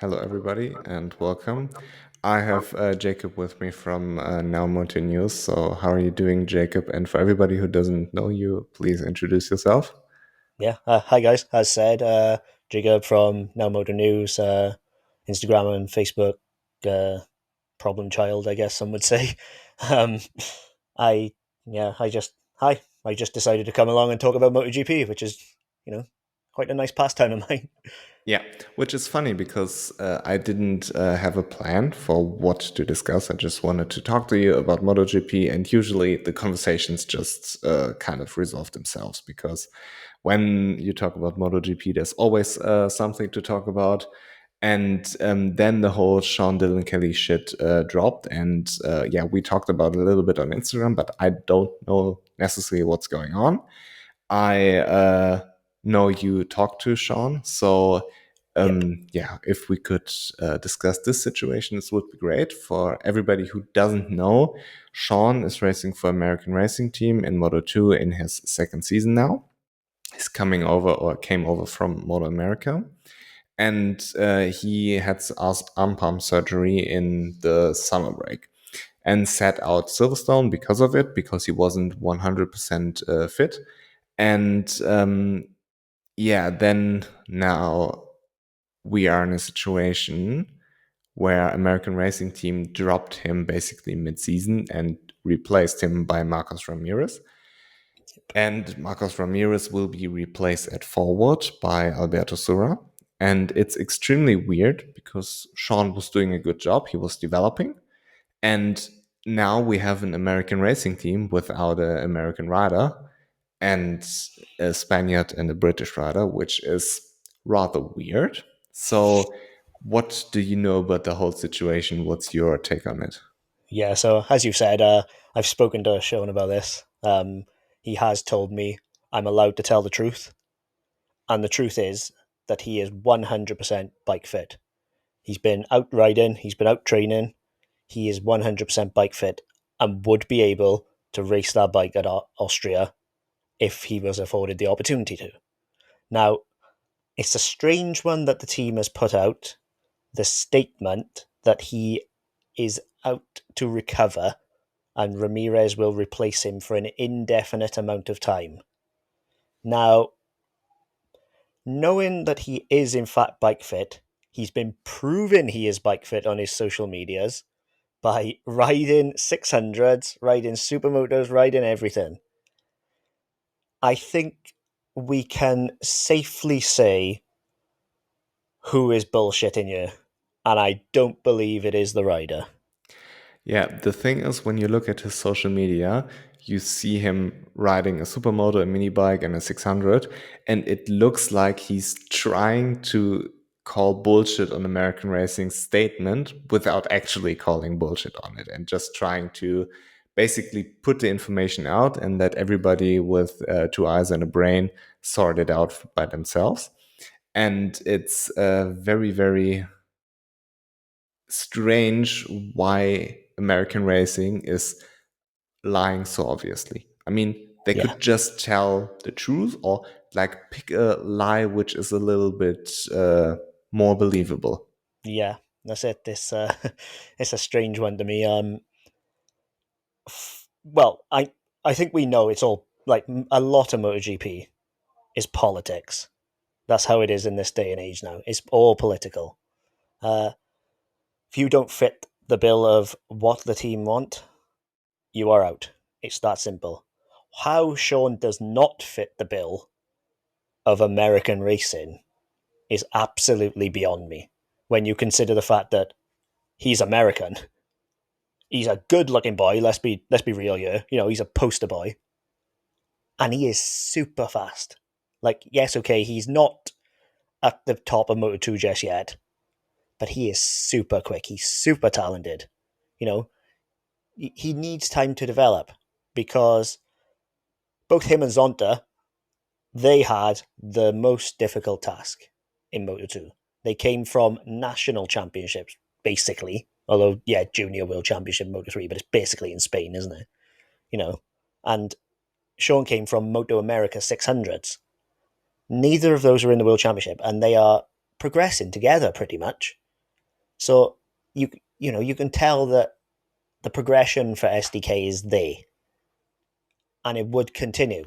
Hello, everybody, and welcome. I have Jacob with me from Nowmotonews. So, how are you doing, Jacob? And for everybody who doesn't know you, please introduce yourself. Yeah. Hi guys. As said, Jakob from Nowmotonews, Instagram and Facebook, uh, problem child, I guess some would say. Um, I yeah, I just decided to come along and talk about MotoGP, which is you know quite a nice pastime of mine. Yeah, which is funny because I didn't have a plan for what to discuss. I just wanted to talk to you about MotoGP, and usually the conversations just kind of resolve themselves because when you talk about MotoGP, there's always something to talk about. And then the whole Sean Dillon Kelly shit dropped, and yeah, we talked about it a little bit on Instagram, but I don't know necessarily what's going on. I know you talked to Sean, so Yep. yeah, if we could discuss this situation, this would be great. For everybody who doesn't know, Sean is racing for American Racing Team in Moto 2 in his second season now. He's coming over or came over from Moto America. And he had arm pump surgery in the summer break and sat out Silverstone because of it, because he wasn't 100% fit. And yeah, then now we are in a situation where American Racing Team dropped him basically mid-season and replaced him by Marcos Ramirez. And Marcos Ramirez will be replaced at forward by Alberto Sura. And it's extremely weird because Sean was doing a good job. He was developing. And now we have an American racing team without an American rider and a Spaniard and a British rider, which is rather weird. So, what do you know about the whole situation? What's your take on it? Yeah. So as you've said, I've spoken to Sean about this. He has told me I'm allowed to tell the truth, and the truth is that he is 100% bike fit. He's been out riding. He's been out training. He is 100% bike fit and would be able to race that bike at Austria if he was afforded the opportunity to. Now, it's a strange one that the team has put out the statement that he is out to recover and Ramirez will replace him for an indefinite amount of time. Now, knowing that he is in fact bike fit, he's been proven he is bike fit on his social medias by riding 600s, riding supermotos, riding everything. I think we can safely say who is bullshitting you, and I don't believe it is the rider. Yeah, the thing is, when you look at his social media, you see him riding a supermoto, a mini bike, and a 600, and it looks like he's trying to call bullshit on American Racing's statement without actually calling bullshit on it, and just trying to basically put the information out and let everybody with two eyes and a brain sort it out by themselves. And it's very, very strange why American racing is lying so obviously. I mean, they Yeah, could just tell the truth or like pick a lie which is a little bit more believable. yeah, that's it. This it's a strange one to me. Well, I think we know it's all like a lot of MotoGP is politics. That's how it is in this day and age now. It's all political. Uh, if you don't fit the bill of what the team want, you are out. It's that simple. How Sean does not fit the bill of American racing is absolutely beyond me. When you consider the fact that he's American, he's a good-looking boy. Let's be real here. You know, he's a poster boy, and he is super fast. Like, yes, okay, he's not at the top of Moto Two just yet, but he is super quick. He's super talented. You know, he needs time to develop because both him and Zonta, they had the most difficult task in Moto 2. They came from national championships, basically. Although, yeah, Junior World Championship Moto 3, but it's basically in Spain, isn't it? You know, and Sean came from Moto America 600s. Neither of those are in the World Championship, and they are progressing together pretty much. So you can tell that the progression for SDK is there, and it would continue.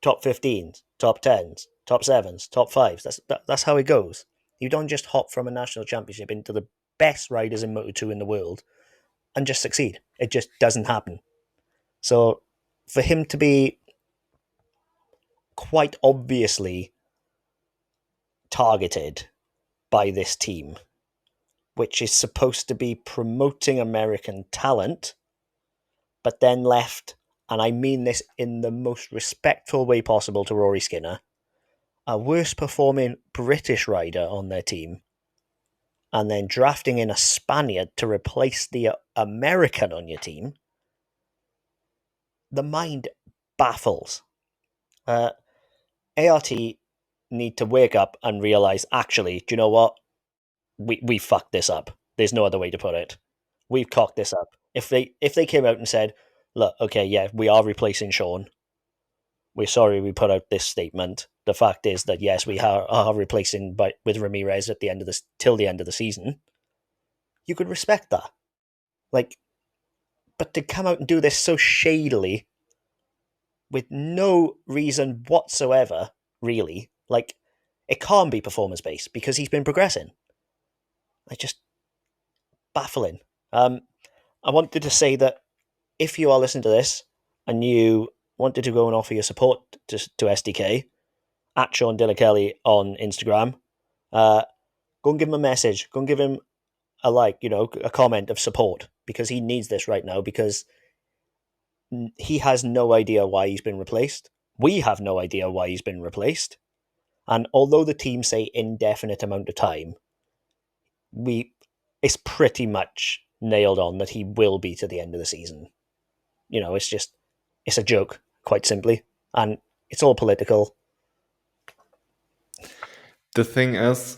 Top 15s, top 10s, top 7s, top 5s. That's how it goes. You don't just hop from a national championship into the best riders in Moto2 in the world and just succeed. It just doesn't happen. So for him to be quite obviously targeted by this team, which is supposed to be promoting American talent, but then left, and I mean this in the most respectful way possible to Rory Skinner, a worst performing British rider on their team, and then drafting in a Spaniard to replace the American on your team, the mind baffles. ART need to wake up and realize, actually, do you know what? We fucked this up. There's no other way to put it. We've cocked this up. If they came out and said, look, okay, yeah, we are replacing Sean. We're sorry we put out this statement. The fact is that yes, we are replacing with Ramirez at the end of this till the end of the season. You could respect that. Like, but to come out and do this so shadily with no reason whatsoever, really, like, it can't be performance based because he's been progressing. Like, just baffling. I wanted to say that if you are listening to this and you wanted to go and offer your support to SDK, at Sean Dilla Kelly on Instagram, go and give him a message. Go and give him a like, a comment of support, because he needs this right now, because he has no idea why he's been replaced. We have no idea why he's been replaced. And although the team say indefinite amount of time, it's pretty much nailed on that he will be to the end of the season. It's a joke, quite simply. And it's all political. The thing is,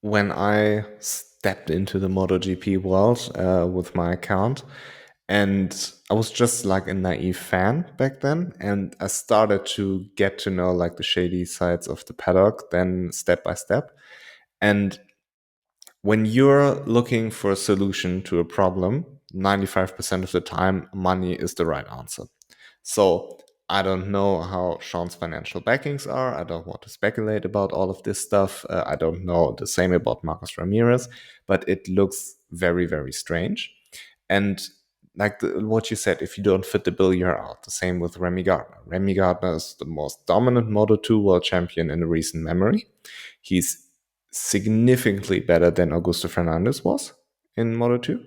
when I stepped into the MotoGP world with my account, and I was just like a naive fan back then, and I started to get to know like the shady sides of the paddock, then step by step. And when you're looking for a solution to a problem, 95% of the time, money is the right answer. So I don't know how Sean's financial backings are. I don't want to speculate about all of this stuff. I don't know the same about Marcos Ramirez, but it looks very, very strange. And like what you said, if you don't fit the bill, you're out. The same with Remy Gardner. Remy Gardner is the most dominant Moto2 world champion in recent memory. He's significantly better than Augusto Fernandez was in Moto2.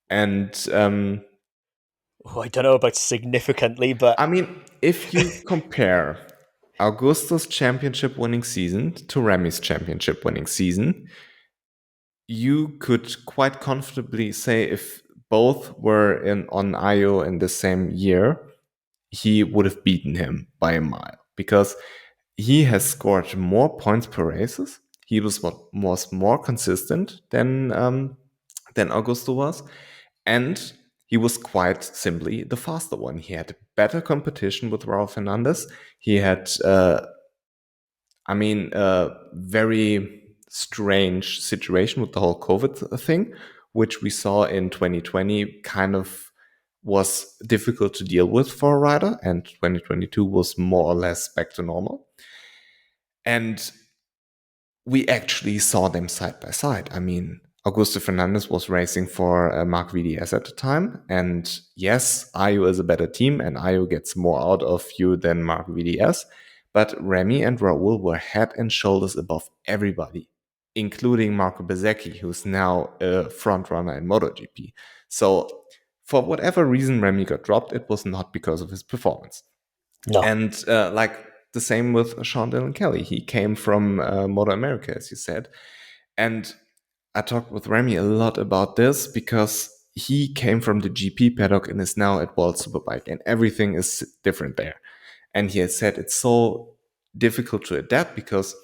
And I don't know about significantly, but I mean, if you compare Augusto's championship winning season to Remy's championship winning season, you could quite comfortably say if both were on IO in the same year, he would have beaten him by a mile, because he has scored more points per races. He was more consistent than Augusto was, and he was quite simply the faster one. He had better competition with Raul Fernandez. He had, a very strange situation with the whole COVID thing, which we saw in 2020 kind of was difficult to deal with for a rider, and 2022 was more or less back to normal. And we actually saw them side by side. I mean, Augusto Fernandez was racing for Mark VDS at the time. And yes, IO is a better team and IO gets more out of you than Mark VDS. But Remy and Raul were head and shoulders above everybody, including Marco Bezzecchi, who's now a front runner in MotoGP. So for whatever reason Remy got dropped, it was not because of his performance. no. And like the same with Sean Dillon Kelly. He came from Moto America, as you said. And I talked with Remy a lot about this because he came from the GP paddock and is now at World Superbike, and everything is different there. And he has said it's so difficult to adapt because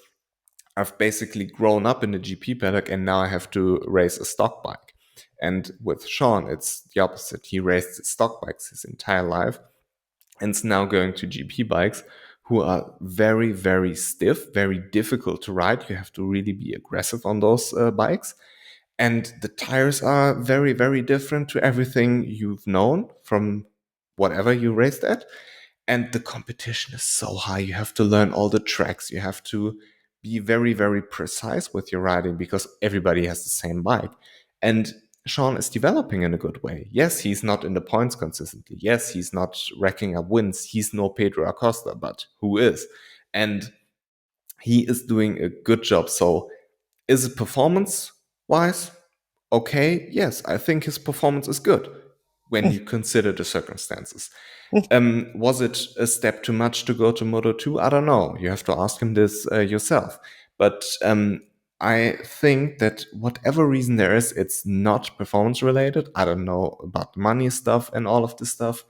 I've basically grown up in the GP paddock and now I have to race a stock bike. And with Sean, it's the opposite. He raced stock bikes his entire life and is now going to GP bikes who are very, very stiff, very difficult to ride. You have to really be aggressive on those bikes. And the tires are very, very different to everything you've known from whatever you raced at. And the competition is so high. You have to learn all the tracks. You have to be very, very precise with your riding because everybody has the same bike. And Sean is developing in a good way. Yes, he's not in the points consistently. Yes, he's not racking up wins. He's no Pedro Acosta, but who is? And he is doing a good job. So, is it performance wise? Okay, yes, I think his performance is good when you consider the circumstances. Was it a step too much to go to Moto 2? I don't know. You have to ask him this yourself. But I think that whatever reason there is, it's not performance related. I don't know about money stuff and all of this stuff.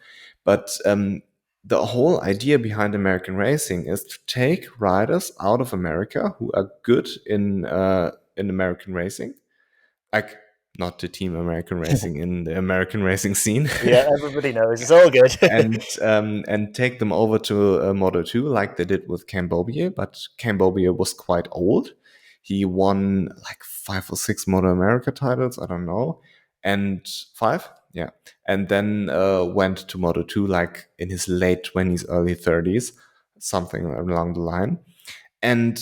But the whole idea behind American racing is to take riders out of America who are good in American racing, like not the team American racing in the American racing scene, Yeah, everybody knows. It's all good. and take them over to Moto 2 like they did with Cambobier. But Cambobier was quite old. He won like 5 or 6 Moto America titles, I don't know, and 5, yeah, and then went to Moto 2 like in his late 20s, early 30s, something along the line. And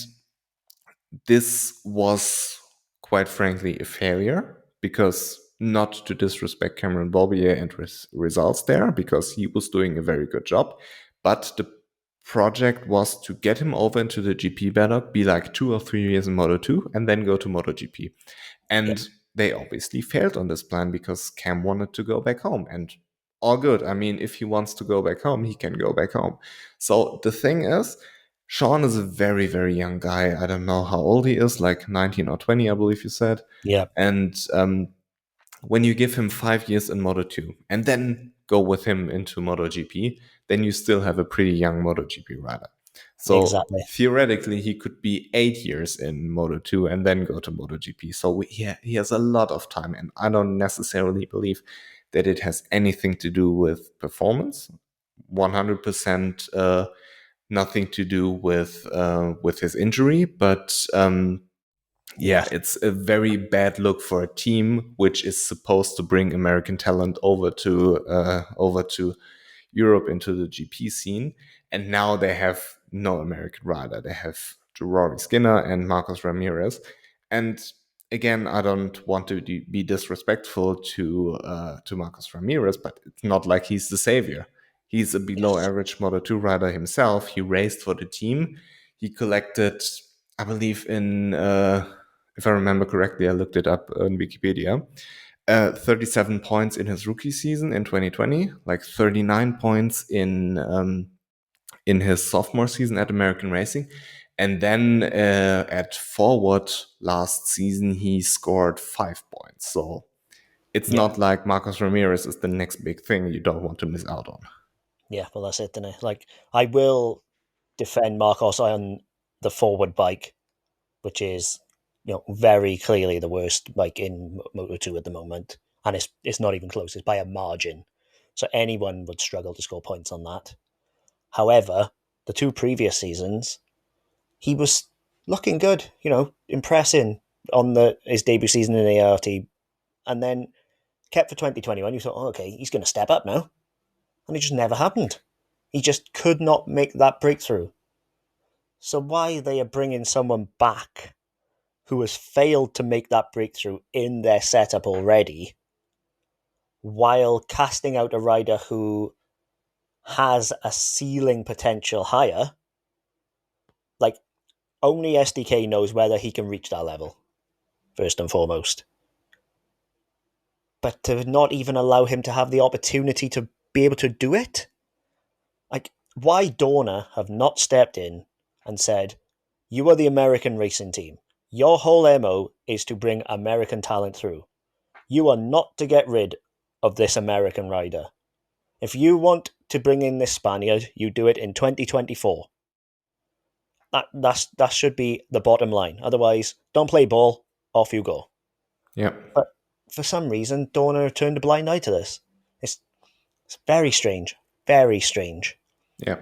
this was quite frankly a failure because, not to disrespect Cameron Bobier and his results there, because he was doing a very good job, but the project was to get him over into the GP paddock, be like 2 or 3 years in Moto 2, and then go to MotoGP. Yeah. And they obviously failed on this plan because Cam wanted to go back home, and all good. I mean, if he wants to go back home, he can go back home. So the thing is, Sean is a very, very young guy. I don't know how old he is, like 19 or 20, I believe you said. Yeah, And when you give him 5 years in Moto 2 and then go with him into MotoGP, then you still have a pretty young MotoGP rider. So exactly. theoretically, he could be 8 years in Moto 2 and then go to MotoGP. So he has a lot of time. And I don't necessarily believe that it has anything to do with performance. 100% nothing to do with his injury, but yeah, Yeah, it's a very bad look for a team which is supposed to bring American talent over to Europe into the GP scene, and now they have no American rider. They have Rory Skinner and Marcos Ramirez, and again, I don't want to be disrespectful to Marcos Ramirez, but it's not like he's the savior. He's a below yes, average Moto 2 rider himself. He raced for the team. He collected, I believe, if I remember correctly, I looked it up on Wikipedia. 37 points in his rookie season in 2020, like 39 points in his sophomore season at American Racing, and then at Forward last season he scored 5 points. So it's yeah, not like Marcos Ramirez is the next big thing you don't want to miss out on. yeah. Well, that's it, then. Like, I will defend Marcos on the forward bike, which is, very clearly the worst bike in Moto 2 at the moment, and it's not even close. It's by a margin, so anyone would struggle to score points on that. However, the 2 previous seasons, he was looking good, impressing on his debut season in ART, and then kept for 2021. You thought, oh, okay, he's going to step up now, and it just never happened. He just could not make that breakthrough. So why they are bringing someone back who has failed to make that breakthrough in their setup already, while casting out a rider who has a ceiling potential higher, like, only SDK knows whether he can reach that level, first and foremost. But to not even allow him to have the opportunity to be able to do it? Like, why Dorna have not stepped in and said, you are the American racing team. Your whole MO is to bring American talent through. You are not to get rid of this American rider. If you want to bring in this Spaniard, you do it in 2024. That should be the bottom line. Otherwise, don't play ball, off you go. Yeah. But for some reason, Dorna turned a blind eye to this. It's very strange. Very strange. Yeah.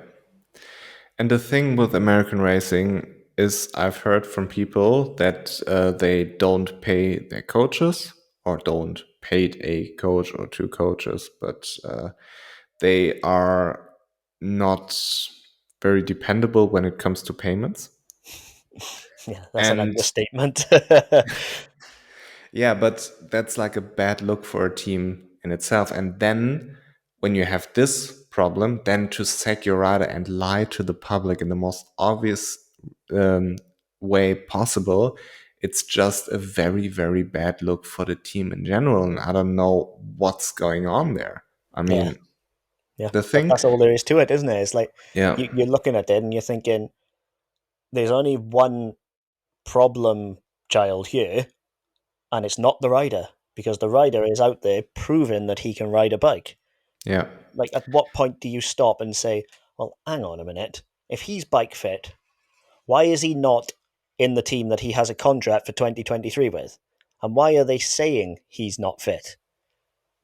And the thing with American racing is I've heard from people that they don't pay their coaches or don't paid a coach or two coaches, but they are not very dependable when it comes to payments. Yeah, that's an And understatement. yeah, but that's like a bad look for a team in itself. And then when you have this problem, then to sack your rider and lie to the public in the most obvious um, way possible, it's just a very, very bad look for the team in general. And I don't know what's going on there. I Yeah, mean, yeah. the thing, That's all there is to it, isn't it? It's like yeah, you're looking at it and you're thinking, there's only one problem child here, and it's not the rider, because the rider is out there proving that he can ride a bike. yeah, Like, at what point do you stop and say, well, hang on a minute, if he's bike fit, why is he not in the team that he has a contract for 2023 with? And why are they saying he's not fit?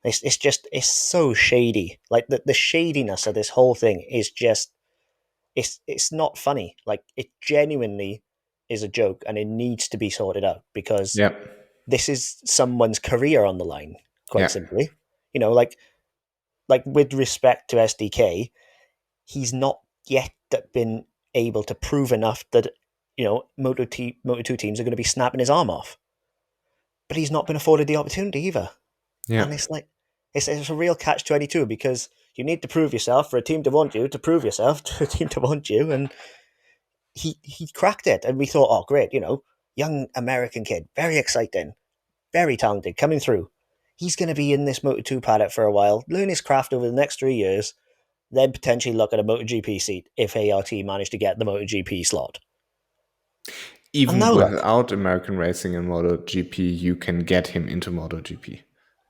It's just, it's so shady. Like, the shadiness of this whole thing is just, it's not funny. Like, it genuinely is a joke, and it needs to be sorted out, because yeah, this is someone's career on the line, quite yeah, simply. You know, like with respect to SDK, he's not yet been able to prove enough that, you know, Moto2 teams are going to be snapping his arm off. But he's not been afforded the opportunity either. yeah. And it's like, it's a real catch-22, because you need to prove yourself for a team to want you, to prove yourself to a team to want you. And he cracked it. And we thought, oh, great, you know, young American kid, very exciting, very talented, coming through. He's going to be in this Moto2 paddock for a while, learn his craft over the next 3 years, then potentially look at a MotoGP seat if ART managed to get the MotoGP slot. And Even now look, without American racing in MotoGP, you can get him into MotoGP.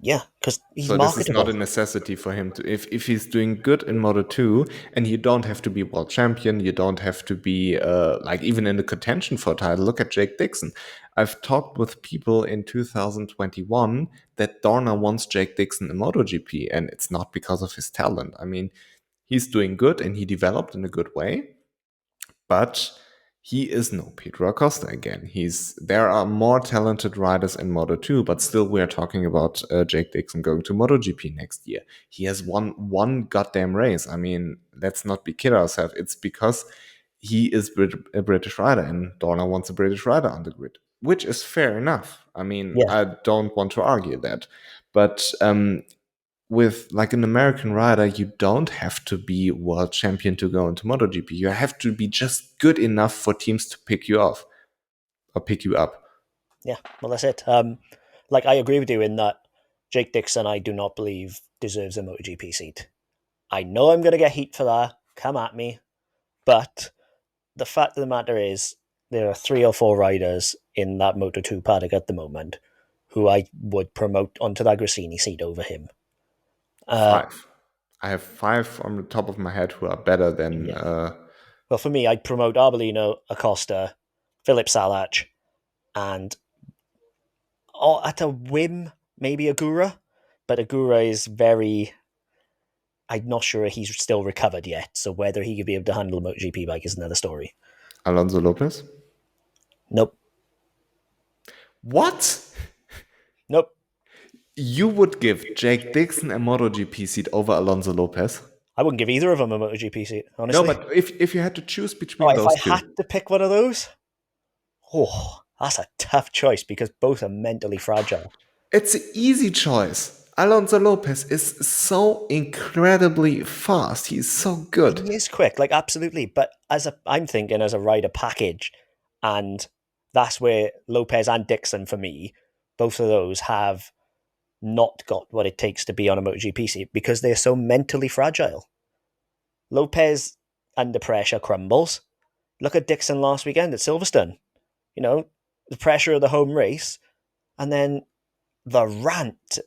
yeah, because he's So this is not marketable. a necessity for him to if he's doing good in Moto 2, and you don't have to be world champion, you don't have to be like even in the contention for a title. Look at Jake Dixon. I've talked with people in 2021 that Dorna wants Jake Dixon in MotoGP, and it's not because of his talent. I mean, he's doing good and he developed in a good way, but he is no Pedro Acosta again. There are more talented riders in Moto 2, but still we are talking about Jake Dixon going to MotoGP next year. He has won one goddamn race. I mean, let's not be kid ourselves. It's because he is a British rider, and Dorna wants a British rider on the grid, which is fair enough. I mean, Yeah, I don't want to argue that, but with like an American rider, you don't have to be world champion to go into MotoGP. You have to be just good enough for teams to pick you off or pick you up. yeah. Well, that's it. Like, I agree with you in that Jake Dixon, I do not believe, deserves a MotoGP seat. I know I'm going to get heat for that. Come at me. But the fact of the matter is, there are 3 or 4 riders in that Moto2 paddock at the moment who I would promote onto that Grassini seat over him. Five. I have five on the top of my head who are better than. Yeah. Well, for me, I'd promote Arbolino, Acosta, Philip Salach, and at a whim, maybe Agura. But Agura is very. I'm not sure he's still recovered yet, so whether he could be able to handle a MotoGP bike is another story. Alonso Lopez. Nope. What? Nope. You would give Jake Dixon a MotoGP seat over Alonso Lopez? I wouldn't give either of them a MotoGP seat, No, honestly. but if you had to choose Oh, between if I those had two, to pick one of those, oh, that's a tough choice, because both are mentally fragile. it's an easy choice. Alonso Lopez is so incredibly fast. He's so good. He is quick, like, absolutely. But I'm thinking as a rider package, and that's where Lopez and Dixon, for me, both of those have not got what it takes to be on a MotoGP seat, because they're so mentally fragile. Lopez under pressure crumbles. Look at Dixon last weekend at Silverstone. You know, the pressure of the home race, and then the rant,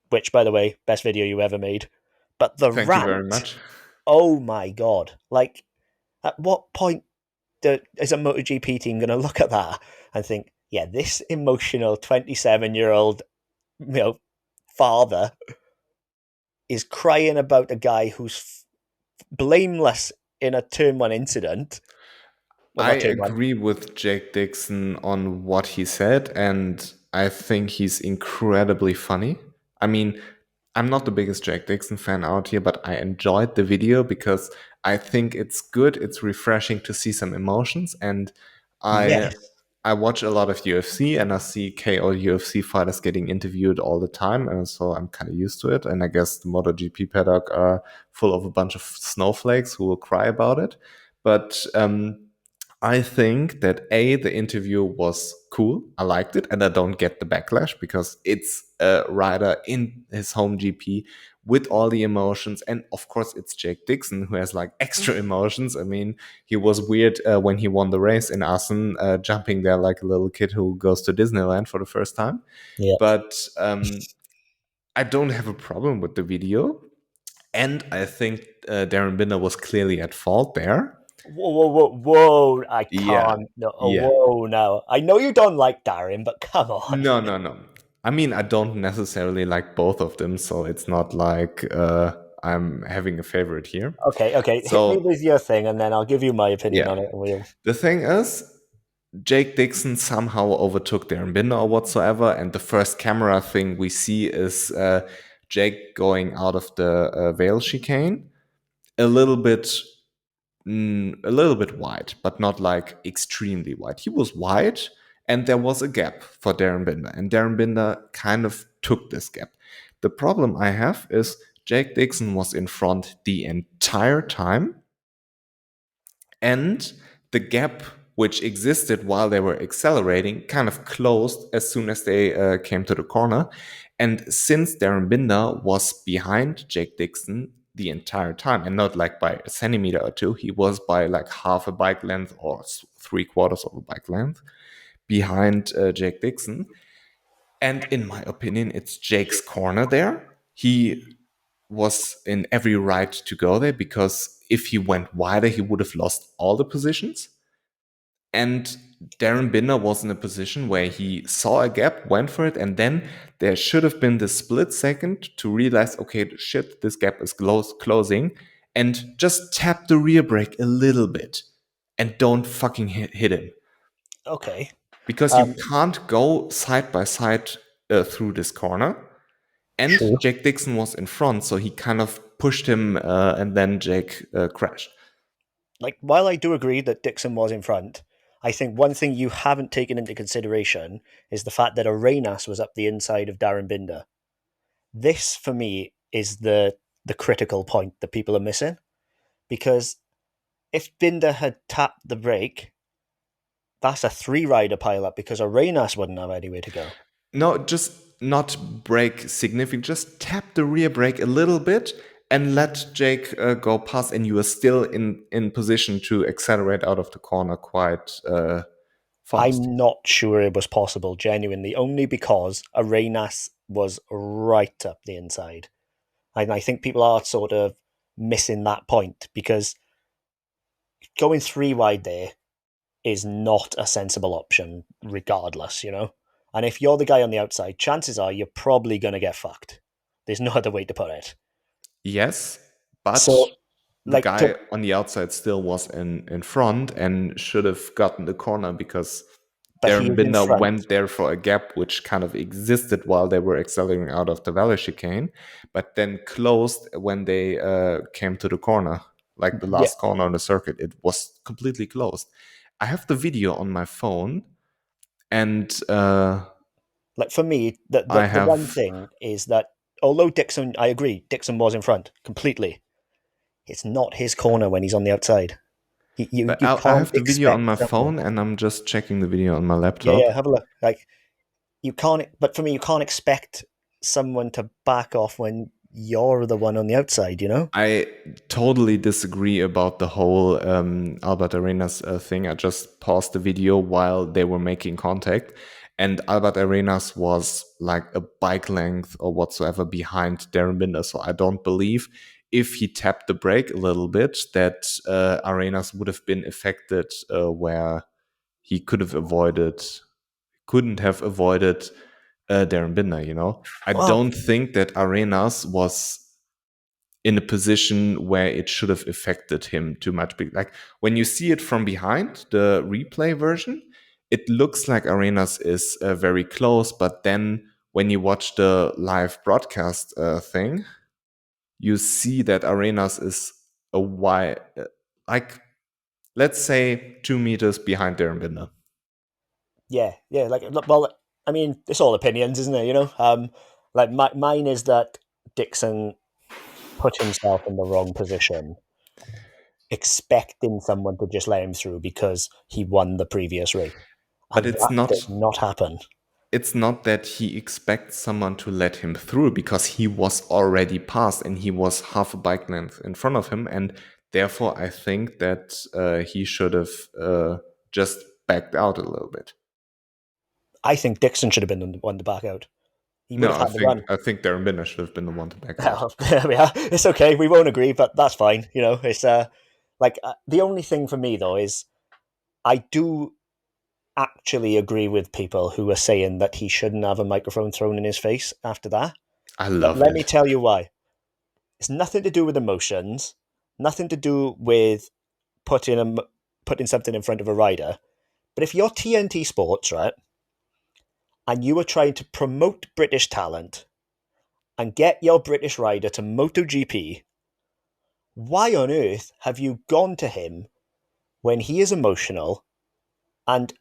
which, by the way, best video you ever made. But the Thank you very rant, much. oh my god! Like, at what point is a MotoGP team going to look at that and think, yeah, this emotional 27-year-old, you know, father is crying about a guy who's blameless in a Turn 1 incident? What I about take one? agree with Jake Dixon on what he said, and I think he's incredibly funny. I mean, I'm not the biggest Jake Dixon fan out here, but I enjoyed the video because I think it's good. It's refreshing to see some emotions, and I Yes. I watch a lot of UFC, and I see KO UFC fighters getting interviewed all the time, and so I'm kind of used to it. And I guess the MotoGP paddock are full of a bunch of snowflakes who will cry about it. But I think that the interview was cool. I liked it, and I don't get the backlash because it's a rider in his home GP with all the emotions, and of course, it's Jake Dixon who has like extra emotions. I mean, he was weird when he won the race in Assen, jumping there like a little kid who goes to Disneyland for the first time. Yeah. But I don't have a problem with the video, and I think Darren Binder was clearly at fault there. Whoa, whoa, whoa, whoa! I Yeah, can't. No, oh, yeah. whoa, no. I know you don't like Darren, but come on. No, no, no. I mean, I don't necessarily like both of them, so it's not like I'm having a favorite here. Okay, okay. Hit me So, with your thing, and then I'll give you my opinion yeah. on it. And we'll. The thing is, Jake Dixon somehow overtook Darren Binder or whatsoever, and the first camera thing we see is Jake going out of the Vale chicane a little bit a little bit wide, but not like extremely wide. He was wide, and there was a gap for Darren Binder, and Darren Binder kind of took this gap. The problem I have is Jake Dixon was in front the entire time, and the gap which existed while they were accelerating kind of closed as soon as they came to the corner. And since Darren Binder was behind Jake Dixon the entire time, and not like by a centimeter or two, he was by like half a bike length or three quarters of a bike length behind Jake Dixon. And in my opinion, it's Jake's corner there. He was in every right to go there because if he went wider, he would have lost all the positions. And Darren Binder was in a position where he saw a gap, went for it, and then there should have been the split second to realize, okay, shit, this gap is closing, and just tap the rear brake a little bit and don't fucking hit him. Okay. Because you can't go side by side through this corner. And True. Jake Dixon was in front, so he kind of pushed him, and then Jake crashed. Like, while I do agree that Dixon was in front, I think one thing you haven't taken into consideration is the fact that Arenas was up the inside of Darren Binder. This, for me, is the critical point that people are missing. Because if Binder had tapped the brake, that's a three-rider pileup because Arenas wouldn't have anywhere to go. No, just not brake significant. Just tap the rear brake a little bit and let Jake go past, and you are still in position to accelerate out of the corner quite fast. I'm not sure it was possible, genuinely, only because Arenas was right up the inside. And I think people are sort of missing that point because going three wide there is not a sensible option, regardless, you know? And if you're the guy on the outside, chances are you're probably going to get fucked. There's no other way to put it. Yes, but So, the like, guy on the outside still was in front and should have gotten the corner because but he Darren was in Binder front. went there for a gap which kind of existed while they were accelerating out of the valley chicane, but then closed when they came to the corner, like the Yeah, last corner on the circuit. It was completely closed. I have the video on my phone, and like for me, I the one have. thing is that although Dixon, I agree, Dixon was in front completely. It's not his corner when he's on the outside. But You I can't have the video on expect my someone. phone, and I'm just checking the video on my Yeah, laptop. yeah, have a look. Like you can't, but for me, you can't expect someone to back off when you're the one on the outside. You know. I totally disagree about the whole Albert Arenas thing. I just paused the video while they were making contact, and Albert Arenas was like a bike length or whatsoever behind Darren Binder. So I don't believe if he tapped the brake a little bit that Arenas would have been affected where he couldn't have avoided Darren Binder. You know, I Well, don't think that Arenas was in a position where it should have affected him too much. Like when you see it from behind the replay version, it looks like Arenas is very close, but then when you watch the live broadcast thing, you see that Arenas is a wide, like let's say 2 meters behind Darren Binder. Yeah. Like, well, I mean, it's all opinions, isn't it? Like mine is that Dixon put himself in the wrong position, expecting someone to just let him through because he won the previous race, But and that did not happen. it's not that he expects someone to let him through, because he was already passed and he was half a bike length in front of him. And therefore, I think that he should have just backed out a little bit. I think Dixon should have been the one to back out. He would No, have had the run. I think Darren Binder should have been the one to back out. Well, there we are. It's okay. We won't agree, but that's fine. It's like the only thing for me though is I do actually agree with people who are saying that he shouldn't have a microphone thrown in his face after that. I But love let me it. tell you why. It's nothing to do with emotions, nothing to do with putting something in front of a rider. But if you're TNT Sports, right, and you are trying to promote British talent and get your British rider to MotoGP, why on earth have you gone to him when he is emotional? And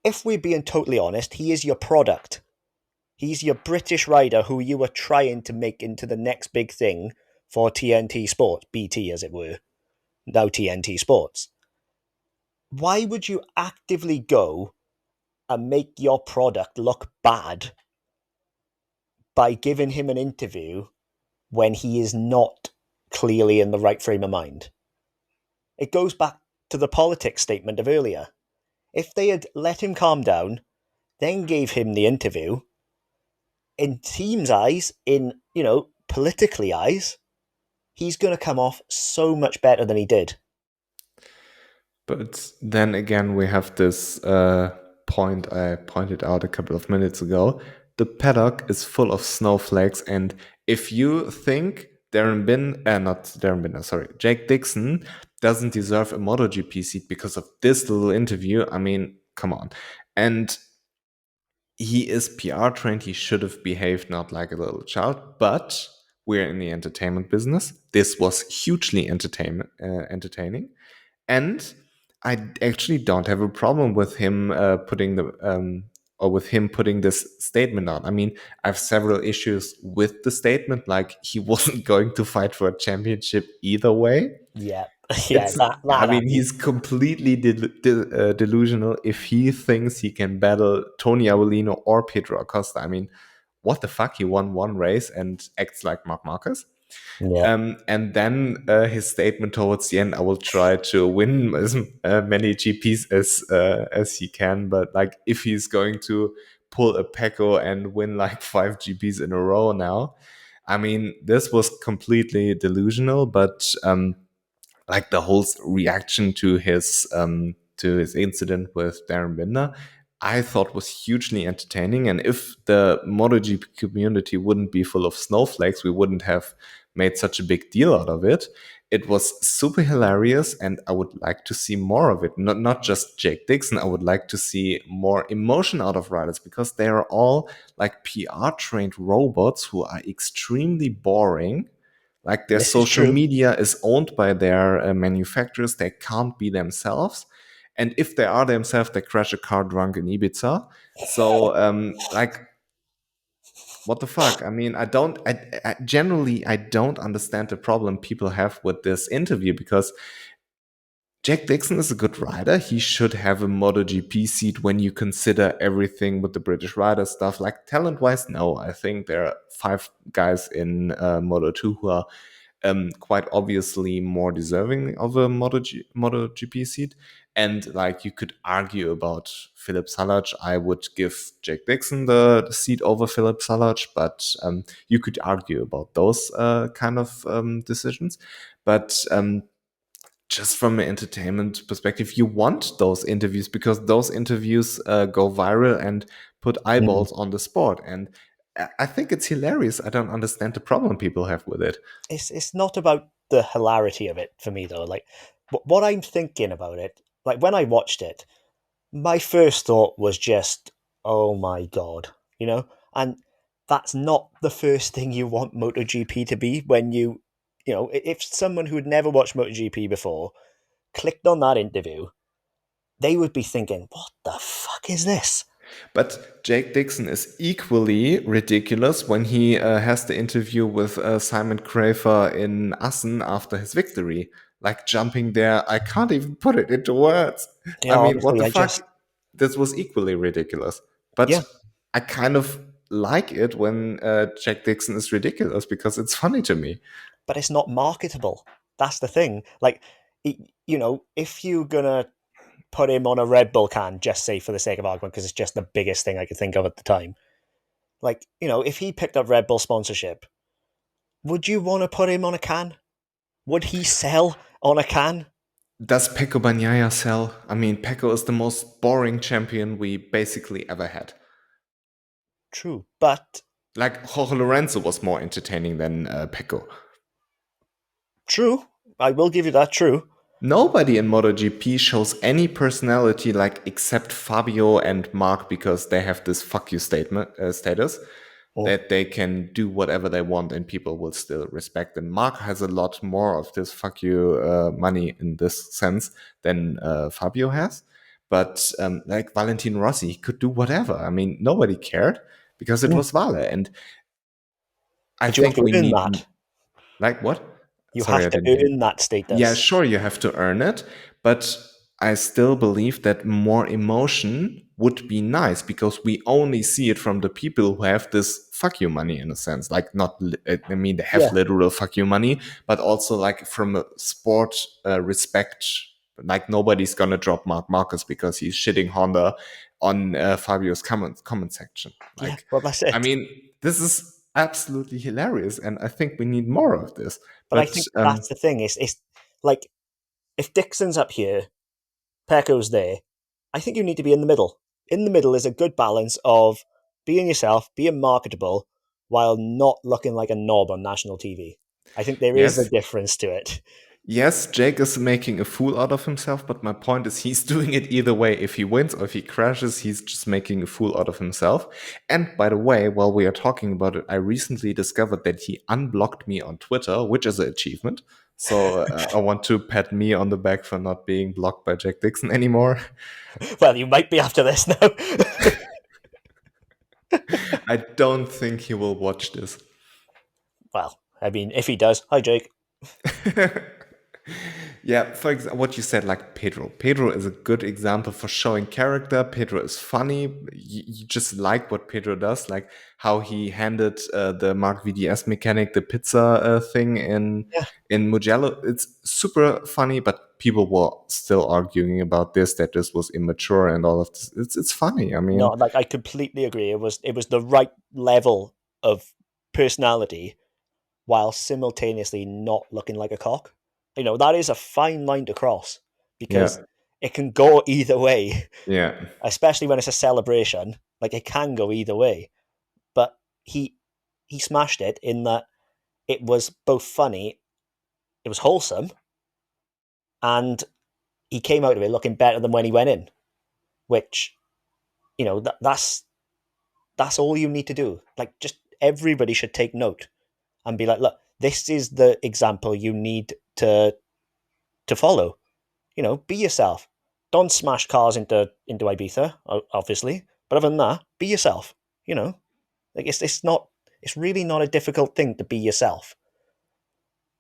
if we're being totally honest, he is your product. He's your British rider who you are trying to make into the next big thing for TNT Sports, BT as it were, now TNT Sports. Why would you actively go and make your product look bad by giving him an interview when he is not clearly in the right frame of mind? It goes back to the politics statement of earlier. If they had let him calm down, then gave him the interview, in team's eyes, in, politically eyes, he's going to come off so much better than he did. But then again, we have this point I pointed out a couple of minutes ago. The paddock is full of snowflakes, and if you think Jake Dixon doesn't deserve a MotoGP seat because of this little interview, I mean, come on. And he is PR trained. He should have behaved not like a little child, but we're in the entertainment business. This was hugely entertaining. And I actually don't have a problem with him putting this statement out. I mean, I have several issues with the statement, like he wasn't going to fight for a championship either way. Yeah, It's, I mean, happened. he's completely delusional if he thinks he can battle Tony Avellino or Pedro Acosta. I mean, what the fuck? He won one race and acts like Marc Marquez. Yeah. And then his statement towards the end: "I will try to win as many GPs as he can, but like if he's going to pull a Pecco and win like 5 GPs in a row now, I mean, this was completely delusional." But like the whole reaction to his incident with Darren Binder, I thought was hugely entertaining. And if the MotoGP community wouldn't be full of snowflakes, we wouldn't have made such a big deal out of it. It was super hilarious, and I would like to see more of it. Not just Jake Dixon. I would like to see more emotion out of riders, because they are all like PR trained robots who are extremely boring. Like their This is social true. media is owned by their manufacturers. They can't be themselves. And if they are themselves, they crash a car drunk in Ibiza. So, like, what the fuck? I mean, I generally, I don't understand the problem people have with this interview, because Jack Dixon is a good rider. He should have a MotoGP seat when you consider everything with the British rider stuff. Like talent wise, no. I think there are 5 guys in Moto2 who are quite obviously more deserving of a MotoGP seat. And like you could argue about Philip Sallac. I would give Jake Dixon the seat over Philip Sallac, but you could argue about those kind of decisions. But just from an entertainment perspective, you want those interviews, because those interviews go viral and put eyeballs on the sport. And I think it's hilarious. I don't understand the problem people have with it. It's not about the hilarity of it for me though. Like what I'm thinking about it, like when I watched it, my first thought was just, oh my god, you know, and that's not the first thing you want MotoGP to be when you know, if someone who had never watched MotoGP before clicked on that interview, they would be thinking, what the fuck is this? But Jake Dixon is equally ridiculous when he has the interview with Simon Crafer in Assen after his victory. Like jumping there, I can't even put it into words. I Yeah, mean, what honestly, the I just, fuck? This was equally ridiculous. yeah, But I kind of like it when Jack Dixon is ridiculous because it's funny to me. but it's not marketable. That's the thing. Like, you know, if you're gonna put him on a Red Bull can, just say for the sake of argument, because it's just the biggest thing I could think of at the time. Like, you know, if he picked up Red Bull sponsorship, would you want to put him on a can? Would he sell on a can? Does Pecco Bagnaia sell? I mean, Pecco is the most boring champion we basically ever had. True, but Like, Jorge Lorenzo was more entertaining than Pecco. true. I will give you that. True. Nobody in MotoGP shows any personality, like except Fabio and Mark, because they have this "fuck you" status Oh, that they can do whatever they want and people will still respect them. Mark has a lot more of this "fuck you" money in this sense than Fabio has. But like Valentino Rossi, he could do whatever. I mean, nobody cared because it yeah. was Vale, and I But you have think to we earn need that. like what? You Sorry, have I to didn't hear. earn that Yeah, status. sure, you have to earn it, but I still believe that more emotion would be nice because we only see it from the people who have this fuck you money in a sense. Like, not, I mean, they have Yeah, literal fuck you money, but also like from a sport respect. Like, nobody's gonna drop Mark Marcus because he's shitting Honda on Fabio's comment section. yeah. Like, Well, that's I it. mean, this is absolutely hilarious, and I think we need more of this. But I But think that's the thing. Is like if Dixon's up here, Pecco's there. I think you need to be in the middle. In the middle is a good balance of being yourself, being marketable, while not looking like a knob on national TV. I think there is a yes, difference to it. yes, Jake is making a fool out of himself, but my point is he's doing it either way. If he wins or if he crashes, he's just making a fool out of himself. And by the way, while we are talking about it, I recently discovered that he unblocked me on Twitter, which is an achievement. So I want to pat me on the back for not being blocked by Jack Dixon anymore. Well, you might be after this now. I don't think he will watch this. Well, I mean, if he does, hi Jake. Yeah, for example, what you said, like Pedro. Pedro is a good example for showing character. Pedro is funny. You just like what Pedro does, like how he handed the Mark VDS mechanic the pizza thing Yeah. in Mugello. It's super funny, but people were still arguing about this, that this was immature and all of this. It's funny. I No, mean, like I completely agree. It was the right level of personality while simultaneously not looking like a cock. You know, that is a fine line to cross because yeah, it can go either way, yeah. especially when it's a celebration. Like it can go either way. But he smashed it in that it was both funny, it was wholesome, and he came out of it looking better than when he went in. Which, you know, that's all you need to do. Like just everybody should take note and be like, look, this is the example you need to follow. You know, be yourself. Don't smash cars into Ibiza, obviously. But other than that, be yourself. You know, like it's really not a difficult thing to be yourself.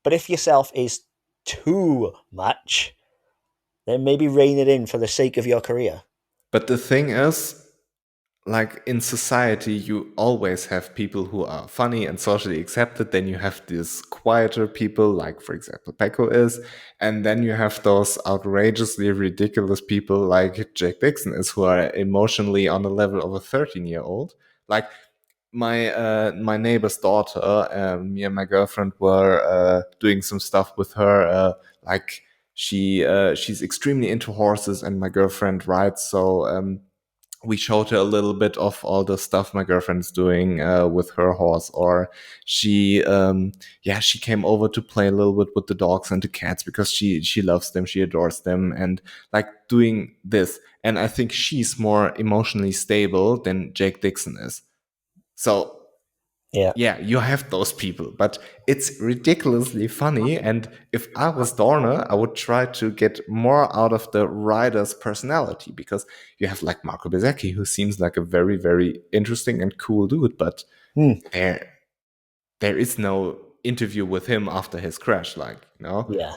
But if yourself is too much, then maybe rein it in for the sake of your career. But the thing is, like in society, you always have people who are funny and socially accepted. Then you have these quieter people, like for example, Pecco is, and then you have those outrageously ridiculous people like Jake Dixon is, who are emotionally on the level of a 13-year-old. Like my neighbor's daughter, me and my girlfriend were doing some stuff with her, like she's extremely into horses, and my girlfriend rides, so. we showed her a little bit of all the stuff my girlfriend's doing with her horse, or she came over to play a little bit with the dogs and the cats because she loves them, she adores them, and like doing this. And I think she's more emotionally stable than Jake Dixon is. So Yeah. yeah, you have those people, but it's ridiculously funny. And if I was Dorner, I would try to get more out of the rider's personality, because you have like Marco Bezzecchi, who seems like a very, very interesting and cool dude, but Hmm. there is no interview with him after his crash, like, you know. Yeah.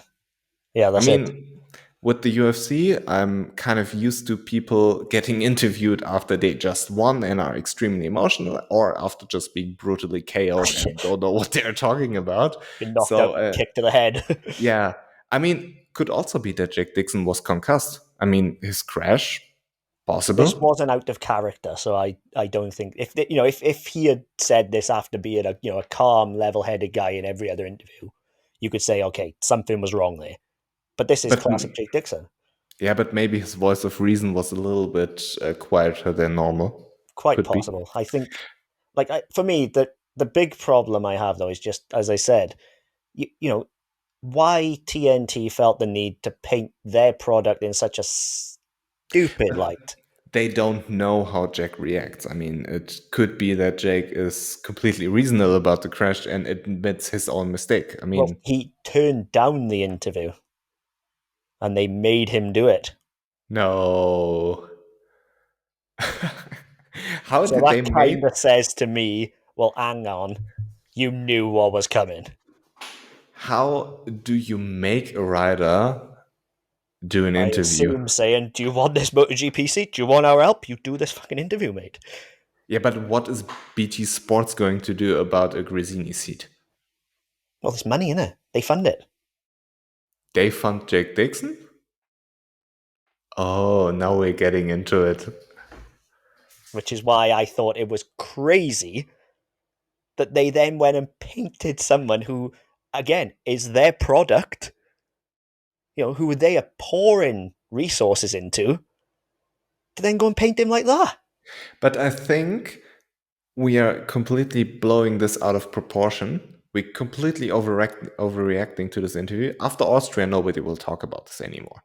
Yeah, I that's it. mean, with the UFC, I'm kind of used to people getting interviewed after they just won and are extremely emotional, or after just being brutally KO'd and don't know what they're talking about. Been knocked out, So, kick to the head. yeah, I mean, could also be that Jake Dixon was concussed. I mean, his crash, This possible. wasn't out of character, so I don't think if he had said this after being a calm, level-headed guy in every other interview, you could say, okay, something was wrong there. But this is But classic Jake Dixon. yeah, but maybe his voice of reason was a little bit quieter than normal. Quite Could be. possible. I think, for me, the big problem I have though is just as I said, why TNT felt the need to paint their product in such a stupid But light. they don't know how Jack reacts. I mean, it could be that Jake is completely reasonable about the crash and admits his own mistake. I Well, mean, he turned down the interview, and they made him do it. no. How So did they that kind make? of says to me, well, hang on, you knew what was coming. How do you make a rider do an I interview? assume saying, do you want this MotoGP seat? Do you want our help? You do this fucking interview, mate. Yeah, but what is BT Sports going to do about a Gresini seat? Well, there's money in it. They fund it. They fund Jake Dixon? Oh, now we're getting into it. Which is why I thought it was crazy that they then went and painted someone who, again, is their product, who they are pouring resources into, to then go and paint him like that. But I think we are completely blowing this out of proportion. We're completely overreacting to this interview. After Austria, nobody will talk about this anymore.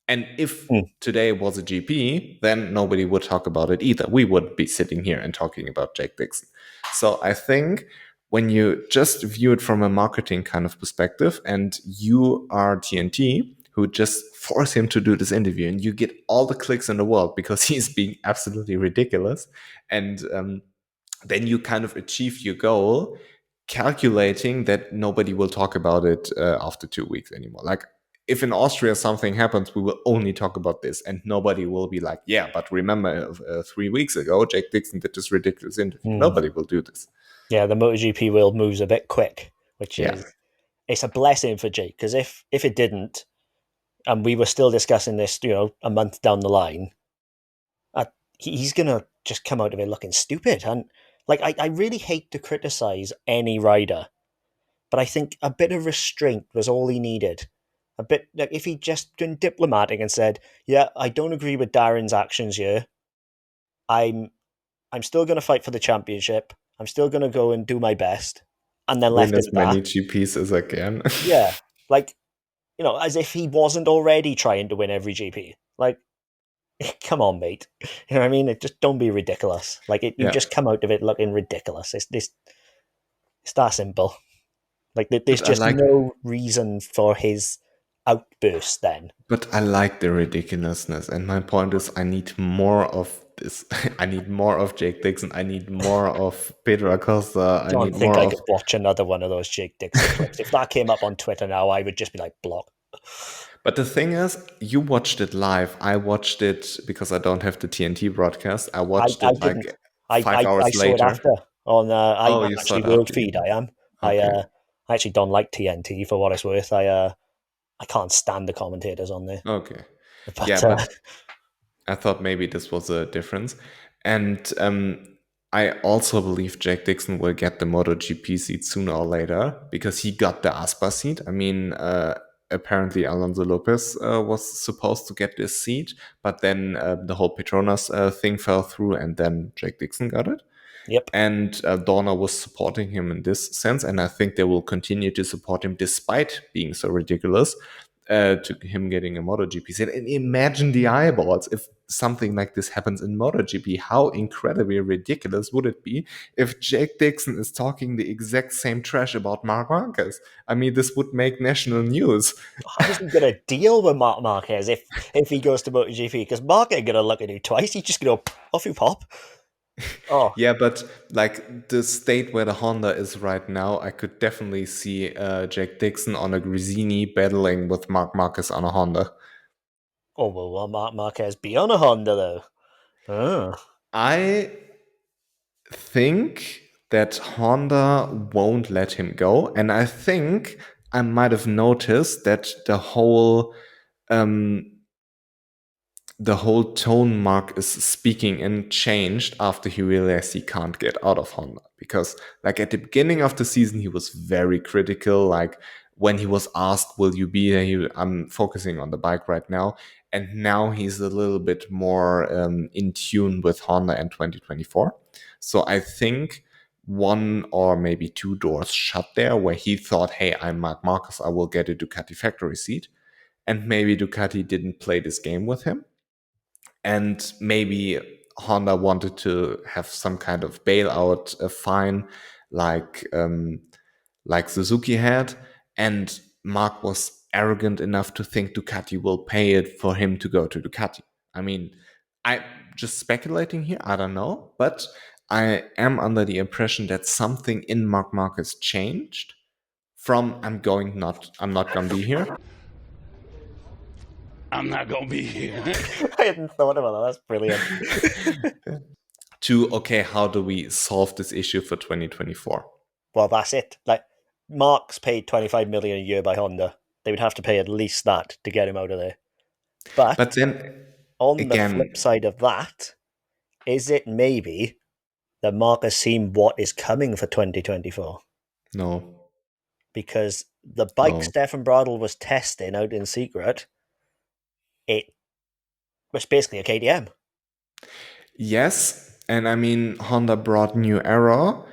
And if Hmm. today was a GP, then nobody would talk about it either. We would be sitting here and talking about Jake Dixon. So I think when you just view it from a marketing kind of perspective, and you are TNT, who just force him to do this interview, and you get all the clicks in the world because he's being absolutely ridiculous, and then you kind of achieve your goal, calculating that nobody will talk about it after 2 weeks anymore. Like, if in Austria something happens, we will only talk about this, and nobody will be like, yeah, but remember 3 weeks ago, Jake Dixon did this ridiculous interview. Hmm. Nobody will do this. Yeah, the MotoGP world moves a bit quick, which Yeah. is it's a blessing for Jake, because if it didn't, and we were still discussing this, a month down the line, he's gonna just come out of it looking stupid. And I really hate to criticize any rider, but I think a bit of restraint was all he needed. A bit, like, if he just been diplomatic and said, "Yeah, I don't agree with Darren's actions here. I'm I'm still gonna fight for the championship. I'm still gonna go and do my best," and then Win left it as at that. many GPs as I can. Yeah, like as if he wasn't already trying to win every GP. Like, come on, mate. You know what I mean? Just don't be ridiculous. You Yeah. just come out of it looking ridiculous. It's that simple. There's But I just like no reason for his outburst then. But I like the ridiculousness, and my point is, I need more of this. I need more of Jake Dixon. I need more of Pedro Acosta. I Don't need think more I of. could watch another one of those Jake Dixon clips. If that came up on Twitter now, I would just be like, block. But the thing is, you watched it live. I watched it because I don't have the TNT broadcast. I watched I it like didn't. five I hours saw it later. after on. Oh, I'm you saw actually it world after feed. you. I am. Okay. I actually don't like TNT for what it's worth. I can't stand the commentators on there. Okay. Yeah, But but I thought maybe this was a difference. And I also believe Jake Dixon will get the MotoGP seat sooner or later, because he got the Aspa seat. I mean, apparently Alonso Lopez was supposed to get this seat, but then the whole Petronas thing fell through, and then Jake Dixon got it. Yep. And Dorna was supporting him in this sense, and I think they will continue to support him despite being so ridiculous to him getting a MotoGP seat. And imagine the eyeballs if something like this happens in MotoGP. How incredibly ridiculous would it be if Jake Dixon is talking the exact same trash about Marc Marquez? I mean, this would make national news. How is he going to deal with Marc Marquez if he goes to MotoGP? Because Marc ain't going to look at you twice. He's just going to off you pop. Oh, Yeah, but like the state where the Honda is right now, I could definitely see Jake Dixon on a Gresini battling with Marc Marquez on a Honda. oh well, will Marc Marquez be on a Honda though? Oh. I think that Honda won't let him go, and I think I might have noticed that um, the whole tone Mark is speaking and changed after he realized he can't get out of Honda. Because like at the beginning of the season, he was very critical. Like when he was asked, will you be there? I'm focusing on the bike right now. And now he's a little bit more in tune with Honda and 2024. So I think one or maybe two doors shut there where he thought, hey, I'm Mark Marcus, I will get a Ducati factory seat. And maybe Ducati didn't play this game with him, and maybe Honda wanted to have some kind of bailout fine, like Suzuki had, and Mark was arrogant enough to think Ducati will pay it for him to go to Ducati. I mean, I just speculating here. I don't know, but I am under the impression that something in Mark Marquez changed from I'm not gonna be here. I'm not gonna be here. I hadn't thought about that. That's brilliant. To okay, how do we solve this issue for 2024? Well, that's it. Like Mark's paid 25 million a year by Honda. They would have to pay at least that to get him out of there. But then On the again, flip side of that, is it maybe that Mark has seen what is coming for 2024? no, Because the bike no. Stefan Bradl was testing out in secret, it was basically a KTM. Yes, and I mean Honda brought new Aero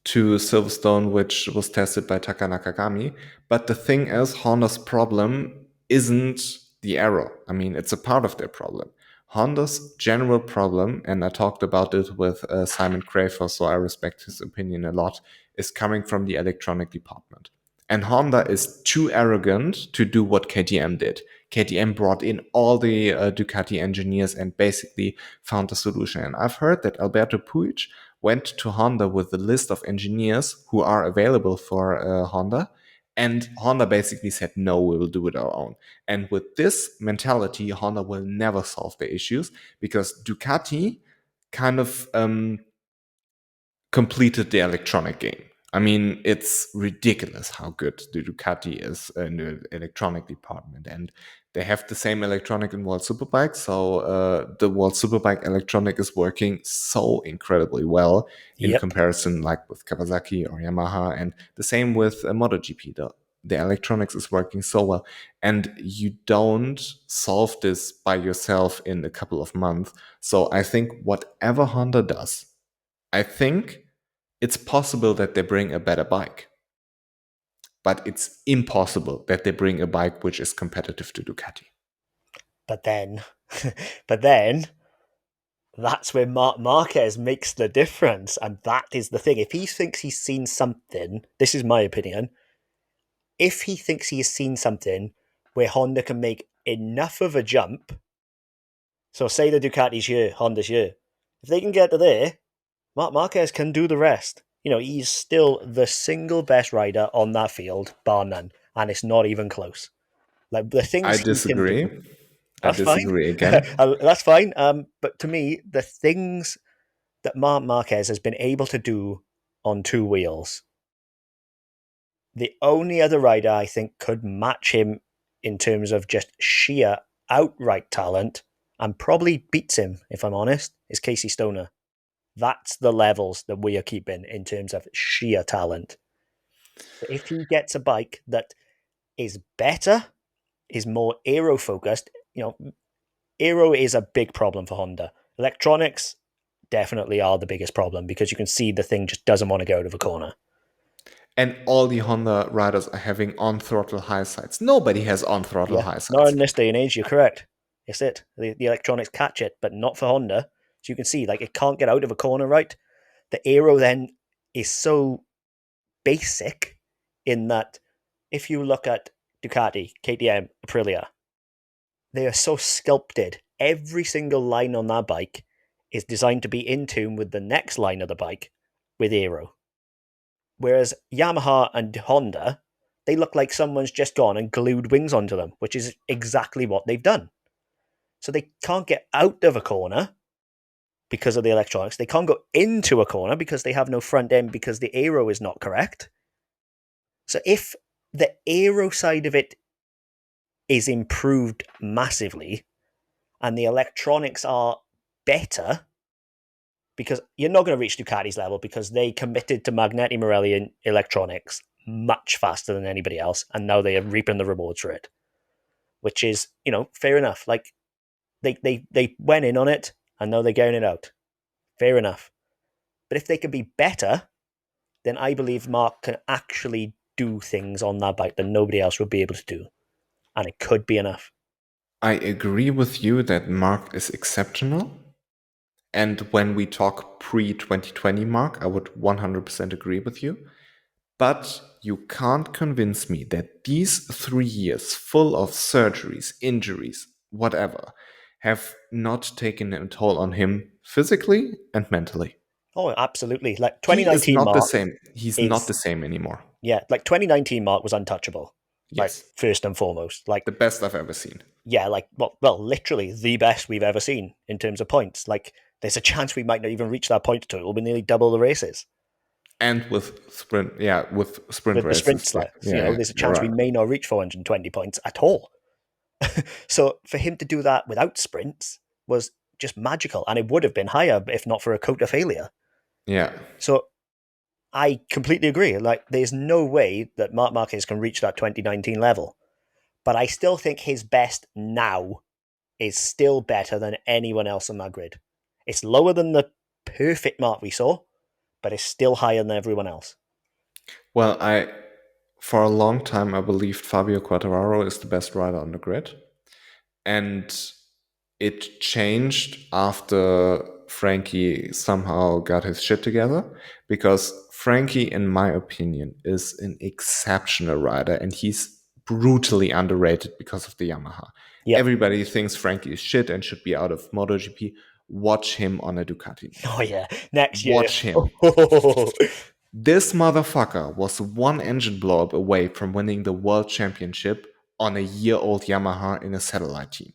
to Silverstone, which was tested by Taka Nakagami. But the thing is, Honda's problem isn't the Aero. I mean, it's a part of their problem. Honda's general problem, and I talked about it with Simon Crafer, so I respect his opinion a lot, is coming from the electronic department. And Honda is too arrogant to do what KTM did. KTM brought in all the Ducati engineers and basically found a solution. And I've heard that Alberto Puig went to Honda with a list of engineers who are available for Honda. And Honda basically said, no, we will do it our own. And with this mentality, Honda will never solve the issues because Ducati kind of completed the electronic game. I mean, it's ridiculous how good the Ducati is in the electronic department. And they have the same electronic in World Superbike. So the World Superbike electronic is working so incredibly well in comparison like with Kawasaki or Yamaha. And the same with MotoGP. The electronics is working so well. And you don't solve this by yourself in a couple of months. So I think whatever Honda does, I think it's possible that they bring a better bike, but it's impossible that they bring a bike which is competitive to Ducati. But then, that's where Marc Marquez makes the difference, and that is the thing. If he thinks he's seen something, this is my opinion. If he thinks he has seen something where Honda can make enough of a jump, so say the Ducati's here, Honda's here, if they can get to there, Marc Marquez can do the rest. You know, he's still the single best rider on that field, bar none, and it's not even close. Like the things I he can disagree. do. I That's fine. disagree again. That's fine. But to me, the things that Marc Marquez has been able to do on two wheels, the only other rider I think could match him in terms of just sheer outright talent, and probably beats him, if I'm honest, is Casey Stoner. That's the levels that we are keeping in terms of sheer talent. If he gets a bike that is better is more aero focused. Aero is a big problem for Honda. Electronics definitely are the biggest problem because you can see the thing just doesn't want to go out of a corner. And all the Honda riders are having on-throttle high sides. Nobody has on-throttle high Not sides. in this day and age, you're correct. It's it. The electronics catch it, but not for Honda. So you can see, it can't get out of a corner right. The aero then is so basic in that if you look at Ducati, KTM, Aprilia, they are so sculpted. Every single line on that bike is designed to be in tune with the next line of the bike with aero. Whereas Yamaha and Honda, they look like someone's just gone and glued wings onto them, which is exactly what they've done. So they can't get out of a corner because of the electronics. They can't go into a corner because they have no front end because the aero is not correct. So if the aero side of it is improved massively and the electronics are better, because you're not going to reach Ducati's level because they committed to Magneti Marelli and electronics much faster than anybody else, and now they are reaping the rewards for it, which is, fair enough. They went in on it, and now they're getting it out. Fair enough. But if they can be better, then I believe Mark can actually do things on that bike that nobody else would be able to do, and it could be enough. I agree with you that Mark is exceptional. And when we talk pre-2020 Mark, I would 100% agree with you. But you can't convince me that these 3 years full of surgeries, injuries, whatever, have not taken a toll on him physically and mentally. Oh, absolutely. He is 2019 not the Mark same. He's not the same anymore. 2019 Mark was untouchable. Yes. First and foremost. The best I've ever seen. Yeah, literally the best we've ever seen in terms of points. There's a chance we might not even reach that point total. We'll nearly double the races. And with sprint With races. the sprint slots, there's a chance we may not reach 420 points at all. So for him to do that without sprints was just magical, and it would have been higher if not for a Cota failure. Yeah. So I completely agree. There's no way that Marc Marquez can reach that 2019 level, but I still think his best now is still better than anyone else on that grid. It's lower than the perfect Mark we saw, but it's still higher than everyone else. Well, for a long time, I believed Fabio Quartararo is the best rider on the grid. And it changed after Frankie somehow got his shit together, because Frankie, in my opinion, is an exceptional rider, and he's brutally underrated because of the Yamaha. Yep. Everybody thinks Frankie is shit and should be out of MotoGP. Watch him on a Ducati. Oh yeah, next year. Watch him. This motherfucker was one engine blow-up away from winning the World Championship on a year-old Yamaha in a satellite team.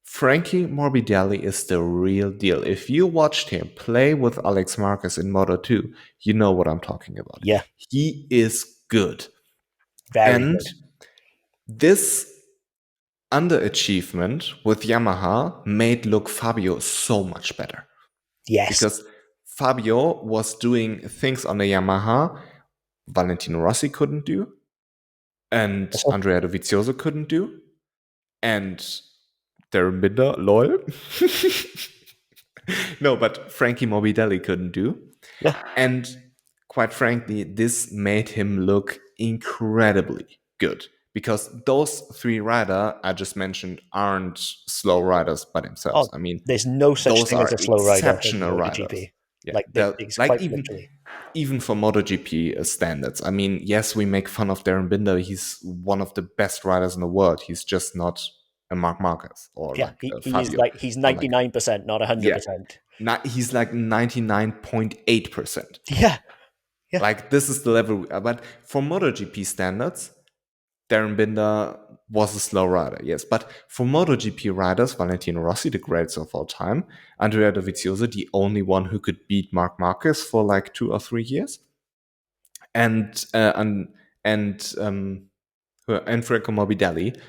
Frankie Morbidelli is the real deal. If you watched him play with Alex Marquez in Moto2, you know what I'm talking about. Yeah. He is good. Very good. This underachievement with Yamaha made look Fabio so much better. Yes. Because Fabio was doing things on the Yamaha Valentino Rossi couldn't do, and Andrea Dovizioso couldn't do, and Darren Binder, lol. No, but Frankie Morbidelli couldn't do. Yeah. And quite frankly, this made him look incredibly good, because those three riders I just mentioned aren't slow riders by themselves. I mean, there's no such thing as a slow rider in exceptional riders. MotoGP. Yeah, even for MotoGP standards. I mean, yes, we make fun of Darren Binder. He's one of the best riders in the world. He's just not a Marc Marquez or Fabio. He's 99%, not 100%. He's like 99.8%. Yeah. This is the level. But for MotoGP standards, Darren Binder was a slow rider, yes. But for MotoGP riders, Valentino Rossi, the greatest of all time, Andrea Dovizioso, the only one who could beat Marc Marquez for 2 or 3 years, and Franco Morbidelli,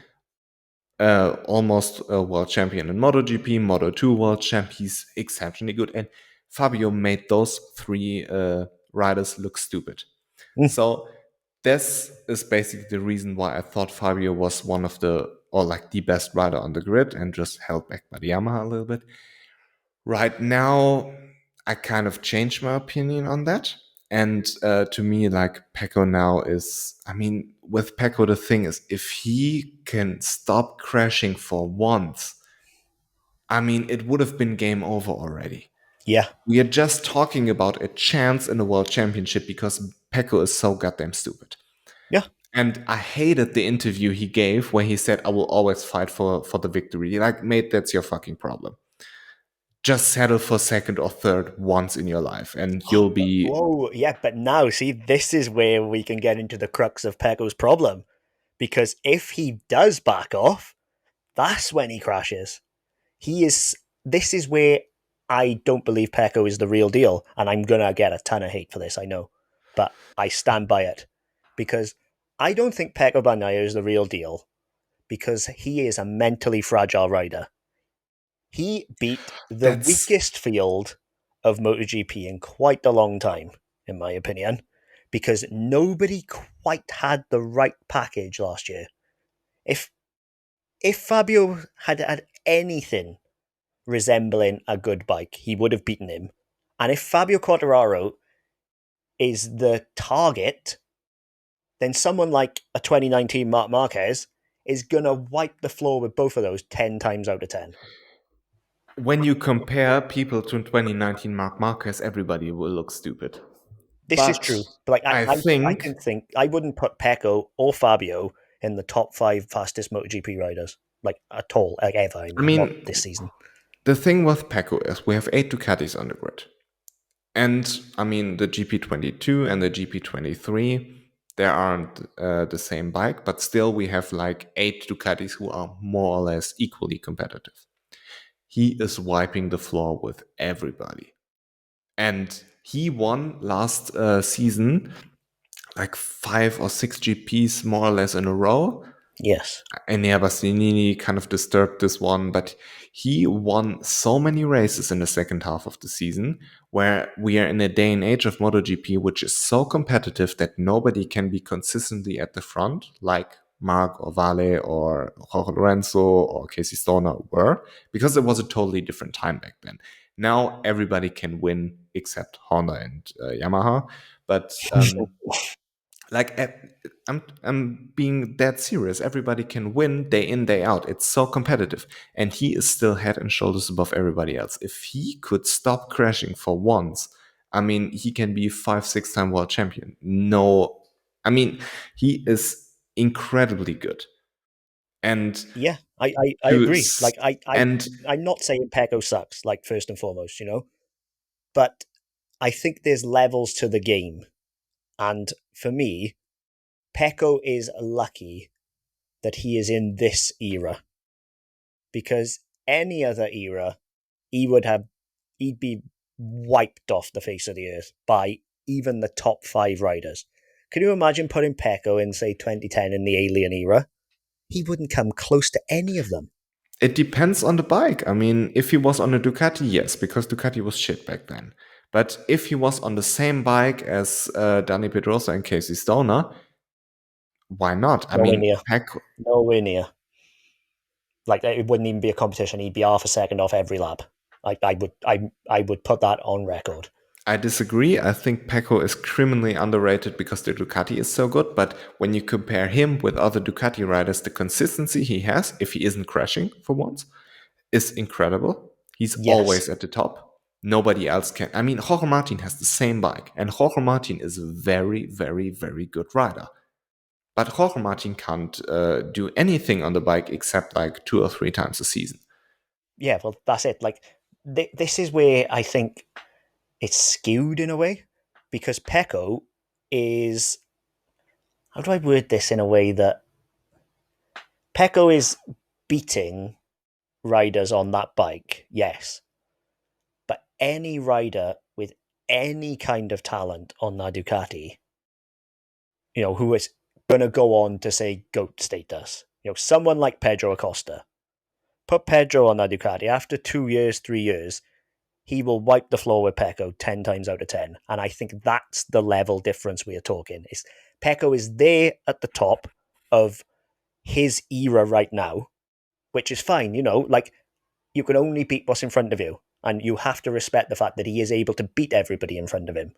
almost a world champion in MotoGP, Moto2 world champ. He's exceptionally good, and Fabio made those three riders look stupid. So this is basically the reason why I thought Fabio was one of the, or like the best rider on the grid and just held back by the Yamaha a little bit. Right now, I kind of changed my opinion on that. And to me, like Pecco now is, I mean, with Pecco, the thing is, if he can stop crashing for once, I mean, it would have been game over already. Yeah. We are just talking about a chance in the world championship because Pecco is so goddamn stupid. Yeah. And I hated the interview he gave where he said, I will always fight for the victory. Like, mate, that's your fucking problem. Just settle for second or third once in your life and you'll be. Whoa, yeah, but now, see, this is where we can get into the crux of Pecco's problem. Because if he does back off, that's when he crashes. This is where I don't believe Pecco is the real deal. And I'm going to get a ton of hate for this, I know. But I stand by it. Because I don't think Pecco Bagnaia is the real deal. Because he is a mentally fragile rider. He beat the That's weakest field of MotoGP in quite a long time, in my opinion, because nobody quite had the right package last year. If Fabio had had anything resembling a good bike, he would have beaten him. And if Fabio Quartararo is the target, then someone like a 2019 Marc Marquez is going to wipe the floor with both of those 10 times out of 10. when you compare people to 2019 Marc Marquez, everybody will look stupid. This is But true. But like I I think, can think I wouldn't put Pecco or Fabio in the top 5 fastest MotoGP riders. Like at all, like ever, I I mean, not mean, this season. the thing with Pecco is we have 8 Ducatis on the grid. And I mean, the GP22 and the GP23, they aren't the same bike, but still we have like 8 Ducatis who are more or less equally competitive. He is wiping the floor with everybody. And he won last season like 5 or 6 GPs more or less in a row. Yes. Enea Bastianini kind of disturbed this one, but he won so many races in the second half of the season where we are in a day and age of MotoGP which is so competitive that nobody can be consistently at the front, like Mark or Vale or Jorge Lorenzo or Casey Stoner were, because it was a totally different time back then. Now everybody can win except Honda and Yamaha, but like I'm being dead serious. Everybody can win day in day out. It's so competitive, and he is still head and shoulders above everybody else. If he could stop crashing for once, I mean, he can be 5, 6 time world champion. No, I mean, he is incredibly good, and Yeah, I to agree. Like and I'm not saying Pecco sucks, like first and foremost, but I think there's levels to the game. And for me, Pecco is lucky that he is in this era. Because any other era, he'd be wiped off the face of the earth by even the top 5 riders. Can you imagine putting Pecco in, say, 2010 in the Alien era? He wouldn't come close to any of them. it depends on the bike. I mean, if he was on a Ducati, yes, because Ducati was shit back then. But if he was on the same bike as Danny Pedrosa and Casey Stoner, why not? I Nowhere mean, near. Peck, Nowhere near. Like it wouldn't even be a competition. He'd be half a second off every lap. Like I would put that on record. I disagree. I think Pecco is criminally underrated because the Ducati is so good. But when you compare him with other Ducati riders, the consistency he has, if he isn't crashing for once, is incredible. He's Yes. always at the top. Nobody else can. I mean, Jorge Martin has the same bike, and Jorge Martin is a very, very, very good rider. But Jorge Martin can't do anything on the bike except like 2 or 3 times a season. Yeah. Well, that's it. Like this is where I think it's skewed in a way because Pecco is, how do I word this in a way that Pecco is beating riders on that bike, yes, but any rider with any kind of talent on that Ducati, who is going to go on to say GOAT status, someone like Pedro Acosta, put Pedro on that Ducati after 2 years, 3 years, he will wipe the floor with Pecco 10 times out of 10. And I think that's the level difference we are talking. Pecco is there at the top of his era right now, which is fine, like you can only beat what's in front of you. And you have to respect the fact that he is able to beat everybody in front of him.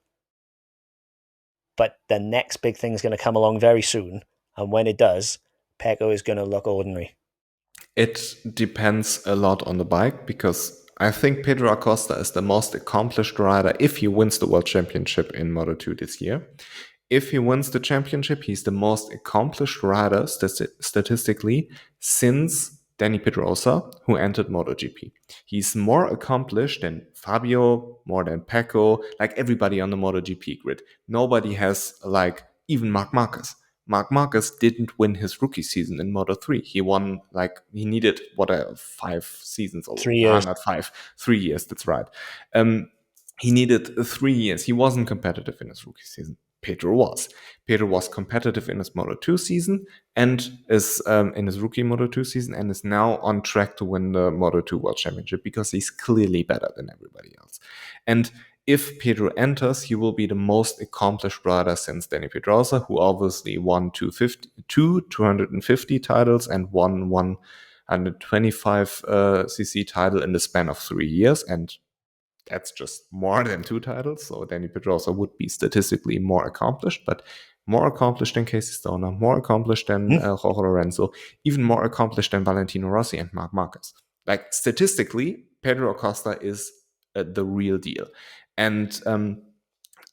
But the next big thing is going to come along very soon. And when it does, Pecco is going to look ordinary. It depends a lot on the bike, because I think Pedro Acosta is the most accomplished rider if he wins the World Championship in Moto2 this year. If he wins the championship, he's the most accomplished rider statistically since Danny Pedrosa, who entered MotoGP. He's more accomplished than Fabio, more than Pecco, like everybody on the MotoGP grid. Nobody has, like, even Marc Marquez. Marc Marquez didn't win his rookie season in Moto3. He won, he needed, 5 seasons? 3 years. Not 5, 3 years, that's right. He needed 3 years. He wasn't competitive in his rookie season. Pedro was. Pedro was competitive in his Moto2 season and is in his rookie Moto2 season, and is now on track to win the Moto2 World Championship because he's clearly better than everybody else. And if Pedro enters, he will be the most accomplished rider since Danny Pedrosa, who obviously won 250 titles and won 125 cc title in the span of 3 years, and that's just more than 2 titles. So Danny Pedrosa would be statistically more accomplished, but more accomplished than Casey Stoner, more accomplished than Jorge Lorenzo, even more accomplished than Valentino Rossi and Marc Marquez. Like, statistically, Pedro Acosta is the real deal. And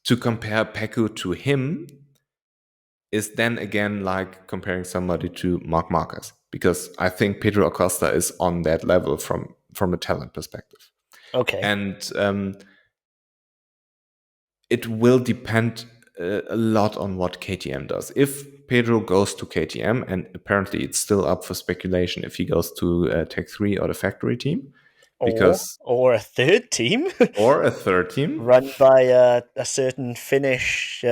to compare Pecco to him is then again like comparing somebody to Marc Marquez, because I think Pedro Acosta is on that level from a talent perspective. Okay. And it will depend a lot on what KTM does. If Pedro goes to KTM, and apparently it's still up for speculation if he goes to Tech 3 or the factory team, because or a third team, or a third team run by a certain Finnish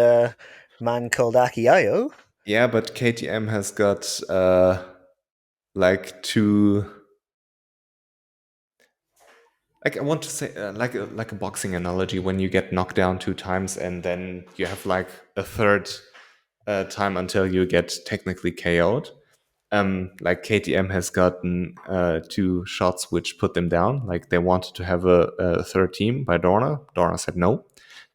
man called Akiayo. Yeah, but KTM has got two. Like, I want to say like a boxing analogy, when you get knocked down 2 times and then you have like a third time until you get technically KO'd. Like, KTM has gotten 2 shots which put them down. Like, they wanted to have a third team by Dorna. Dorna said no.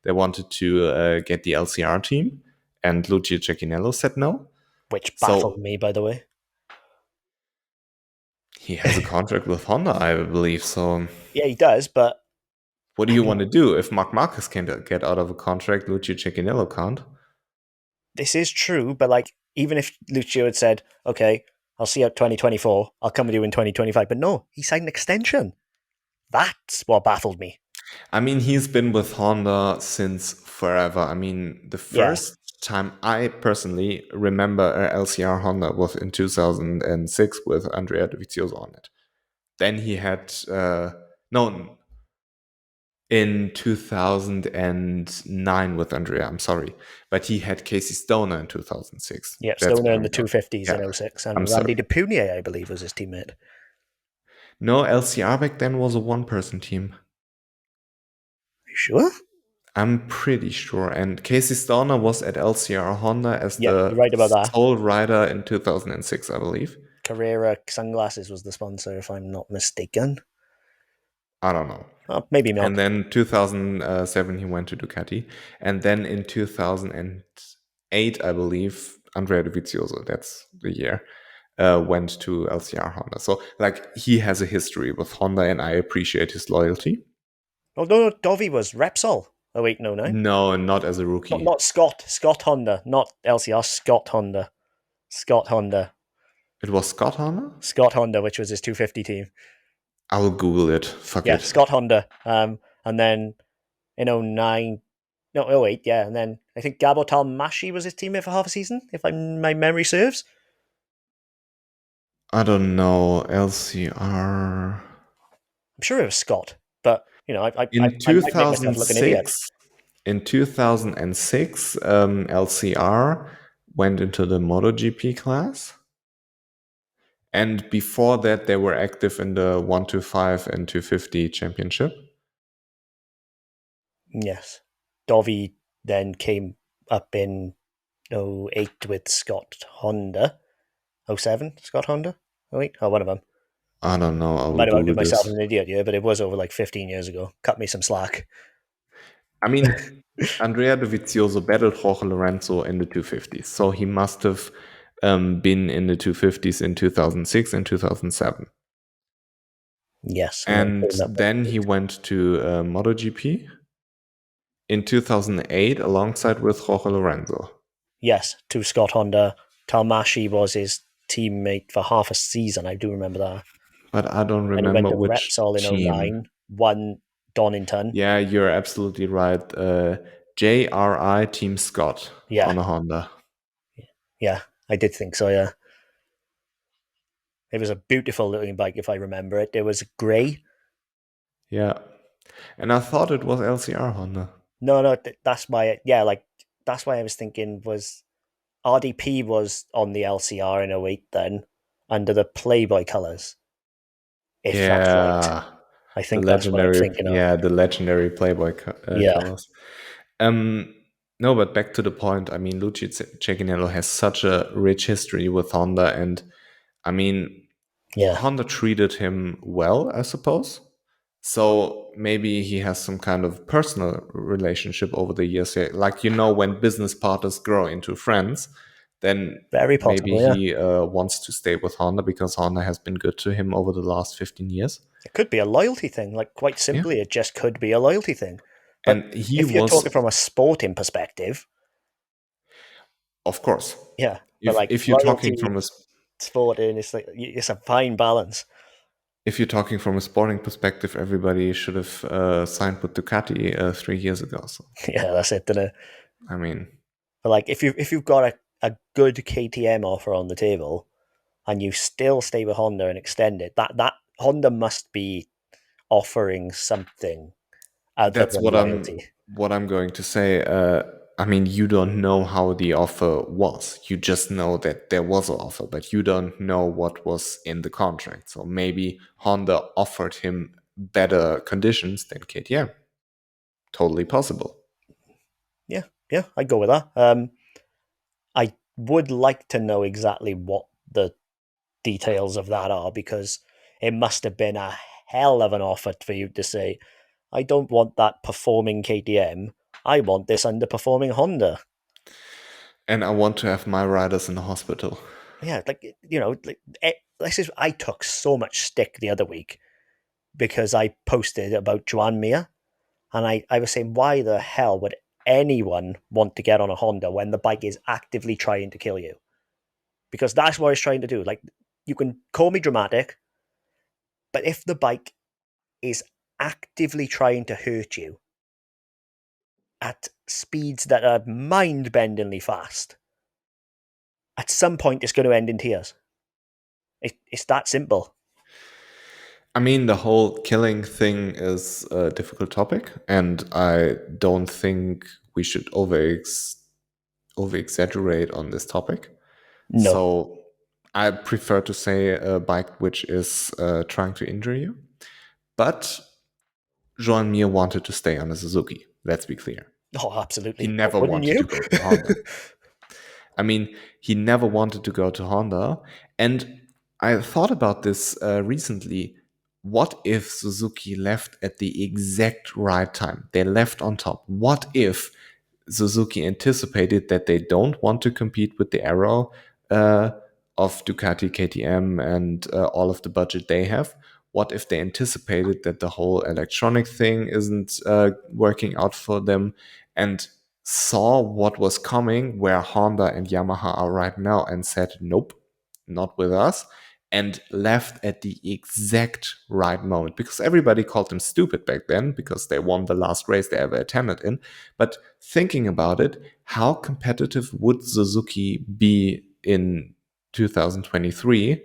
They wanted to get the LCR team, and Lucio Cecchinello said no. Which baffled me, by the way. He has a contract with Honda, I believe. So yeah, he does. But what do you want to do? If Marc Marquez can't get out of a contract, Lucio Cecchinello can't. This is true, but like, even if Lucio had said, "Okay, I'll see you at 2024. I'll come with you in 2025," but no, he signed an extension. That's what baffled me. I mean, he's been with Honda since forever. I mean, the first time I personally remember a LCR Honda was in 2006 with Andrea Dovizioso on it. Then he had in 2009 with Andrea, I'm sorry. But he had Casey Stoner in 2006. Yeah, Stoner in the 250s Yeah. in 06. And I'm Randy sorry. DePunier, I believe, was his teammate. No, LCR back then was a 1-person team. Are you sure? I'm pretty sure. And Casey Stoner was at LCR Honda as you're right about that. sole rider in 2006, I believe. Carrera Sunglasses was the sponsor, if I'm not mistaken. I don't know. Oh, maybe not. And then 2007 he went to Ducati, and then in 2008, I believe, Andrea Dovizioso, that's the year, went to LCR Honda. So like, he has a history with Honda, and I appreciate his loyalty. Oh no, Dovi was Repsol. Oh wait, no. No, not as a rookie. Not Scott Honda, not LCR. Scott Honda. It was Scott Honda? Scott Honda, which was his 250 team. I'll Google it. Fuck it. Scott Honda. And then in 09, no, 08, yeah. And then I think Gabo Talmashi was his teammate for half a season, if my memory serves. I don't know. LCR. I'm sure it was Scott, but in I might make myself look an idiot. In 2006, LCR went into the MotoGP class. And before that, they were active in the 125 and 250 championship. Yes. Dovi then came up in '08 with Scott Honda. '07 Scott Honda? '08? Oh, one of them. I don't know. I will Might have Google outed myself as this. an idiot, yeah, but it was over like 15 years ago. Cut me some slack. I mean, Andrea Dovizioso battled Jorge Lorenzo in the 250s, so he must have been in the 250s in 2006 and 2007. Yes, and then And came up then he went to MotoGP in 2008 alongside with Jorge Lorenzo. yes, to Scott Honda. Talmashi was his teammate for half a season. I do remember that. But I don't And he went remember to which Repsol in team. '09, won Donington. Yeah, you're absolutely right. JRI Team Scott Yeah, on a Honda. yeah, I did think so, yeah. It was a beautiful looking bike, if I remember it. It was grey. Yeah. And I thought it was LCR Honda. No, that's why, yeah, like, that's why I was thinking was RDP was on the LCR in '08 then, under the Playboy colours, if that's right. Yeah. I think that's what I'm thinking of. The legendary Playboy Yeah, colors. Um, no, but back to the point. I mean, Luigi Cecchinello has such a rich history with Honda, and I mean, yeah. Honda treated him well, I suppose. So maybe he has some kind of personal relationship over the years. Yeah, like, when business partners grow into friends, then Very maybe possible, yeah. he wants to stay with Honda because Honda has been good to him over the last 15 years. It could be a loyalty thing. Like, quite Yeah. simply, it just could be a loyalty thing. But And he if you're was, talking from a sporting perspective, of course, yeah. But if like if you're talking loyalty, from a sporting, it's a fine balance. if you're talking from a sporting perspective, everybody should have signed with Ducati 3 years ago. So Yeah, that's it. I mean, But like, if you've got a good KTM offer on the table and you still stay with Honda and extend it, that Honda must be offering something other that's than loyalty. what I'm going to say. I mean, you don't know how the offer was. You just know that there was an offer, but you don't know what was in the contract. So maybe Honda offered him better conditions than KTM. Totally possible. Yeah, yeah, I'd go with that. I would like to know exactly what the details of that are, because it must have been a hell of an offer for you to say, I don't want that performing KTM. I want this underperforming Honda. And I want to have my riders in the hospital. Yeah, this is, I took so much stick the other week because I posted about Joan Mir, and I was saying, why the hell would anyone want to get on a Honda when the bike is actively trying to kill you? Because that's what it's trying to do. Like, you can call me dramatic, but if the bike is actively trying to hurt you at speeds that are mind-bendingly fast, at some point it's going to end in tears. It's that simple. I mean, the whole killing thing is a difficult topic, and I don't think we should over exaggerate on this topic. No. So I prefer to say a bike which is trying to injure you. But Joan Mir wanted to stay on a Suzuki. Let's be clear. Oh, He absolutely. never Wouldn't wanted to you? go to Honda. I mean, he never wanted to go to Honda. And I thought about this recently. What if Suzuki left at the exact right time? They left on top. What if Suzuki anticipated that they don't want to compete with the Arrow of Ducati, KTM, and all of the budget they have? What if they anticipated that the whole electronic thing isn't working out for them and saw what was coming where Honda and Yamaha are right now and said, nope, not with us, and left at the exact right moment? Because everybody called them stupid back then because they won the last race they ever attended in. But thinking about it, how competitive would Suzuki be in 2023?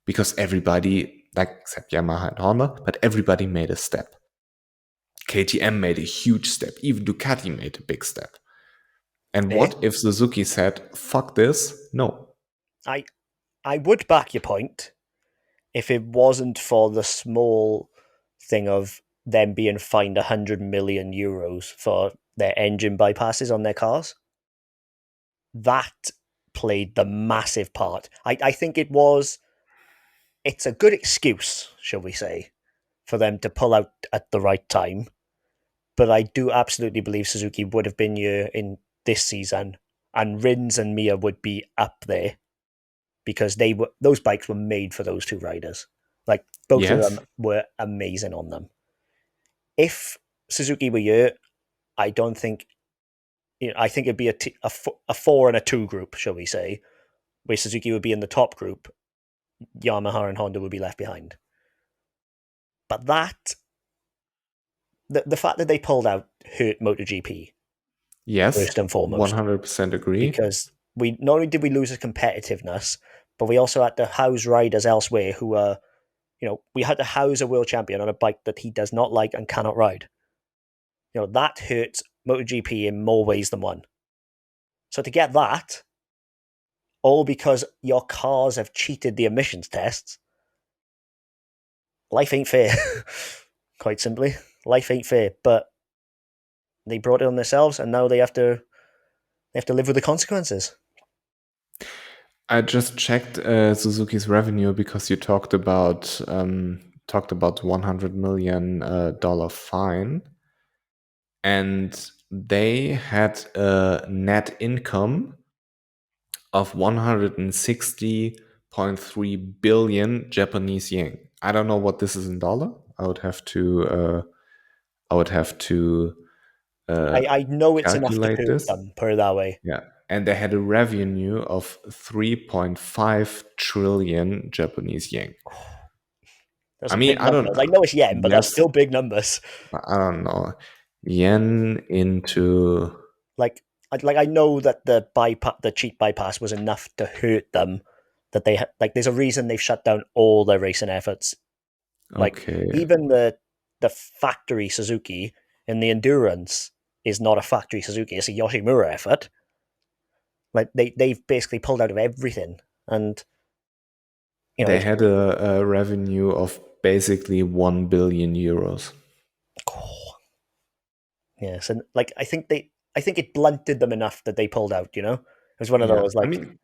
Because everybody, like, except Yamaha and Honda, but everybody made a step. KTM made a huge step. Even Ducati made a big step. And Eh? what if Suzuki said, fuck this? No. I I would back your point if it wasn't for the small thing of them being fined 100 million euros for their engine bypasses on their cars. That played the massive part. I think it's a good excuse, shall we say, for them to pull out at the right time. But I do absolutely believe Suzuki would have been here in this season, and Rins and Mia would be up there because those bikes were made for those two riders. Like both of them Yes. were amazing on them. If Suzuki were here, I don't think. I think it'd be a 4 and a 2 group, shall we say, where Suzuki would be in the top group, Yamaha and Honda would be left behind. But the fact that they pulled out hurt MotoGP Yes. first and foremost, 100% agree. because we not only did we lose a competitiveness, but we also had to house riders elsewhere who are, we had to house a world champion on a bike that he does not like and cannot ride. That hurts MotoGP in more ways than one. So to get that, all because your cars have cheated the emissions tests, life ain't fair. Quite simply, life ain't fair. But they brought it on themselves, and now they have to live with the consequences. I just checked Suzuki's revenue because you talked about $100 million dollar fine, and they had a net income of 160.3 billion Japanese yen. I don't know what this is in dollar. I would have to. I know it's enough to calculate hurt this. them, put it that way. Yeah. And they had a revenue of 3.5 trillion Japanese yen. Those I are mean, big I don't numbers. I know it's yen, but that's yes, still big numbers. I don't know. Yen into I know that the cheap bypass was enough to hurt them. That there's a reason they've shut down all their racing efforts. Like okay. even the factory Suzuki in the endurance is not a factory Suzuki; it's a Yoshimura effort. Like they've basically pulled out of everything, and They had a revenue of basically 1 billion euros. yes, and I think it blunted them enough that they pulled out. It was one of Yeah. those I mean,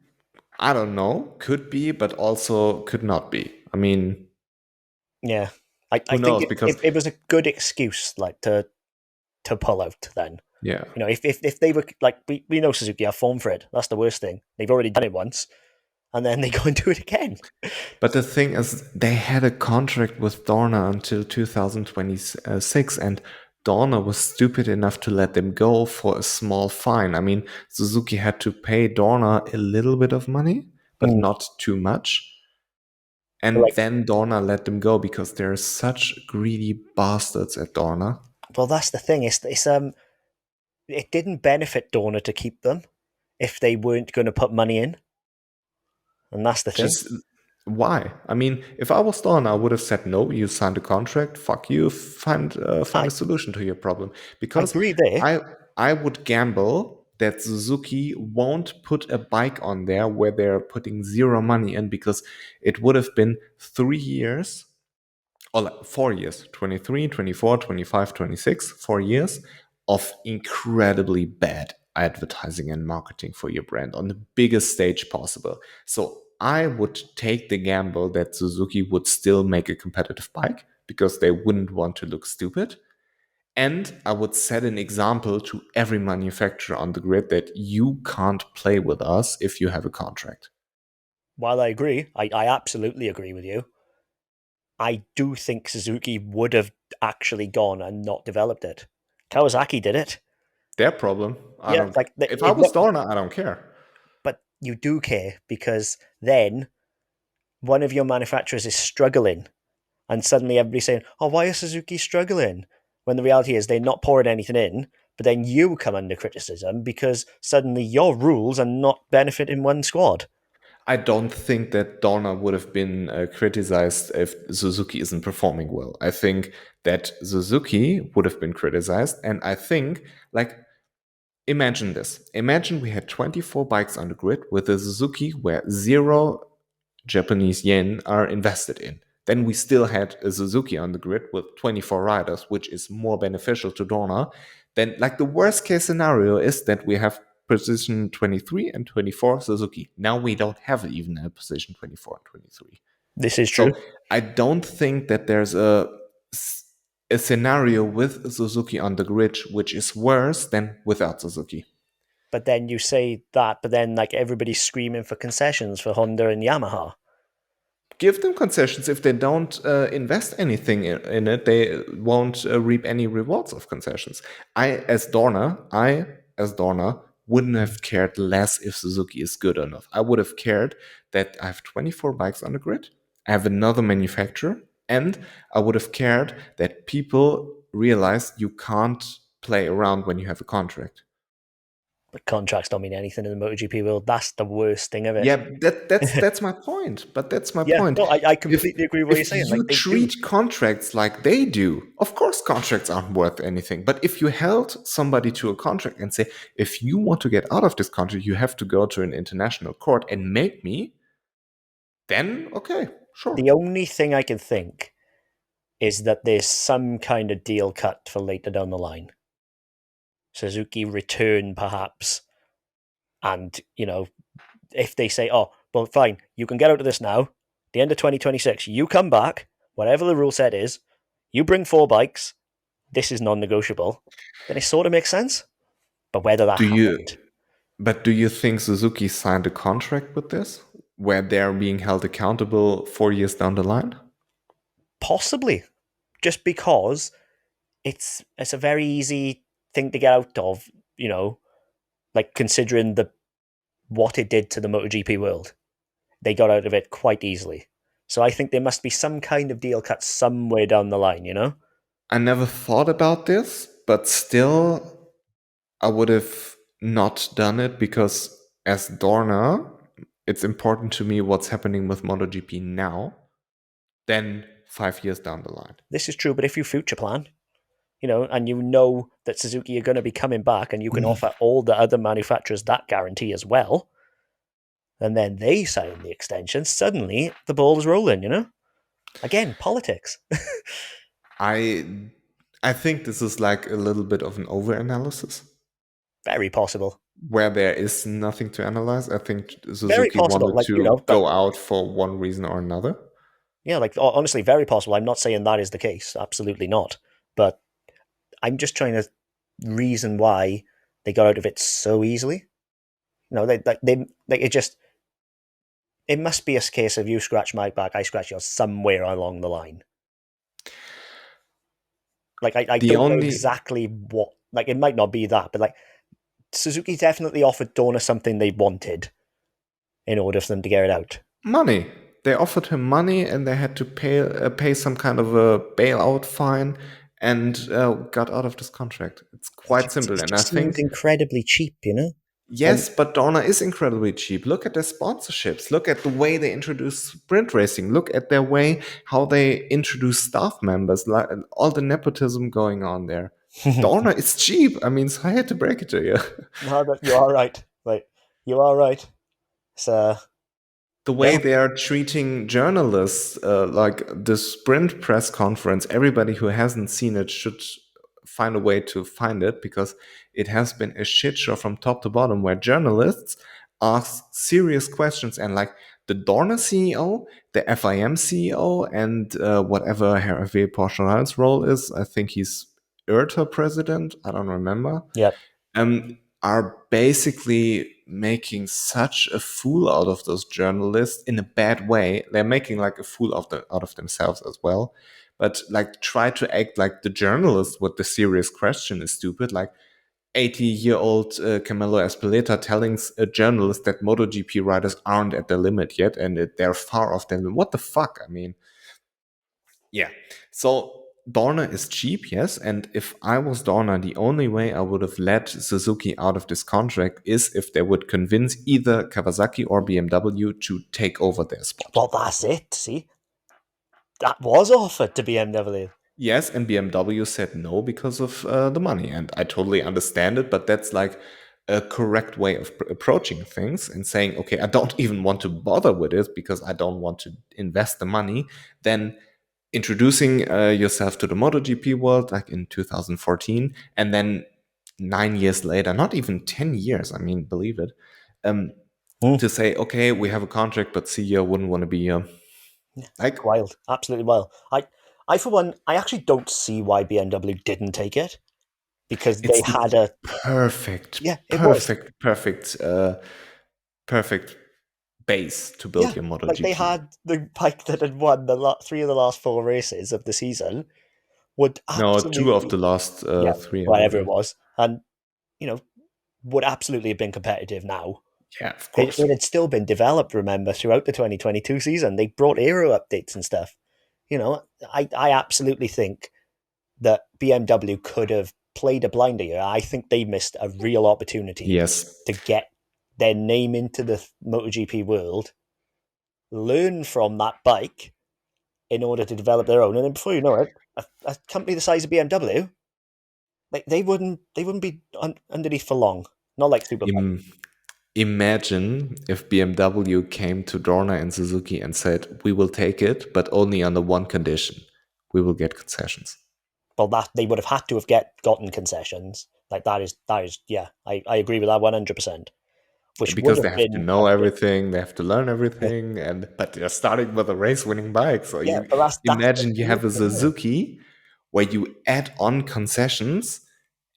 I don't know. Could be, but also could not be. I mean, yeah. I who think knows? Because it was a good excuse to pull out then. yeah. If they were we know Suzuki have form for it. That's the worst thing. They've already done it once, and then they go and do it again. But the thing is, they had a contract with Dorna until 2026, and Dorna was stupid enough to let them go for a small fine. I mean, Suzuki had to pay Dorna a little bit of money, but Mm. not too much. And Like, then Dorna let them go because they're such greedy bastards at Dorna. well, that's the thing. It didn't benefit Dorna to keep them if they weren't going to put money in, and that's the thing. Just why? I mean, if I was Dorna, I would have said no. You signed a contract. Fuck you. Find a I solution to your problem. I Because agree there. I I would gamble that Suzuki won't put a bike on there where they're putting zero money in, because it would have been 3 years or like 4 years, 23, 24, 25, 26, 4 years of incredibly bad advertising and marketing for your brand on the biggest stage possible. So I would take the gamble that Suzuki would still make a competitive bike because they wouldn't want to look stupid. And I would set an example to every manufacturer on the grid that you can't play with us if you have a contract. While I agree, I absolutely agree with you. I do think Suzuki would have actually gone and not developed it. Kawasaki did it. Their problem. I Yeah, don't. like If I it was looked, Dorna, I don't care. but you do care because then one of your manufacturers is struggling, and suddenly everybody's saying, "Oh, why is Suzuki struggling?" When the reality is they're not pouring anything in, but then you come under criticism because suddenly your rules are not benefiting one squad. I don't think that Dorna would have been criticized if Suzuki isn't performing well. I think that Suzuki would have been criticized. And I think, like, imagine this. Imagine we had 24 bikes on the grid with a Suzuki where zero Japanese yen are invested in. then we still had a Suzuki on the grid with 24 riders, which is more beneficial to Dorna. Then, like, the worst case scenario is that we have position 23 and 24 Suzuki. Now we don't have even a position 24 and 23. This is true. So I don't think that there's a scenario with Suzuki on the grid which is worse than without Suzuki. But then you say that, but then like everybody's screaming for concessions for Honda and Yamaha. Give them concessions. If they don't invest anything in it, they won't reap any rewards of concessions. I, as Dorna, wouldn't have cared less if Suzuki is good enough. I would have cared that I have 24 bikes on the grid, I have another manufacturer, and I would have cared that people realize you can't play around when you have a contract. But contracts don't mean anything in the MotoGP world. That's the worst thing of it. Yeah, that's my point. But that's my Yeah, point. no, I completely agree with what you're saying. If you Like, they treat do. contracts like they do, of course contracts aren't worth anything. But if you held somebody to a contract and say, if you want to get out of this contract, you have to go to an international court and make me, then okay, sure. The only thing I can think is that there's some kind of deal cut for later down the line. Suzuki return, perhaps. And, you know, if they say, oh, well, fine, you can get out of this now. The end of 2026, you come back, whatever the rule set is, you bring 4 bikes, this is non-negotiable, then it sort of makes sense. But whether that happened... Do you think Suzuki signed a contract with this, where they're being held accountable 4 years down the line? Possibly. Just because it's a very easy thing to get out of, you know, like considering what it did to the MotoGP world. They got out of it quite easily. So I think there must be some kind of deal cut somewhere down the line, you know? I never thought about this, but still, I would have not done it because as Dorna, it's important to me what's happening with MotoGP now than 5 years down the line. This is true, but if you future plan, you know, and you know that Suzuki are going to be coming back and you can offer all the other manufacturers that guarantee as well, and then they sign the extension, suddenly the ball is rolling, you know? Again, politics. I think this is like a little bit of an overanalysis. Very possible. Where there is nothing to analyze. I think Very Suzuki possible. wanted Like, to you know, go out for one reason or another. Yeah, like honestly, very possible. I'm not saying that is the case. Absolutely not. But I'm just trying to reason why they got out of it so easily. You know, it must be a case of you scratch my back, I scratch yours somewhere along the line. Like I don't know exactly what. Like it might not be that, but like Suzuki definitely offered Dorna something they wanted in order for them to get it out. Money. They offered him money, and they had to pay some kind of a bailout fine, and got out of this contract. It's quite simple, It and just I think seems incredibly cheap, you know. yes, but Dorna is incredibly cheap. Look at their sponsorships. Look at the way they introduce sprint racing. Look at their way how they introduce staff members. Like all the nepotism going on there. Dorna is cheap. I mean, so I had to break it to you. No, you are right. Like you are right. So the way they are treating journalists, like the sprint press conference, everybody who hasn't seen it should find a way to find it, because it has been a shit show from top to bottom, where journalists ask serious questions, and like the Dorna CEO, the FIM CEO, and whatever Hervé Porcheral's role is, I think he's IRTA president, I don't remember. Yeah. Are basically making such a fool out of those journalists in a bad way. They're making like a fool out of themselves as well. But like try to act like the journalist with the serious question is stupid. Like 80-year-old Camilo Espeleta telling a journalist that MotoGP riders aren't at their limit yet and they're far off them. What the fuck? I mean, yeah. So Dorna is cheap, yes, and if I was Dorna, the only way I would have let Suzuki out of this contract is if they would convince either Kawasaki or BMW to take over their spot. Well, that's it, see? That was offered to BMW. Yes, and BMW said no because of the money, and I totally understand it, but that's like a correct way of approaching things and saying, okay, I don't even want to bother with it because I don't want to invest the money, then introducing yourself to the MotoGP world like in 2014, and then 9 years later, not even 10 years, I mean, believe it, to say, okay, we have a contract, but CEO wouldn't want to be here. Like, Wild, absolutely wild. I for one, I actually don't see why BMW didn't take it, because they it's had the a perfect, it was perfect base to build your like they MotoGP. had the bike that had won three of the last four races of the season would No, two of absolutely the last three, I whatever it believe. was, and you know would absolutely have been competitive now. Yeah, of It course. had still been developed, remember, throughout the 2022 season. They brought aero updates and stuff. I absolutely think that BMW could have played a blinder here. I think they missed a real opportunity Yes. to get their name into the MotoGP world, learn from that bike in order to develop their own. And then before you know it, a company the size of BMW, like they wouldn't be underneath for long. Not like Superbike. Imagine if BMW came to Dorna and Suzuki and said, we will take it, but only under one condition. We will get concessions. Well, that they would have had to have gotten concessions. Like that is yeah, I agree with that 100%. Which would Because they have have to been know everything, they have to learn everything, but they're starting with a race-winning bike. So yeah, you but that's the imagine you weird have a thing there. Suzuki where you add on concessions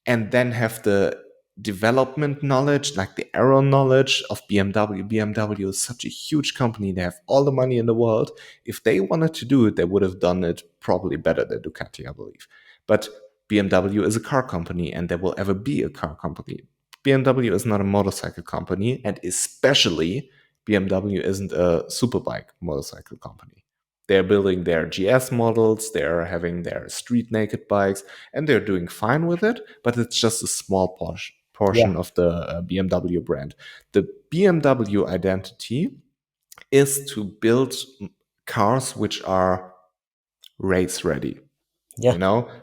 and then have the development knowledge, like the aero knowledge of BMW. BMW is such a huge company; they have all the money in the world. If they wanted to do it, they would have done it probably better than Ducati, I believe. But BMW is a car company, and there will ever be a car company. BMW is not a motorcycle company, and especially BMW isn't a superbike motorcycle company. They're building their GS models, they're having their street naked bikes, and they're doing fine with it, but it's just a small Yeah, portion of the BMW brand. The BMW identity is to build cars which are race ready. yeah.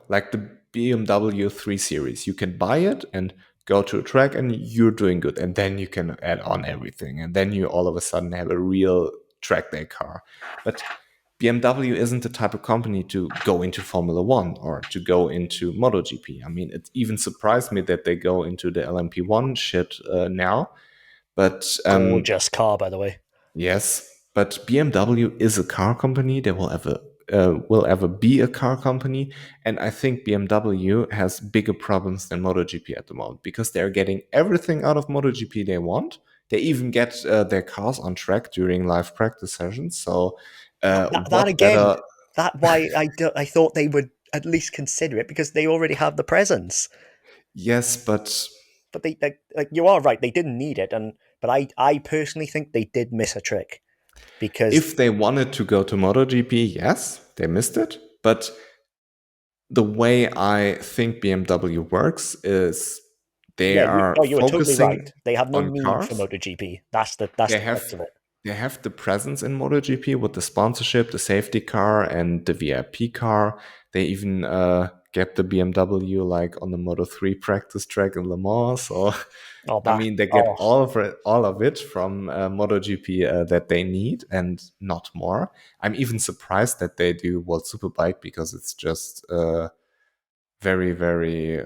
Like the BMW 3 Series. You can buy it and go to a track and you're doing good. And then you can add on everything. And then you all of a sudden have a real track day car. But BMW isn't the type of company to go into Formula One or to go into MotoGP. I mean, it even surprised me that they go into the LMP1 shit now. But Gorgeous car, by the way. yes, but BMW is a car company. They will ever be a car company, and I think BMW has bigger problems than MotoGP at the moment because they're getting everything out of MotoGP they want. They even get their cars on track during live practice sessions. So, That what again, better? that why I thought they would at least consider it, because they already have the presence. Yes, but But they like you are right, they didn't need it, and but I personally think they did miss a trick, because if they wanted to go to MotoGP, yes, they missed it. But the way I think BMW works is they yeah, are no, you were totally focusing right. They have no on need for cars. MotoGP. That's They the crux have of it. they have the presence in MotoGP with the sponsorship, the safety car, and the VIP car. They even get the BMW like on the Moto3 practice track in Le Mans. So Oh, I that mean, they get oh, all of it from MotoGP that they need and not more. I'm even surprised that they do World Superbike because it's just very, very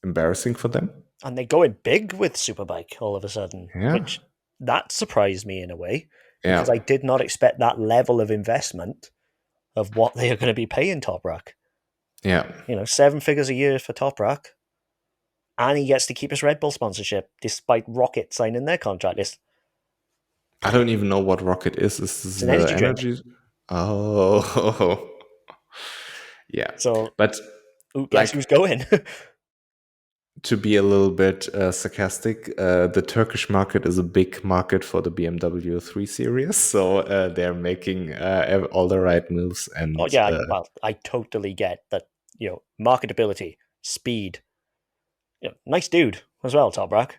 embarrassing for them. and they go in big with Superbike all of a sudden, Yeah, which that surprised me in a way, because yeah, I did not expect that level of investment of what they are going to be paying Toprak. yeah. 7 figures a year for Toprak, and he gets to keep his Red Bull sponsorship despite Rocket signing their contract. I don't even know what Rocket is. Is It's this an energy drink. energy? Oh, yeah. So, But guess like who's going? to be a little bit sarcastic, the Turkish market is a big market for the BMW 3 Series, so they're making all the right moves. Oh And yeah, I totally get that. Marketability, speed. Nice dude as well, Toprak.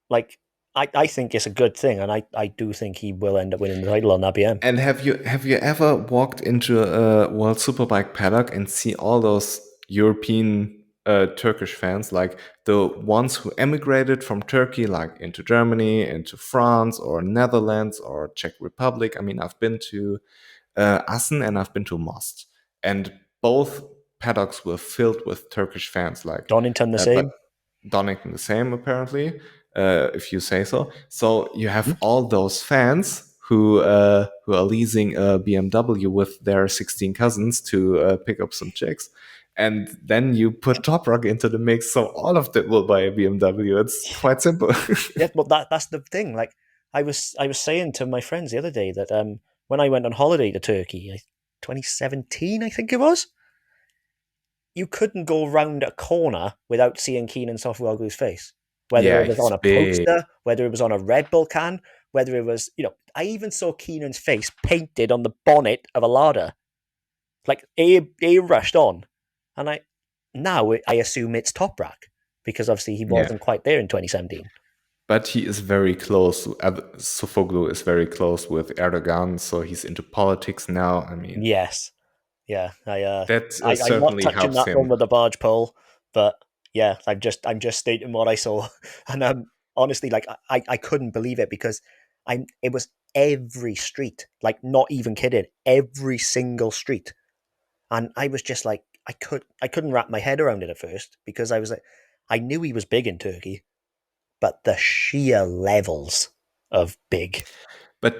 Like, I think it's a good thing, and I do think he will end up winning the title on that BM. and have you ever walked into a World Superbike paddock and see all those European Turkish fans, like the ones who emigrated from Turkey, like into Germany, into France, or Netherlands, or Czech Republic. I mean, I've been to Assen and I've been to Most, and both paddocks were filled with Turkish fans. Like, Donington the but same. Donington the same, apparently, if you say so. So you have Mhm. all those fans who are leasing a BMW with their 16 cousins to pick up some chicks. And then you put Top Rock into the mix, so all of them will buy a BMW. It's quite simple. Yeah, but that's the thing. Like I was saying to my friends the other day that when I went on holiday to Turkey, 2017, I think it was, you couldn't go round a corner without seeing Keenan Sofuoglu's face. Whether Yeah, it was he's on a big. poster, whether it was on a Red Bull can, whether it was, I even saw Keenan's face painted on the bonnet of a Lada. Like he rushed on, and I assume it's Top Rack because obviously he Yeah, wasn't quite there in 2017. but he is very close. Sofoglu is very close with Erdogan, so he's into politics now. I mean, Yes, yeah. that I'm not certainly touching helps that one him. with a barge pole, but yeah, I'm just stating what I saw, and honestly, like I couldn't believe it because it was every street, like not even kidding, every single street, and I was just like I couldn't wrap my head around it at first because I was like I knew he was big in Turkey, but the sheer levels of big. But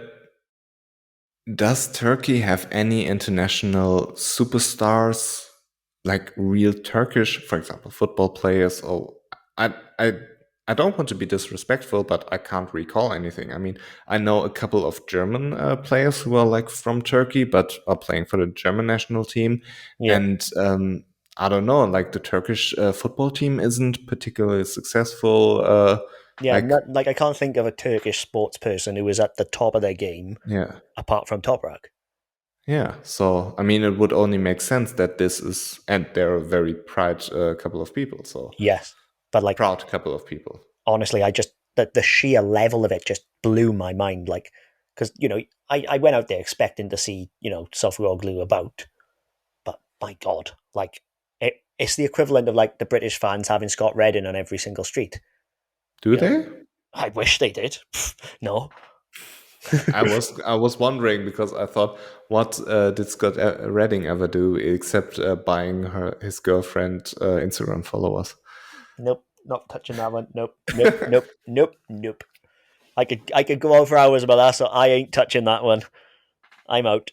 does Turkey have any international superstars, like real Turkish, for example, football players? Or I, I, I don't want to be disrespectful, but I can't recall anything. I mean, I know a couple of German players who are like from Turkey, but are playing for the German national team, Yeah, and I don't know, like the Turkish football team isn't particularly successful. yeah. Like, Like I can't think of a Turkish sports person who was at the top of their game yeah. apart from Toprak. Yeah, so I mean, it would only make sense that this is, and they're a very proud couple of people. So Yes, but like proud couple of people. honestly, I just the sheer level of it just blew my mind. Like because I went out there expecting to see Sofroglu about, but my God, like it's the equivalent of like the British fans having Scott Redding on every single street. Do You know, they? I wish they did. No, I was wondering because I thought, what did Scott Redding ever do except buying his girlfriend Instagram followers? nope, not touching that one. Nope, nope, nope, nope, nope. I could go on for hours about that, so I ain't touching that one. I'm out.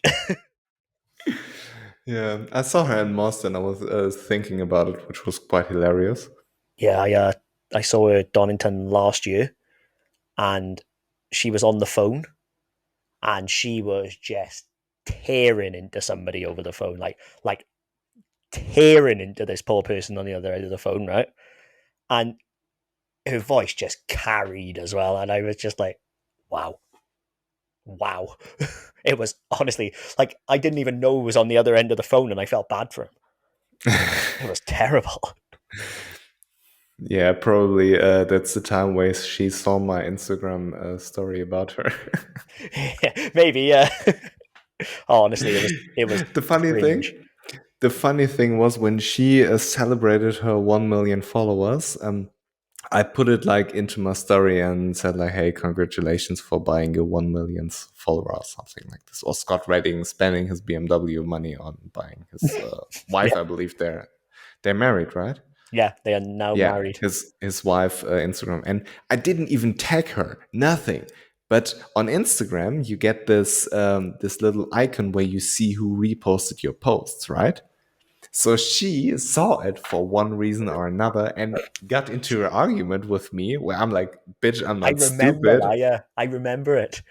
Yeah, I saw her in Most and I was thinking about it, which was quite hilarious. Yeah, I saw her at Donington last year, and she was on the phone, and she was just tearing into somebody over the phone, like tearing into this poor person on the other end of the phone, right? And her voice just carried as well, and I was just like, wow, wow. It was honestly like I didn't even know it was on the other end of the phone, and I felt bad for him. It was terrible. Yeah, probably that's the time where she saw my Instagram story about her. Maybe, yeah. Honestly, it was the funny cringe. thing the funny thing was when she celebrated her 1 million followers. I put it like into my story and said like, "Hey, congratulations for buying your 1 millionth follower," or something like this. Or Scott Redding spending his BMW money on buying his wife. Yeah, I believe they're married, right? yeah, they are now Yeah, married. his wife Instagram, and I didn't even tag her, nothing. But on Instagram, you get this little icon where you see who reposted your posts, right? So she saw it for one reason or another and got into an argument with me where I'm like, "Bitch, I'm I not remember stupid. that. Yeah, I remember it.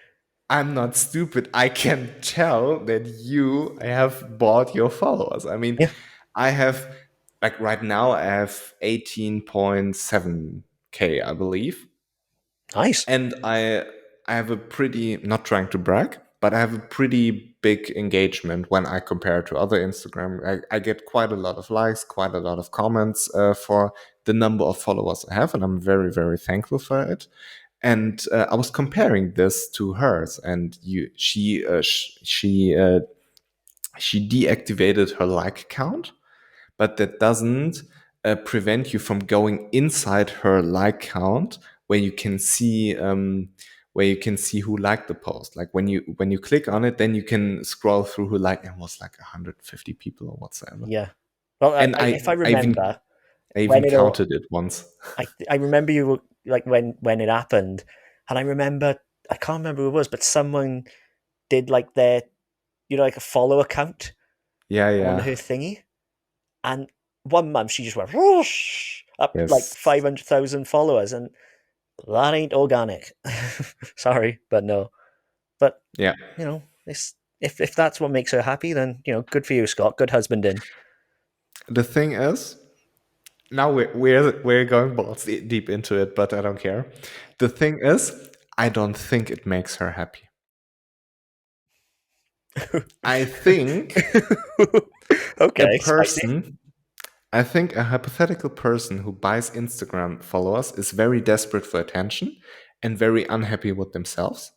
I'm not stupid. I can tell that you have bought your followers." I mean, Yeah, I have, like right now, I have 18.7K, I believe. nice. And I have a pretty, not trying to brag, but I have a pretty big engagement when I compare to other Instagram. I get quite a lot of likes, quite a lot of comments for the number of followers I have, and I'm very, very thankful for it. And I was comparing this to hers, and she deactivated her like count, but that doesn't prevent you from going inside her like count, where you can see who liked the post. Like when you click on it, then you can scroll through who liked, and it was like 150 people or whatsoever. Yeah. Well, And if I I even remember I even when it all, counted it once. I remember you were like when it happened, and I remember I can't remember who it was, but someone did like their like a follow account Yeah, on yeah. her thingy, and one month she just went whoosh, up like Yes. 500,000 followers, and that ain't organic. Sorry, but no. But Yeah. it's if that's what makes her happy, then good for you, Scott. Good husbanding. The thing is, now we're going balls deep into it, but I don't care. The thing is, I don't think it makes her happy. I think a Okay, spicy. person, I think a hypothetical person who buys Instagram followers is very desperate for attention and very unhappy with themselves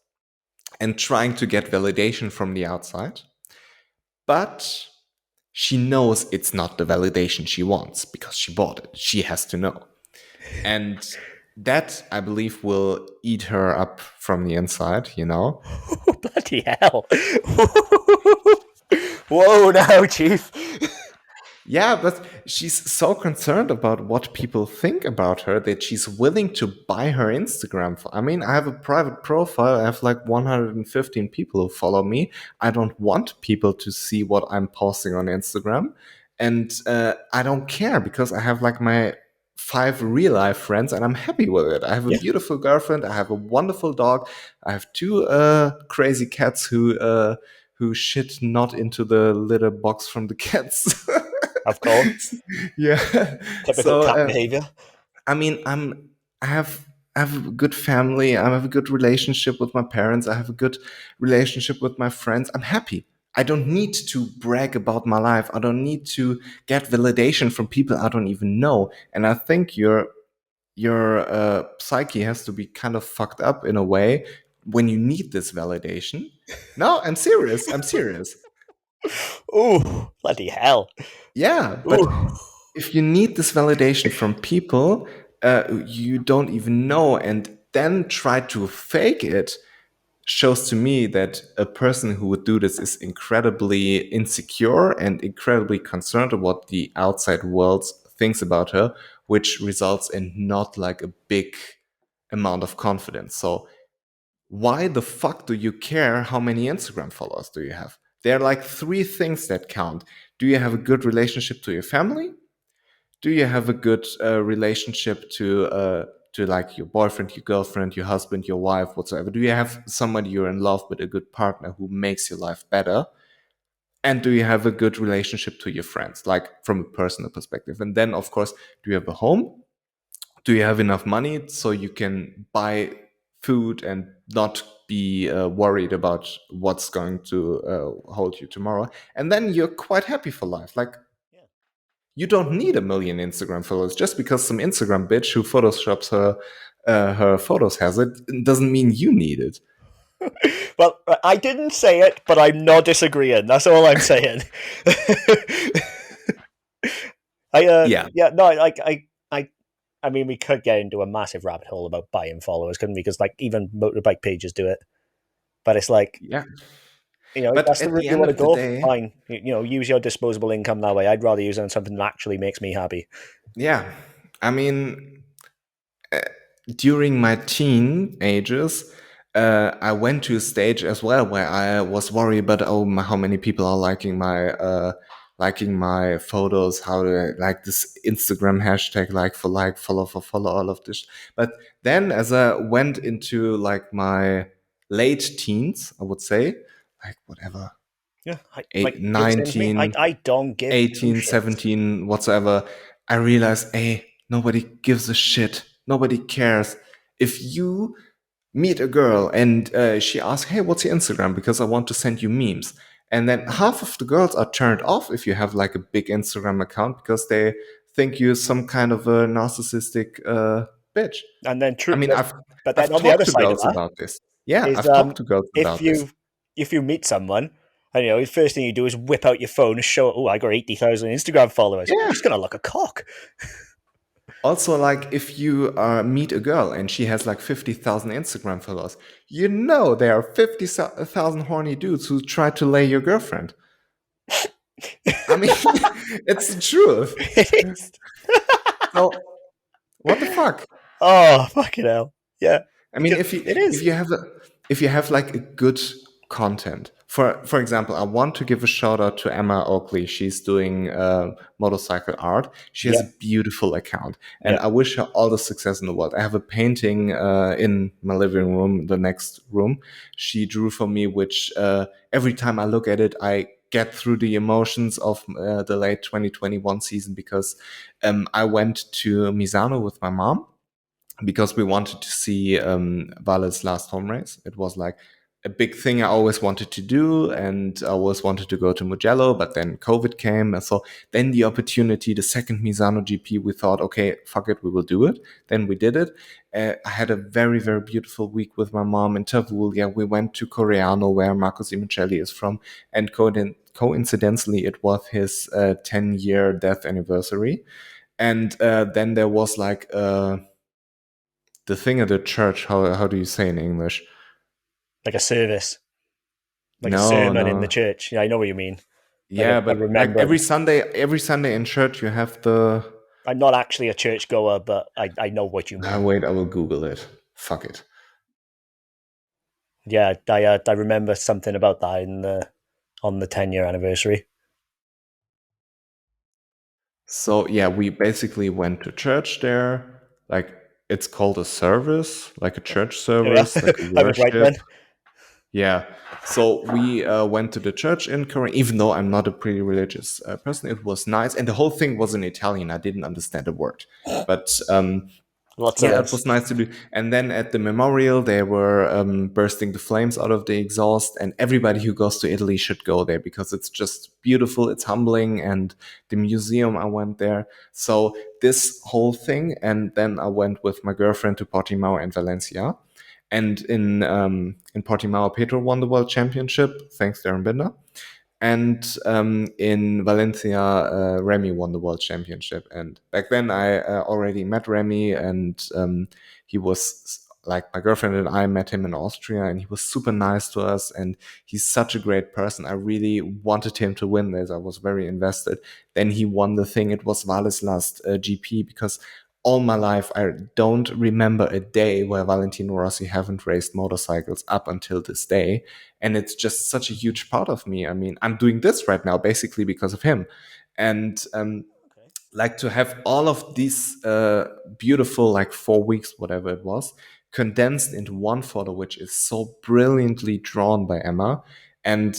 and trying to get validation from the outside. But she knows it's not the validation she wants because she bought it. She has to know. And that, I believe, will eat her up from the inside, you know? Bloody hell. Whoa, now, Chief. Yeah, but she's so concerned about what people think about her that she's willing to buy her Instagram. I mean, I have a private profile. I have like 115 people who follow me. I don't want people to see what I'm posting on Instagram. And I don't care because I have like my 5 real life friends and I'm happy with it. I have a Yeah, beautiful girlfriend. I have a wonderful dog. I have 2 crazy cats who shit not into the litter box from the cats. of course. Yeah. Typical So cat behavior. I mean, I have I have a good family. I have a good relationship with my parents. I have a good relationship with my friends. I'm happy. I don't need to brag about my life. I don't need to get validation from people I don't even know. And I think your psyche has to be kind of fucked up in a way when you need this validation. No, I'm serious. I'm serious. Ooh, bloody hell. Yeah, but Ooh. if you need this validation from people you don't even know and then try to fake it, shows to me that a person who would do this is incredibly insecure and incredibly concerned about what the outside world thinks about her, which results in not like a big amount of confidence. So why the fuck do you care how many Instagram followers do you have? There are like 3 things that count. Do you have a good relationship to your family? Do you have a good relationship to like your boyfriend, your girlfriend, your husband, your wife, whatsoever? Do you have somebody you're in love with, a good partner who makes your life better? And do you have a good relationship to your friends, like from a personal perspective? And then, of course, do you have a home? Do you have enough money so you can buy food and not be worried about what's going to hold you tomorrow? And then you're quite happy for life. Like, Yeah. you don't need a million Instagram followers. Just because some Instagram bitch who photoshops her photos has it doesn't mean you need it. Well, I didn't say it, but I'm not disagreeing. That's all I'm saying. Yeah, Yeah, no, I mean, we could get into a massive rabbit hole about buying followers, couldn't we? Because like even motorbike pages do it, but it's like yeah. if But that's the at route the you end want to of the go, day, fine. Use your disposable income that way. I'd rather use it on something that actually makes me happy. yeah. I mean, during my teen ages, I went to a stage as well where I was worried about how many people are liking my photos, how to like this Instagram hashtag like follow for follow all of this. But then as I went into like my late teens, I would say, like whatever, Yeah, eight, you're the same as me. 19, I don't give two 18, shits. 17, whatsoever, I realized, hey, nobody gives a shit. Nobody cares. If you meet a girl and she asks, hey, what's your Instagram? Because I want to send you memes. And then half of the girls are turned off if you have like a big Instagram account because they think you're some kind of a narcissistic bitch. And then I true, mean, but then I've on the talked other to side of girls that about this. Yeah, is I've talked to girls if about this. you meet someone And the first thing you do is whip out your phone and show, oh, I got 80,000 Instagram followers. Yeah. She's gonna look a cock. Also, like if you meet a girl and she has like 50,000 Instagram followers, you know there are 50,000 horny dudes who try to lay your girlfriend. I mean, it's the truth. It is. So what the fuck? Oh, fucking hell. Yeah. I mean, It is. if you have like a good content, for example, I want to give a shout out to Emma Oakley. She's doing motorcycle art. She has Yeah. a beautiful account, and Yeah. I wish her all the success in the world. I have a painting in my living room, the next room. She drew for me, which every time I look at it, I get through the emotions of the late 2021 season because I went to Misano with my mom because we wanted to see Vale's last home race. It was like a big thing I always wanted to do, and I always wanted to go to Mugello, but then COVID came. And so then the opportunity, the second Misano GP, we thought, okay, fuck it, we will do it. Then we did it. I had a very, very beautiful week with my mom in Tavul. Yeah, we went to Coreano, where Marcos Ramirez is from, and coincidentally, it was his 10-year death anniversary. And then there was like the thing at the church. How do you say in English? Like a service, like a No, sermon in the no. church. Yeah, I know what you mean. Like Yeah, a but like remembrance. Every Sunday in church, you have the. I'm not actually a churchgoer, but I know what you mean. Wait, I will Google it. Fuck it. Yeah, I remember something about that in the on the 10-year anniversary. So yeah, we basically went to church there. Like it's called a service, like a church Oh, yeah, service, like a I was right worship. then. Yeah. So we went to the church in Korea, even though I'm not a pretty religious person. It was nice. And the whole thing was in Italian. I didn't understand a word. But Lots of yeah, it this. was nice to do. And then at the memorial, they were bursting the flames out of the exhaust. And everybody who goes to Italy should go there because it's just beautiful. It's humbling. And the museum, I went there. So this whole thing. And then I went with my girlfriend to Portimao and Valencia. And in Portimao, Pedro won the world championship, thanks to Aaron Binder. And in Valencia, Remy won the world championship. And back then, I already met Remy, and he was like my girlfriend and I met him in Austria, and he was super nice to us. And he's such a great person. I really wanted him to win this. I was very invested. Then he won the thing. It was Vale's last GP because all my life, I don't remember a day where Valentino Rossi haven't raced motorcycles up until this day. And it's just such a huge part of me. I mean, I'm doing this right now basically because of him. And Okay. like to have all of these beautiful, like 4 weeks, whatever it was, condensed into one photo, which is so brilliantly drawn by Emma. And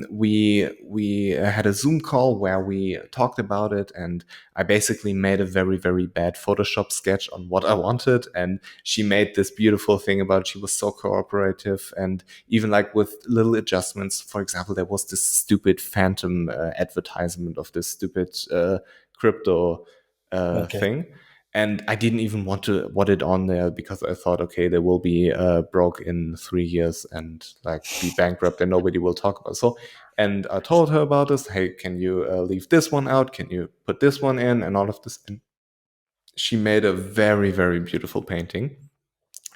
we had a Zoom call where we talked about it, and I basically made a very, very bad Photoshop sketch on what I wanted, and she made this beautiful thing about it. She was so cooperative, and even like with little adjustments. For example, there was this stupid phantom advertisement of this stupid crypto Okay. thing. And I didn't even want it on there because I thought, okay, they will be broke in 3 years and like be bankrupt and nobody will talk about it. So, and I told her about this. Hey, can you leave this one out? Can you put this one in and all of this? And she made a very, very beautiful painting.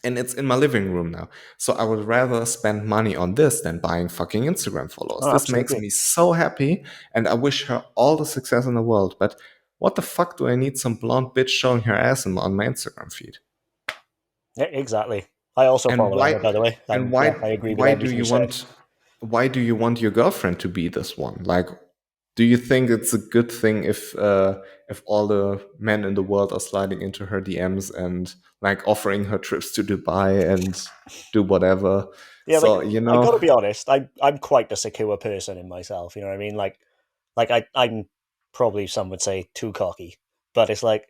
And it's in my living room now. So I would rather spend money on this than buying fucking Instagram followers. Oh, This makes absolutely. me so happy, and I wish her all the success in the world. But what the fuck do I need some blonde bitch showing her ass on my Instagram feed? Yeah, exactly. I also And follow why Emma, by the way. and Yeah, why I agree with why do everything you you said. want your girlfriend to be this one? Like, do you think it's a good thing if all the men in the world are sliding into her DMs and like offering her trips to Dubai and do whatever? Yeah, like So, you I know, gotta be honest, I'm quite a secure person in myself. You know what I mean? Like I'm probably some would say too cocky, but it's like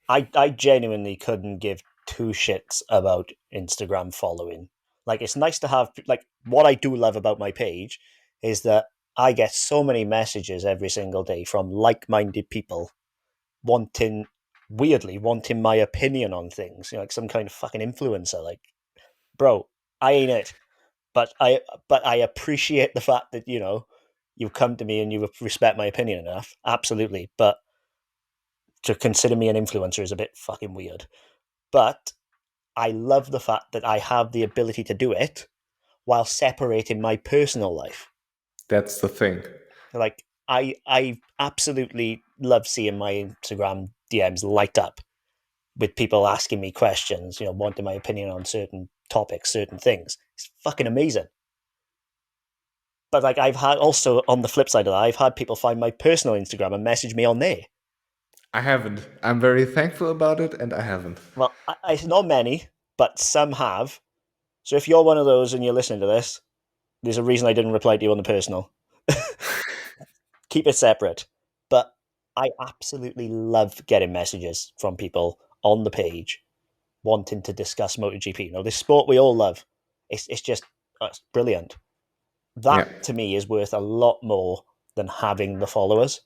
I genuinely couldn't give two shits about Instagram following. Like it's nice to have like what I do love about my page is that I get so many messages every single day from like-minded people wanting weirdly wanting my opinion on things, you know, like some kind of fucking influencer. Like, bro, I ain't it. But I appreciate the fact that you come to me and you respect my opinion enough. Absolutely, but to consider me an influencer is a bit fucking weird. But I love the fact that I have the ability to do it while separating my personal life. That's the thing. Like I absolutely love seeing my Instagram DMs light up with people asking me questions, wanting my opinion on certain topics, certain things. It's fucking amazing. But like I've had also on the flip side of that, I've had people find my personal Instagram and message me on there. I haven't. I'm very thankful about it, and I haven't. Well, not many, but some have. So if you're one of those and you're listening to this, there's a reason I didn't reply to you on the personal. Keep it separate. But I absolutely love getting messages from people on the page wanting to discuss MotoGP. This sport we all love. It's just it's brilliant. That Yeah. to me is worth a lot more than having the followers.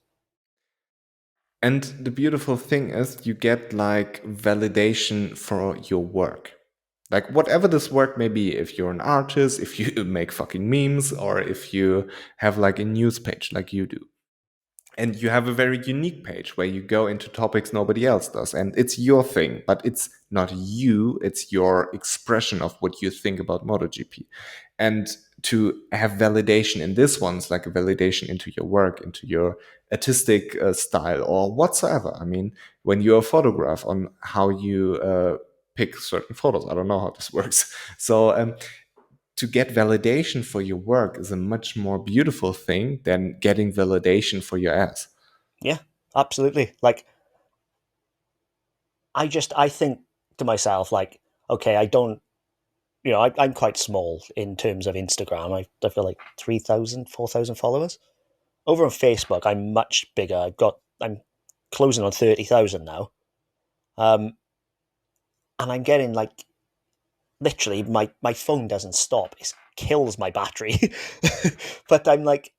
And the beautiful thing is you get like validation for your work. Like whatever this work may be, if you're an artist, if you make fucking memes, or if you have like a news page like you do. And you have a very unique page where you go into topics nobody else does. And it's your thing, but it's not you, it's your expression of what you think about MotoGP. And to have validation in this one's like a validation into your work, into your artistic style or whatsoever. I mean, when you're a photograph on how you pick certain photos, I don't know how this works. So to get validation for your work is a much more beautiful thing than getting validation for your ass. Yeah, absolutely. Like I think to myself, like, okay, I don't, I'm quite small in terms of Instagram. I feel like 3,000, 4,000 followers. Over on Facebook, I'm much bigger. I'm closing on 30,000 now. And I'm getting like, literally, my phone doesn't stop. It kills my battery. But I'm like,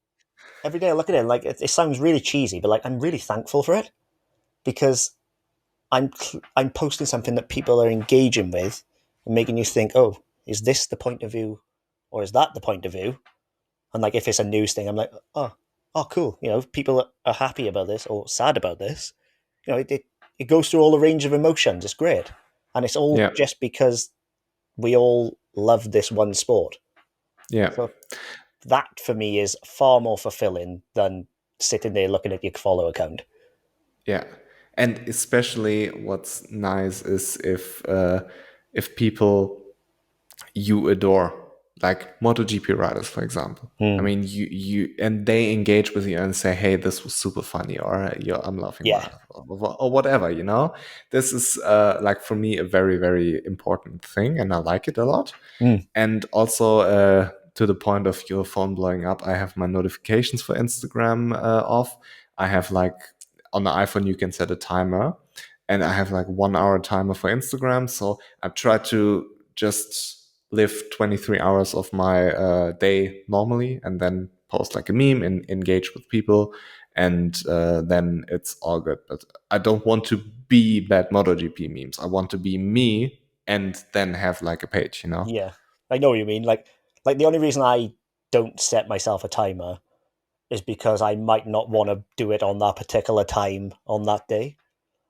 every day I look at it, like, it sounds really cheesy, but like, I'm really thankful for it because I'm posting something that people are engaging with and making you think, oh, is this the point of view, or is that the point of view? And like, if it's a news thing, I'm like, oh, cool. People are happy about this or sad about this. It goes through all the range of emotions. It's great, and it's all Yeah. just because we all love this one sport. Yeah. So that for me is far more fulfilling than sitting there looking at your follow account. Yeah. And especially what's nice is if people you adore, like MotoGP riders, for example. I Mm. mean, you and they engage with you and say, "Hey, this was super funny," or "I'm laughing my Yeah. ass," or whatever. This is like for me a very very important thing, and I like it a lot. Mm. And also to the point of your phone blowing up, I have my notifications for Instagram off. I have like on the iPhone you can set a timer, and I have like 1 hour timer for Instagram. So I try to just live 23 hours of my day normally, and then post like a meme and engage with people, and then it's all good. But I don't want to be bad MotoGP memes. I want to be me and then have like a page. Yeah, I know what you mean. Like the only reason I don't set myself a timer is because I might not want to do it on that particular time on that day.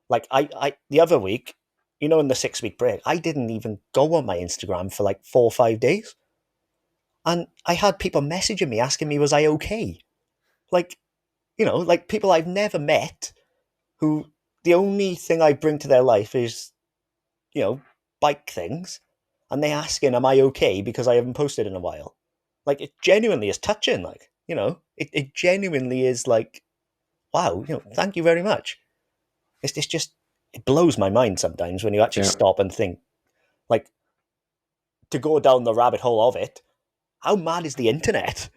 Like I the other week, in the 6 week break, I didn't even go on my Instagram for like 4 or 5 days, and I had people messaging me asking me was I okay. Like like people I've never met who the only thing I bring to their life is you know, bike things, and they asking, "Am I okay?" because I haven't posted in a while. Like it genuinely is touching. Like it genuinely is like, wow, thank you very much. It's just it blows my mind sometimes when you actually Yeah. stop and think, like, to go down the rabbit hole of it. How mad is the internet?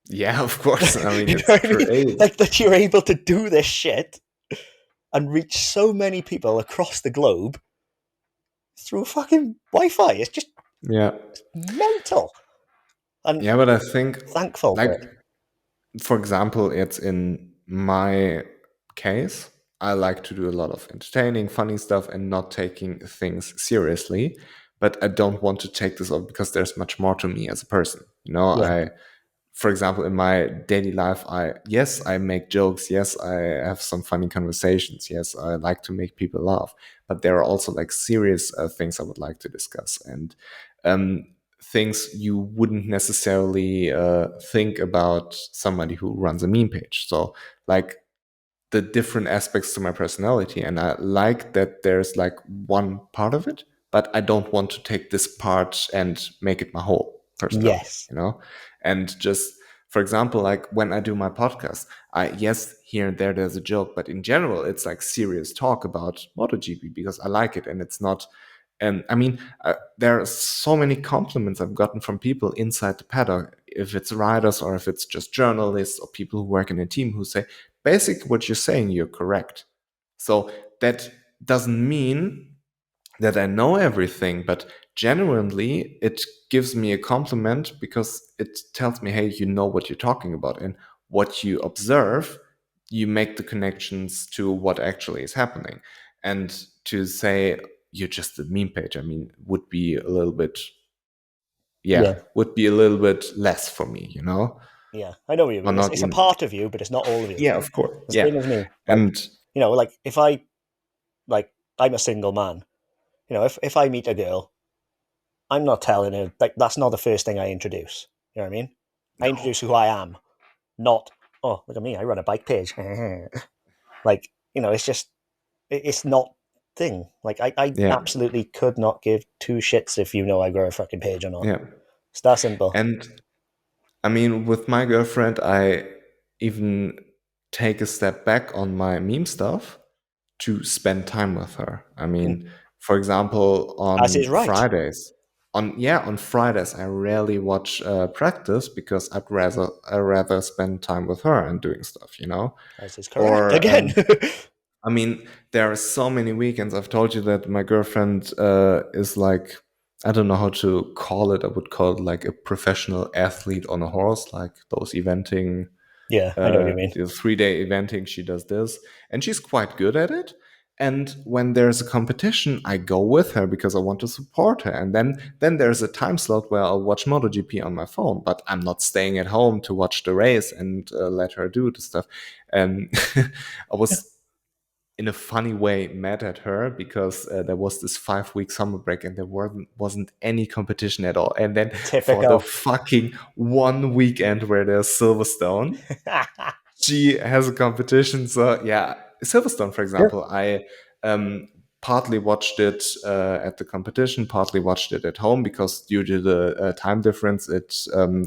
Yeah, of course. I mean, You know it's what I mean? crazy. Like that you're able to do this shit and reach so many people across the globe through fucking Wi-Fi. It's just Yeah. mental. And Yeah, but I think, thankful for like, it. for example, it's in my case, I like to do a lot of entertaining, funny stuff and not taking things seriously. but I don't want to take this off because there's much more to me as a person. You know, Yeah. for example, in my daily life, I make jokes. Yes, I have some funny conversations. Yes, I like to make people laugh. But there are also like serious things I would like to discuss, and um, things you wouldn't necessarily think about somebody who runs a meme page. So like the different aspects to my personality, and I like that there's like one part of it, but I don't want to take this part and make it my whole personality, Yes. you know. And just for example, like when I do my podcast, I yes, here and there's a joke, but in general it's like serious talk about MotoGP because I like it, and it's not. And I mean, there are so many compliments I've gotten from people inside the paddock, if it's riders or if it's just journalists or people who work in a team, who say, basically, what you're saying, you're correct. So that doesn't mean that I know everything, but genuinely, it gives me a compliment because it tells me, hey, you know what you're talking about. And what you observe, you make the connections to what actually is happening. And to say, you're just a meme page, I mean, would be a little bit, Yeah. would be a little bit less for me, you know? Yeah. I know what you Or mean. not It's a even, part of you, but it's not all of you. yeah, of course. The Yeah. same as me. Like, And like if like, I'm a single man. If I meet a girl, I'm not telling her, like, that's not the first thing I introduce. You know what I mean? I no. introduce who I am, not, oh, look at me, I run a bike page. Like, it's just, it's not thing. Like, I Yeah. absolutely could not give two shits if you know I grow a fucking page or not. Yeah. It's that simple. And I mean, with my girlfriend, I even take a step back on my meme stuff to spend time with her. I Mm. mean, for example, As is right. on Fridays, I rarely watch practice because I rather spend time with her and doing stuff, you know. As is correct. Or Again. I mean, there are so many weekends. I've told you that my girlfriend is like, I don't know how to call it. I would call it like a professional athlete on a horse, like those eventing, Yeah, I know what you mean. the 3 day eventing. She does this, and she's quite good at it. And when there's a competition, I go with her because I want to support her. And then there's a time slot where I'll watch MotoGP on my phone, but I'm not staying at home to watch the race and let her do the stuff. And I was in a funny way mad at her because there was this 5 week summer break and there wasn't any competition at all. And then for the Typical. fucking one weekend where there's Silverstone, she has a competition. So yeah, Silverstone, for Yeah. example, I um, partly watched it at the competition, partly watched it at home because due to the time difference, it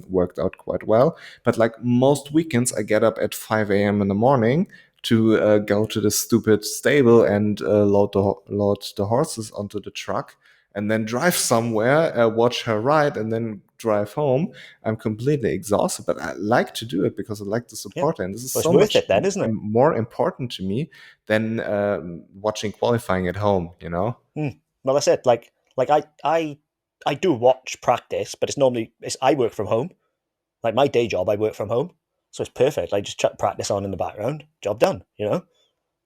worked out quite well. But like most weekends, I get up at 5 a.m. in the morning to go to the stupid stable and load the horses onto the truck and then drive somewhere, watch her ride, and then drive home. I'm completely exhausted, but I like to do it because I like to Yeah. support her. And this is Well, it's so worth much it then, isn't it? more important to me than watching qualifying at home, you know? Mm. Well, that's it. Like I do watch practice, but it's I work from home. Like my day job, I work from home, so it's perfect. I just chuck practice on in the background, job done.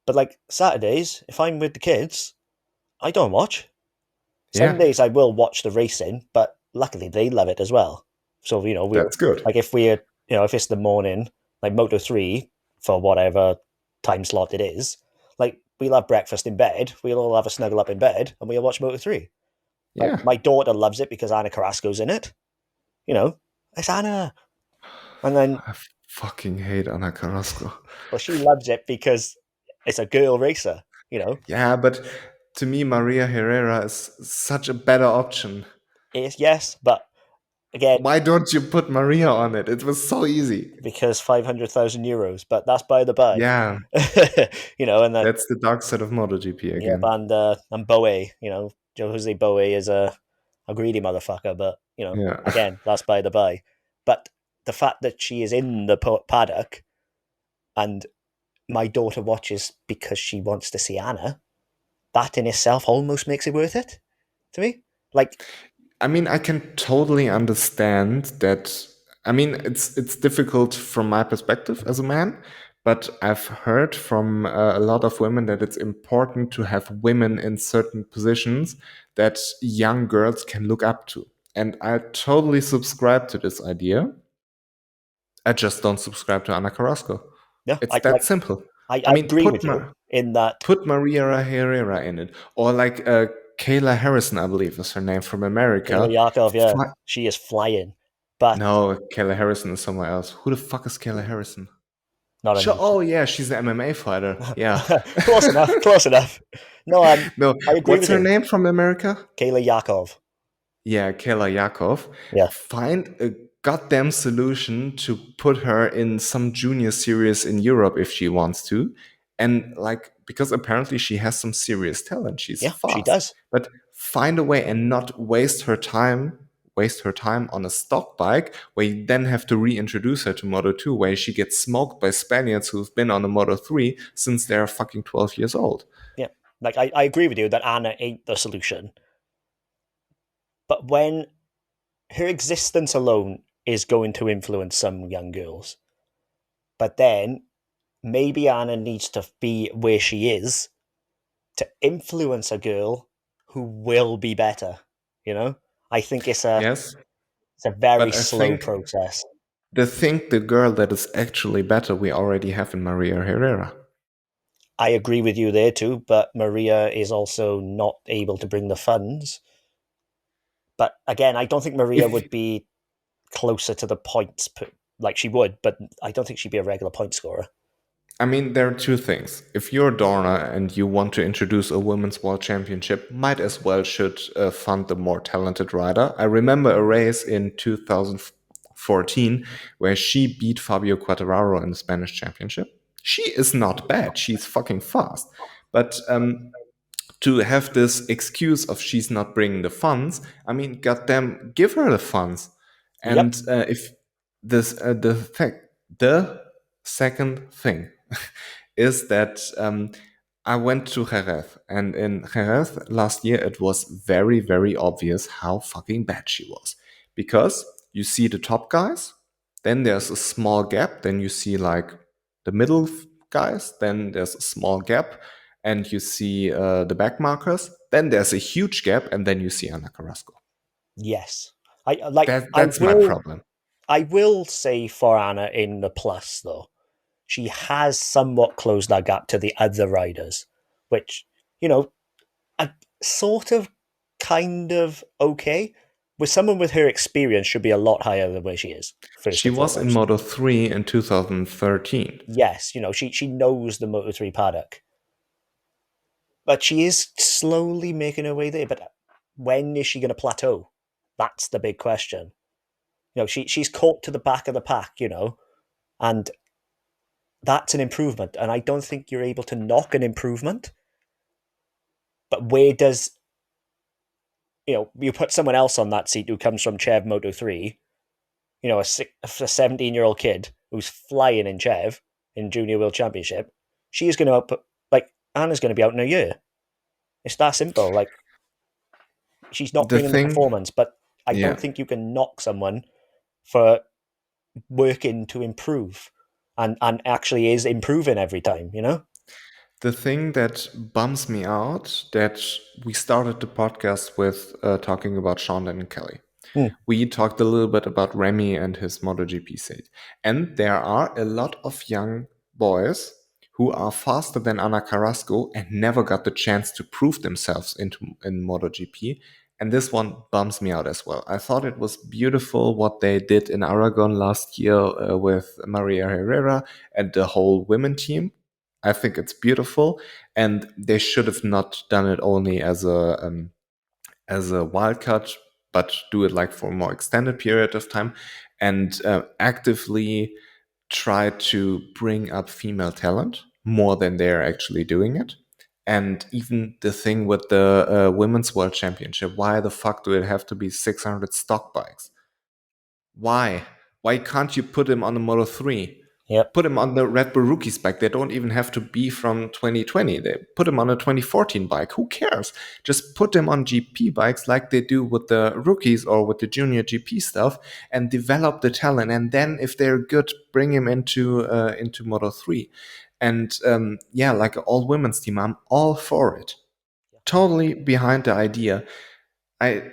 But like Saturdays, if I'm with the kids, I don't watch. Yeah, Sundays I will watch the racing, but luckily they love it as well. So we'll that's good. like if we're if it's the morning, like Moto 3 for whatever time slot it is, like we'll have breakfast in bed, we'll all have a snuggle up in bed, and we'll watch Moto 3. Like Yeah. my daughter loves it because Anna Carrasco's in it. You know, it's Anna, and then I fucking hate Ana Carrasco. well she loves it because it's a girl racer. Yeah, but to me, Maria Herrera is such a better option. It's yes, but again Why don't you put Maria on it? It was so easy. because 500,000 euros, but that's by the by. Yeah, And then that's the dark side of MotoGP yeah, again. and Boe, Joe Jose Boe is a greedy motherfucker, but Yeah. again, that's by the by. But the fact that she is in the paddock and my daughter watches because she wants to see Anna, that in itself almost makes it worth it to me. Like, I mean, I can totally understand that. I mean, it's difficult from my perspective as a man, But I've heard from a lot of women that it's important to have women in certain positions that young girls can look up to. And I totally subscribe to this idea. I just don't subscribe to Ana Carrasco. Yeah, It's that simple. I I mean, agree with you in that. put Maria Herrera in it, or like Kayla Harrison, I believe is her name, from Kayla America. Yakov, yeah, Fi- she is flying, but no, Kayla Harrison is somewhere else. Who the fuck is Kayla Harrison? not Sure. in. Oh yeah, she's an MMA fighter. Yeah. Close enough, close enough. No, No, I agree what's with her you. name from America? Kayla Yakov. Yeah, Kayla Jakob. Yeah, Find a goddamn solution to put her in some junior series in Europe if she wants to. And like, because apparently she has some serious talent. She's yeah, she fast. does. But find a way and not waste her time on a stock bike where you then have to reintroduce her to Moto 2, where she gets smoked by Spaniards who've been on a Moto 3 since they're fucking 12 years old. Yeah, like I agree with you that Anna ain't the solution. But when her existence alone is going to influence some young girls, but then maybe Anna needs to be where she is to influence a girl who will be better. You know, I think Yes, it's a very but I slow think process. the girl that is actually better we already have in Maria Herrera. I agree with you there too, but Maria is also not able to bring the funds. But again, I don't think Maria If would be closer to the points like she would, but I don't think she'd be a regular point scorer. I mean, there are two things. If you're Dorna and you want to introduce a women's world championship, might as well should fund the more talented rider. I remember a race in 2014 where she beat Fabio Quartararo in the Spanish championship. She is not bad. She's fucking fast. But to have this excuse of she's not bringing the funds, I mean, goddamn, give her the funds. Yep. And if this the second thing is that I went to Jerez, and in Jerez last year it was very very obvious how fucking bad she was, because you see the top guys, then there's a small gap, then you see like the middle guys, then there's a small gap, and you see the back markers, then there's a huge gap, and then you see Ana Carrasco. Yes. I like That's my problem. I will say for Anna in the plus though, she has somewhat closed that gap to the other riders, which, you know, are sort of kind of okay. With someone with her experience should be a lot higher than where she is, first She and was in foremost. Moto 3 in 2013. Yes, she knows the Moto3 paddock. But she is slowly making her way there. But when is she going to plateau? That's the big question. She's caught to the back of the pack, and that's an improvement. And I don't think you're able to knock an improvement. But where does you put someone else on that seat who comes from Chev Moto 3, a 17-year-old kid who's flying in Chev in Junior World Championship, she's going to Anna's going to be out in a year. It's that simple. Like, she's not The bringing the thing, performance, but I yeah, don't think you can knock someone for working to improve and actually is improving every time. the thing that bums me out that we started the podcast with talking about Sean and Kelly. Hmm. We talked a little bit about Remy and his MotoGP seat. And there are a lot of young boys who are faster than Ana Carrasco and never got the chance to prove themselves in MotoGP. And this one bums me out as well. I thought it was beautiful what they did in Aragon last year with Maria Herrera and the whole women team. I think it's beautiful, and they should have not done it only as a wildcard, but do it like for a more extended period of time, and actively try to bring up female talent more than they're actually doing it. And even the thing with the women's world championship, why the fuck do it have to be 600 stock bikes? Why can't you put him on a Moto 3? Yep. Put him on the Red Bull Rookies bike. They don't even have to be from 2020. They put him on a 2014 bike. Who cares? Just put them on GP bikes like they do with the rookies or with the junior GP stuff, and develop the talent. And then if they're good, bring him into Moto 3. And yeah, like an all women's team, I'm all for it. Totally behind the idea. I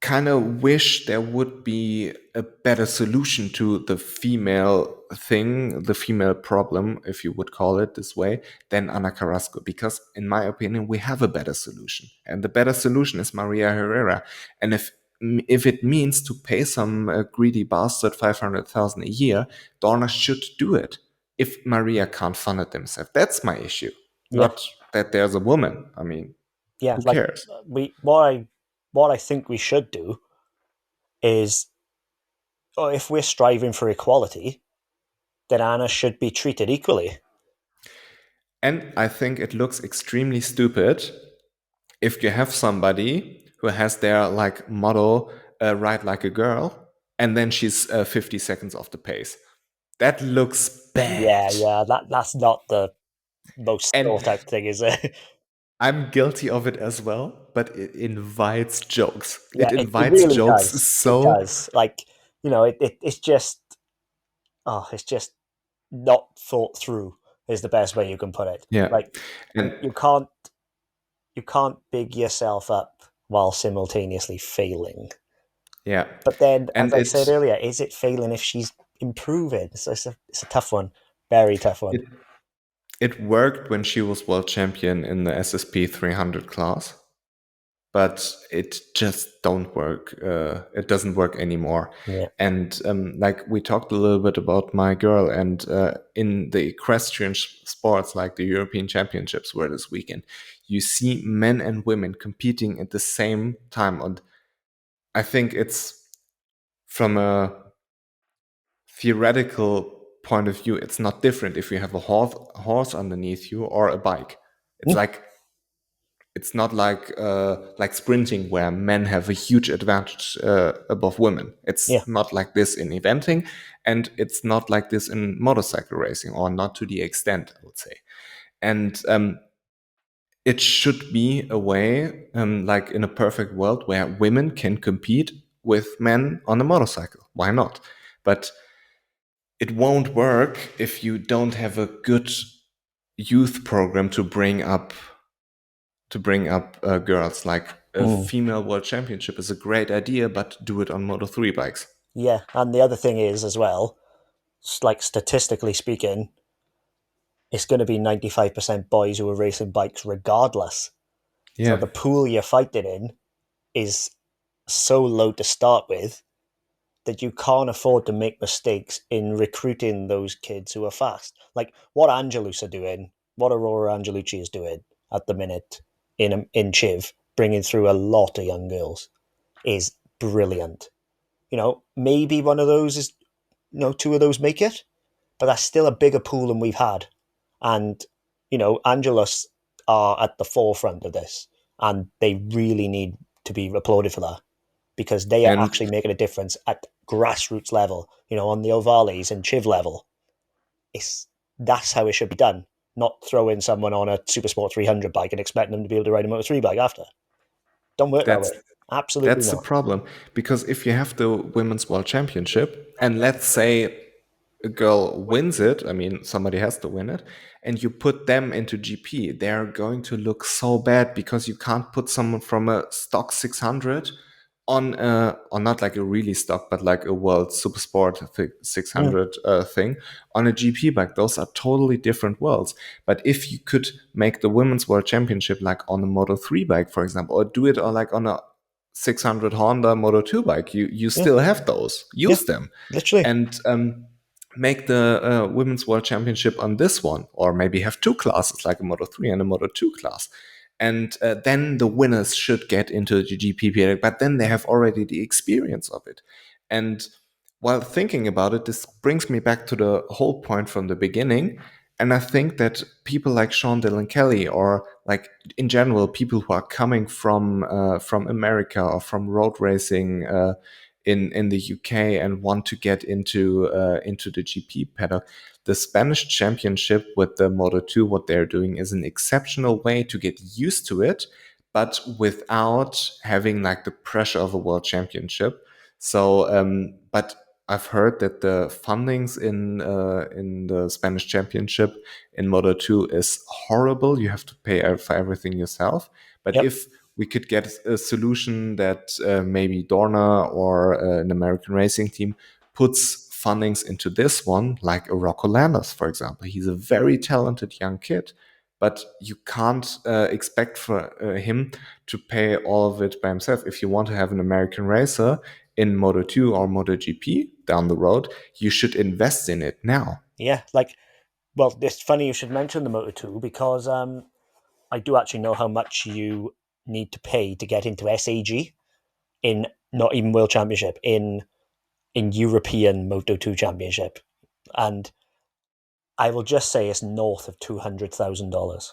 kind of wish there would be a better solution to the female thing, the female problem, if you would call it this way, than Ana Carrasco. Because, in my opinion, we have a better solution. And the better solution is Maria Herrera. And if it means to pay some greedy bastard 500,000 a year, Dorna should do it. If Maria can't fund it themselves, that's my issue. Yeah. Not that there's a woman. I mean, Yeah. who Like cares? what I think we should do is, if we're striving for equality, then Anna should be treated equally. And I think it looks extremely stupid if you have somebody who has their like motto, ride like a girl, and then she's 50 seconds off the pace. That looks Yeah, bad. yeah. That's not the most And thought out thing, is it? I'm guilty of it as well, but it invites jokes. Yeah, It it invites really jokes does. It so. does. Like, it's just, it's just not thought through is the best way you can put it. Yeah. Like, And you can't big yourself up while simultaneously failing. yeah. But then, as And I it said earlier, is it failing if she's improving? So it's a tough one, very tough one. it it worked when she was world champion in the SSP 300 class, but it just don't work. It doesn't work anymore. Yeah. And like we talked a little bit about my girl, and in the equestrian sports, like the European Championships were this weekend, you see men and women competing at the same time. And I think it's, from a theoretical point of view, it's not different if you have a horse underneath you or a bike. It's Mm. like, it's not like sprinting where men have a huge advantage above women. Yeah. It's not like this in eventing, and it's not like this in motorcycle racing, or not to the extent, I would say. And it should be a way, like in a perfect world, where women can compete with men on a motorcycle. Why not? But it won't work if you don't have a good youth program to bring up girls. Like a female world championship is a great idea, but do it on Moto 3 bikes. Yeah, and the other thing is as well, like statistically speaking, it's going to be 95% boys who are racing bikes regardless. So Yeah. the pool you're fighting in is so low to start with that you can't afford to make mistakes in recruiting those kids who are fast. Like what Angelus are doing, what Aurora Angelucci is doing at the minute in Chiv, bringing through a lot of young girls, is brilliant. Maybe one of those is, two of those make it, but that's still a bigger pool than we've had. And, Angelus are at the forefront of this, and they really need to be applauded for that, because they are And actually making a difference at grassroots level, on the Ovales and Chiv level. That's how it should be done, not throwing someone on a Supersport 300 bike and expecting them to be able to ride a Moto 3 bike after. Don't work that that's way. Absolutely that's the not. problem, because if you have the women's world championship, and let's say a girl wins it, I mean, somebody has to win it, and you put them into GP, they're going to look so bad, because you can't put someone from a stock 600 on not like a really stock, but like a world super sport 600 thing on a GP bike. Those are totally different worlds. But if you could make the women's world championship like on a Moto 3 bike, for example, or do it or like on a 600 Honda Moto 2 bike, you Yeah, still have those, yeah, use them. literally. And make the women's world championship on this one, or maybe have two classes like a Moto 3 and a Moto 2 class. And then the winners should get into the GP period, but then they have already the experience of it. And while thinking about it, this brings me back to the whole point from the beginning. And I think that people like Sean Dillon Kelly, or like in general, people who are coming from America or from road racing in the UK and want to get into the GP paddock, the Spanish Championship with the Moto2, what they're doing is an exceptional way to get used to it, but without having like the pressure of a world championship. So, but I've heard that the fundings in the Spanish Championship in Moto2 is horrible. You have to pay for everything yourself. But Yep. if we could get a solution that maybe Dorna or an American racing team puts fundings into this one, like a Rocco Landers, for example. He's a very talented young kid, but you can't expect for him to pay all of it by himself. If you want to have an American racer in Moto2 or MotoGP down the road, you should invest in it now. Yeah. Like, well, it's funny you should mention the Moto2 because I do actually know how much you need to pay to get into SAG in not even World Championship, in European Moto2 Championship. And I will just say it's north of $200,000.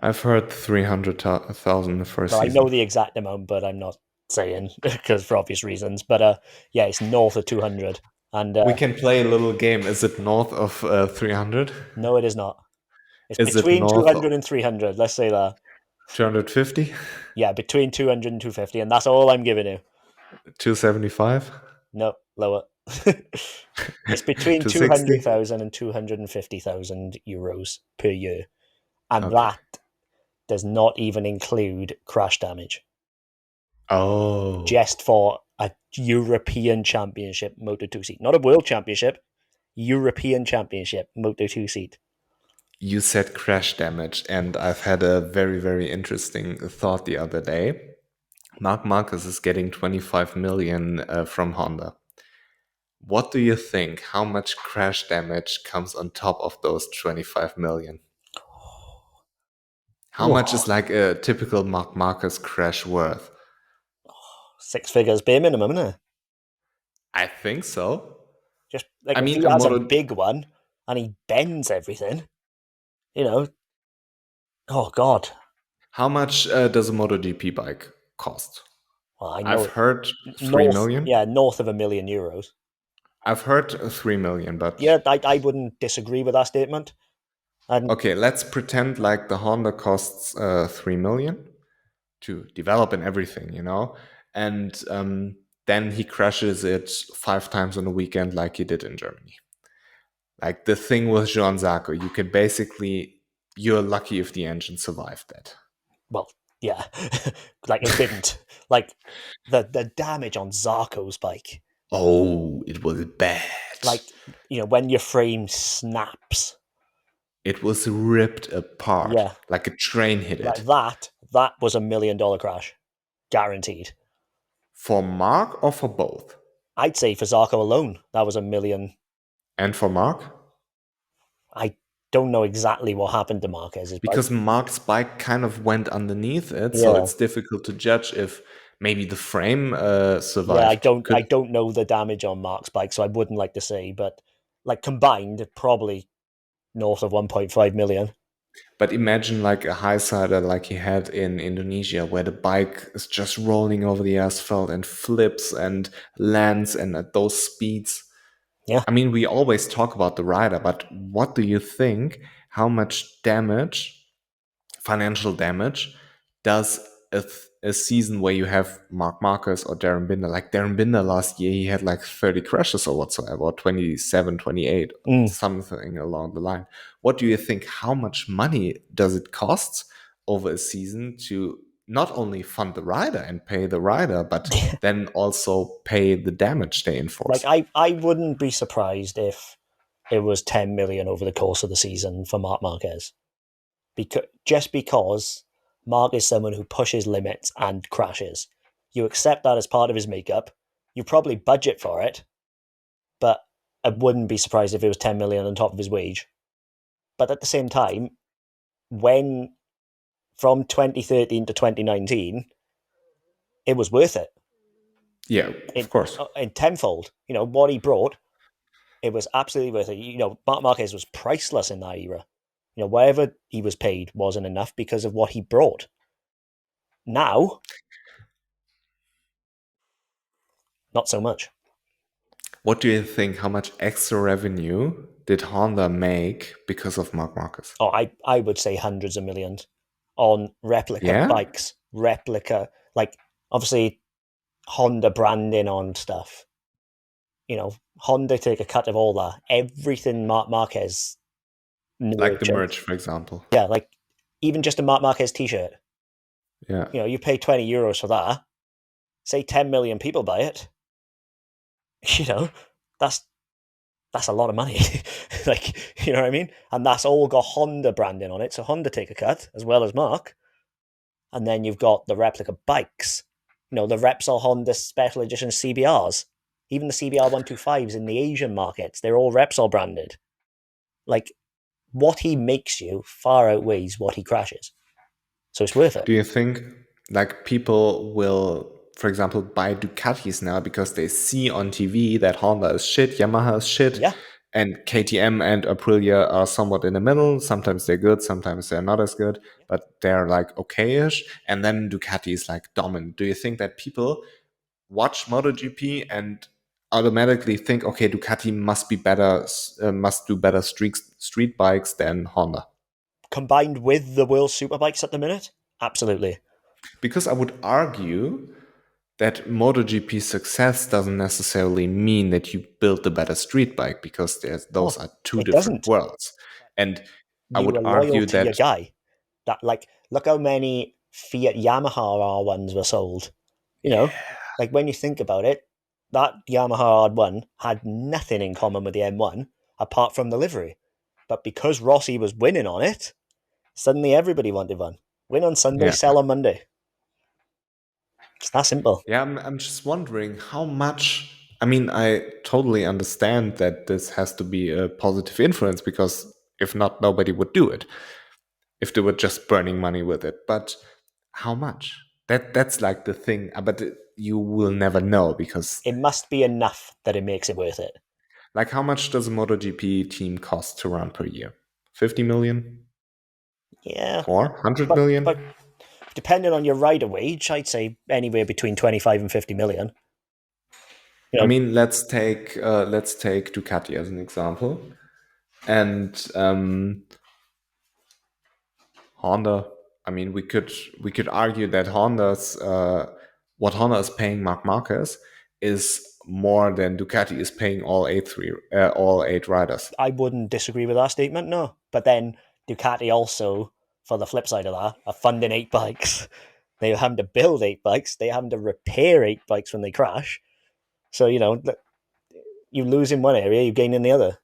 I've heard 300,000 the first Well, I know season. the exact amount, but I'm not saying because for obvious reasons. But yeah, it's north of 200. And We can play a little game. Is it north of 300? no, it is not. It's Is it between north 200 of and 300. Let's say that. 250? Yeah, between 200 and 250. And that's all I'm giving you. 275? No, lower. It's between 260? 200,000 and 250,000 euros per year. And Okay. that does not even include crash damage. Oh, Just for a European Championship Moto2 seat. Not a World Championship, European Championship Moto2 seat. you said crash damage, and I've had a very, very interesting thought the other day. Mark Marcus is getting 25 million from Honda. What do you think? How much crash damage comes on top of those 25 million? How much Whoa, is like a typical Mark Marcus crash worth? six figures bare minimum, isn't it? I think so. Just like I if mean, he a has a moto. big one and he bends everything, you know, oh God. How much does a MotoGP bike cost? Well, I I've know heard 3 north, million. yeah, north of €1 million. I've heard 3 million, Yeah, but I wouldn't disagree with that statement. And okay, let's pretend like the Honda costs 3 million to develop and everything, you know, and then he crashes it 5 times on a weekend like he did in Germany. Like the thing with Joan Zarco, you can basically, you're lucky if the engine survived that. well, yeah, like it didn't. Like the damage on Zarco's bike, Oh, it was bad. like when your frame snaps, It was ripped apart yeah, like a train hit like it. that was $1 million crash, guaranteed. For Mark or for both? I'd say for Zarco alone, that was 1 million. And for Mark? I don't know exactly what happened to Marquez's bike. Because Mark's bike kind of went underneath it, so Yeah, it's difficult to judge if maybe the frame yeah, I survived. don't I don't know the damage on Mark's bike, so I wouldn't like to say, but like combined, probably north of 1.5 million. But imagine like a high sider like he had in Indonesia, where the bike is just rolling over the asphalt and flips and lands and at those speeds. Yeah. I mean, we always talk about the rider, but what do you think? How much damage, financial damage, does a season where you have Mark Marcus or Darren Binder? Like Darren Binder last year, he had like 30 crashes or whatsoever, or 27, 28, Mm. something along the line. What do you think? How much money does it cost over a season to not only fund the rider and pay the rider, but then also pay the damage they Like enforce? I wouldn't be surprised if it was 10 million over the course of the season for Mark Marquez. Because Mark is someone who pushes limits and crashes. You accept that as part of his makeup. You probably budget for it, but I wouldn't be surprised if it was 10 million on top of his wage. But at the same time, when from 2013 to 2019, it was worth it Yeah, of course. in tenfold. What he brought, it was absolutely worth it. Mark Marquez was priceless in that era. Whatever he was paid wasn't enough because of what he brought. Now, Not so much. What do you think? How much extra revenue did Honda make because of Marc Marquez? Oh, I would say hundreds of millions on replica Yeah, bikes, like obviously Honda branding on stuff. Honda take a cut of all that. Everything Marc Marquez like the nurtured. merch, for example. Yeah, like even just a Marc Marquez t-shirt. Yeah, You pay €20 for that. Say 10 million people buy it. That's that's a lot of money. Like, you know what I mean? And that's all got Honda branding on it. So Honda take a cut as well as Mark. And then you've got the replica bikes. The Repsol Honda Special Edition CBRs. Even the CBR 125s in the Asian markets, they're all Repsol branded. Like, what he makes you far outweighs what he crashes. So it's worth it. do you think like people will, for example, buy Ducatis now because they see on TV that Honda is shit, Yamaha is shit, Yeah. and KTM and Aprilia are somewhat in the middle? Sometimes they're good, sometimes they're not as good, but they're like okay-ish, and then Ducati is like dominant. Do you think that people watch MotoGP and automatically think, okay, Ducati must be better, must do better street bikes than Honda? Combined with the World Superbikes at the minute? Absolutely. Because I would argue that MotoGP success doesn't necessarily mean that you build the better street bike, because those Oh, are two it different doesn't. worlds. And I You would were loyal argue to your that, guy. Look how many Fiat Yamaha R1s were sold. You know, yeah, like when you think about it, that Yamaha R1 had nothing in common with the M1 apart from the livery. But because Rossi was winning on it, suddenly everybody wanted one. Win on Sunday, yeah, sell on Monday. It's that simple. yeah. I'm just wondering how much. I mean, I totally understand that this has to be a positive influence, because if not, nobody would do it if they were just burning money with it. But how much? That's like the thing. But you will never know, because It must be enough that it makes it worth it. like, how much does a MotoGP team cost to run per year? 50 million? Yeah, More? 100 but million? depending on your rider wage, I'd say anywhere between 25 and 50 million. You I know, mean, let's take Ducati as an example, and Honda. I mean, we could argue that Honda's what Honda is paying Marc Marquez is more than Ducati is paying all eight riders. I wouldn't disagree with that statement, no. But then Ducati also, for the flip side of that, are funding 8 bikes. They're having to build 8 bikes. They're having to repair 8 bikes when they crash. So, you lose in one area, you gain in the other.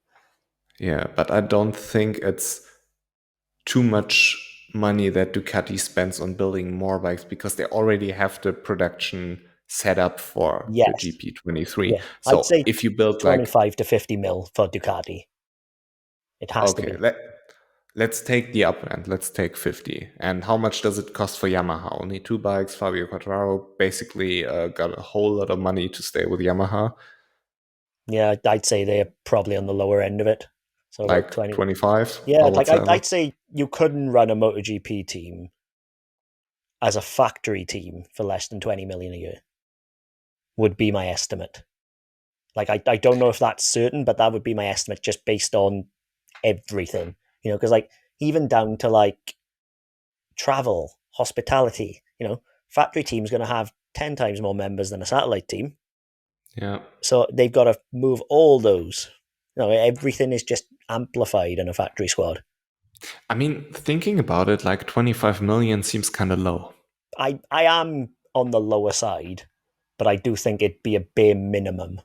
Yeah, but I don't think it's too much money that Ducati spends on building more bikes, because they already have the production set up for the Yes. GP23. Yeah. I'd So say if you build like, 25 to 50 mil for Ducati. It has to okay, be. let's take the upper end, let's take 50. And how much does it cost for Yamaha? Only two bikes. Fabio Quartararo basically got a whole lot of money to stay with Yamaha, Yeah, I'd say they're probably on the lower end of it. So about like 20. 25 Yeah, or like whatsoever. I'd say you couldn't run a MotoGP team as a factory team for less than 20 million a year, would be my estimate. Like, I don't know if that's certain, but that would be my estimate just based on everything, because like even down to like travel, hospitality, factory team's going to have 10 times more members than a satellite team. Yeah. So they've got to move all those. Everything is just amplified in a factory squad. I mean, thinking about it, like 25 million seems kind of low. I am on the lower side, but I do think it'd be a bare minimum.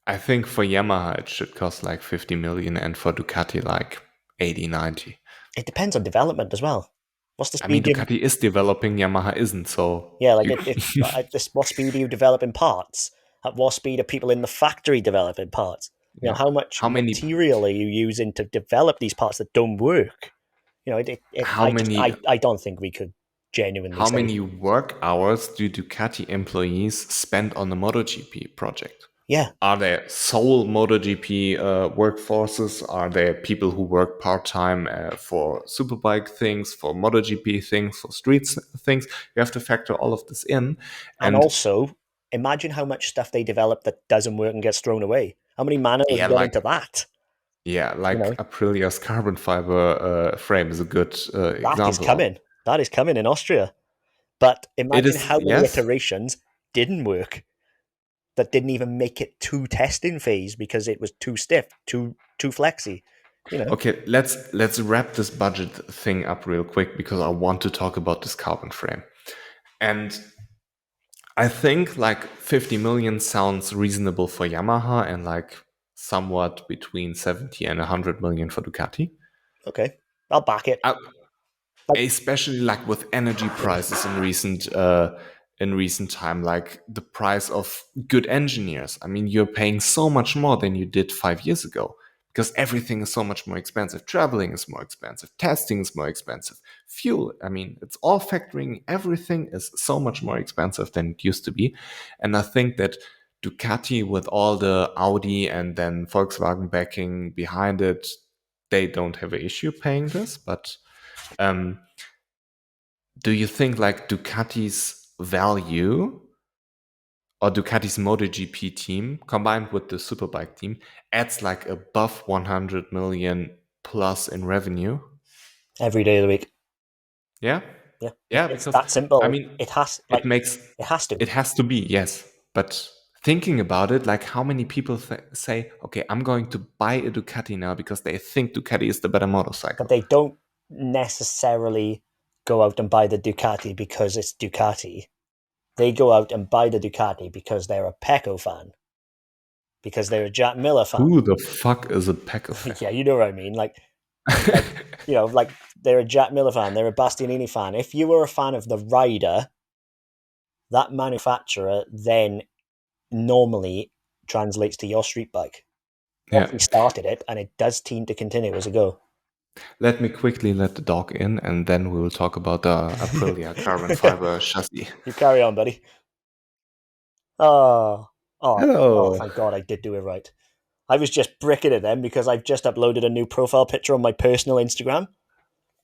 I think for Yamaha it should cost like 50 million, and for Ducati like 80, 90. It depends on development as well. What's the I mean, speed you? Ducati is developing, Yamaha isn't, so Yeah, like you if at this, what speed are you developing parts? At what speed are people in the factory developing parts? yeah. How much How many material are you using to develop these parts that don't work? how many I don't think we could genuinely how say. many work hours do Ducati employees spend on the MotoGP project? Yeah, Are there sole MotoGP workforces? Are there people who work part time for Superbike things, for MotoGP things, for streets things? You have to factor all of this in. and And also imagine how much stuff they develop that doesn't work and gets thrown away. How many man hours Yeah, gone like into that? like Aprilia's carbon fiber frame is a good That is example. coming. That is coming in Austria. But It imagine is, how many yes. iterations didn't work, that didn't even make it to testing phase because it was too stiff, too flexy. Okay, let's wrap this budget thing up real quick because I want to talk about this carbon frame. And I think like 50 million sounds reasonable for Yamaha and like somewhat between 70 and 100 million for Ducati. Okay, I'll back it. Uh, Like, Especially like with energy prices in recent time, like the price of good engineers. I mean, you're paying so much more than you did 5 years ago because everything is so much more expensive. Traveling is more expensive, testing is more expensive, fuel, I mean, it's all factoring, everything is so much more expensive than it used to be. And I think that Ducati, with all the Audi and then Volkswagen backing behind it, they don't have an issue paying this. But um, do you think like Ducati's value or Ducati's MotoGP team combined with the Superbike team adds like above 100 million plus in revenue? every day of the week. Yeah, Yeah, yeah, it's because that simple. I mean, It has it makes it has to. it has to be, yes. But thinking about it, like how many people say, okay, I'm going to buy a Ducati now because they think Ducati is the better But motorcycle. they don't necessarily go out and buy the Ducati because it's Ducati. They go out and buy the Ducati because they're a Pecco fan, because they're a Jack Miller fan. Who the fuck is a Pecco fan? Yeah, you know what I mean. Like they're a Jack Miller fan, they're a Bastianini fan. If you were a fan of the rider, that manufacturer then normally translates to your street bike. Yeah. Obviously started it, and it does seem to continue as a go. Let me quickly let the dog in, and then we will talk about the Aprilia carbon fiber chassis. You carry on, buddy. Oh, oh, Hello. thank God I did do it right. I was just bricking it then because I've just uploaded a new profile picture on my personal Instagram,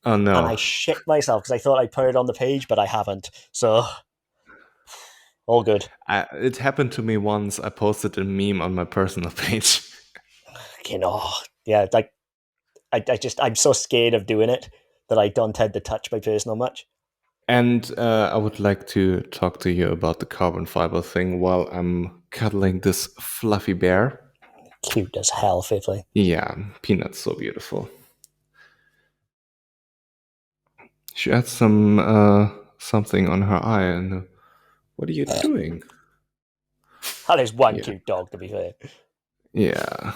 Oh and I no. shit myself because I thought I put it on the page, but I haven't. So, all good. It happened to me once. I posted a meme on my personal page. Yeah, like I'm so scared of doing it that I don't tend to touch my personal much. And I would like to talk to you about the carbon fiber thing while I'm cuddling this fluffy bear. Cute as hell, Fifthly. Yeah, Peanut's so beautiful. She had something on her eye, and what are you doing? That is one Yeah, cute dog, to be fair. yeah.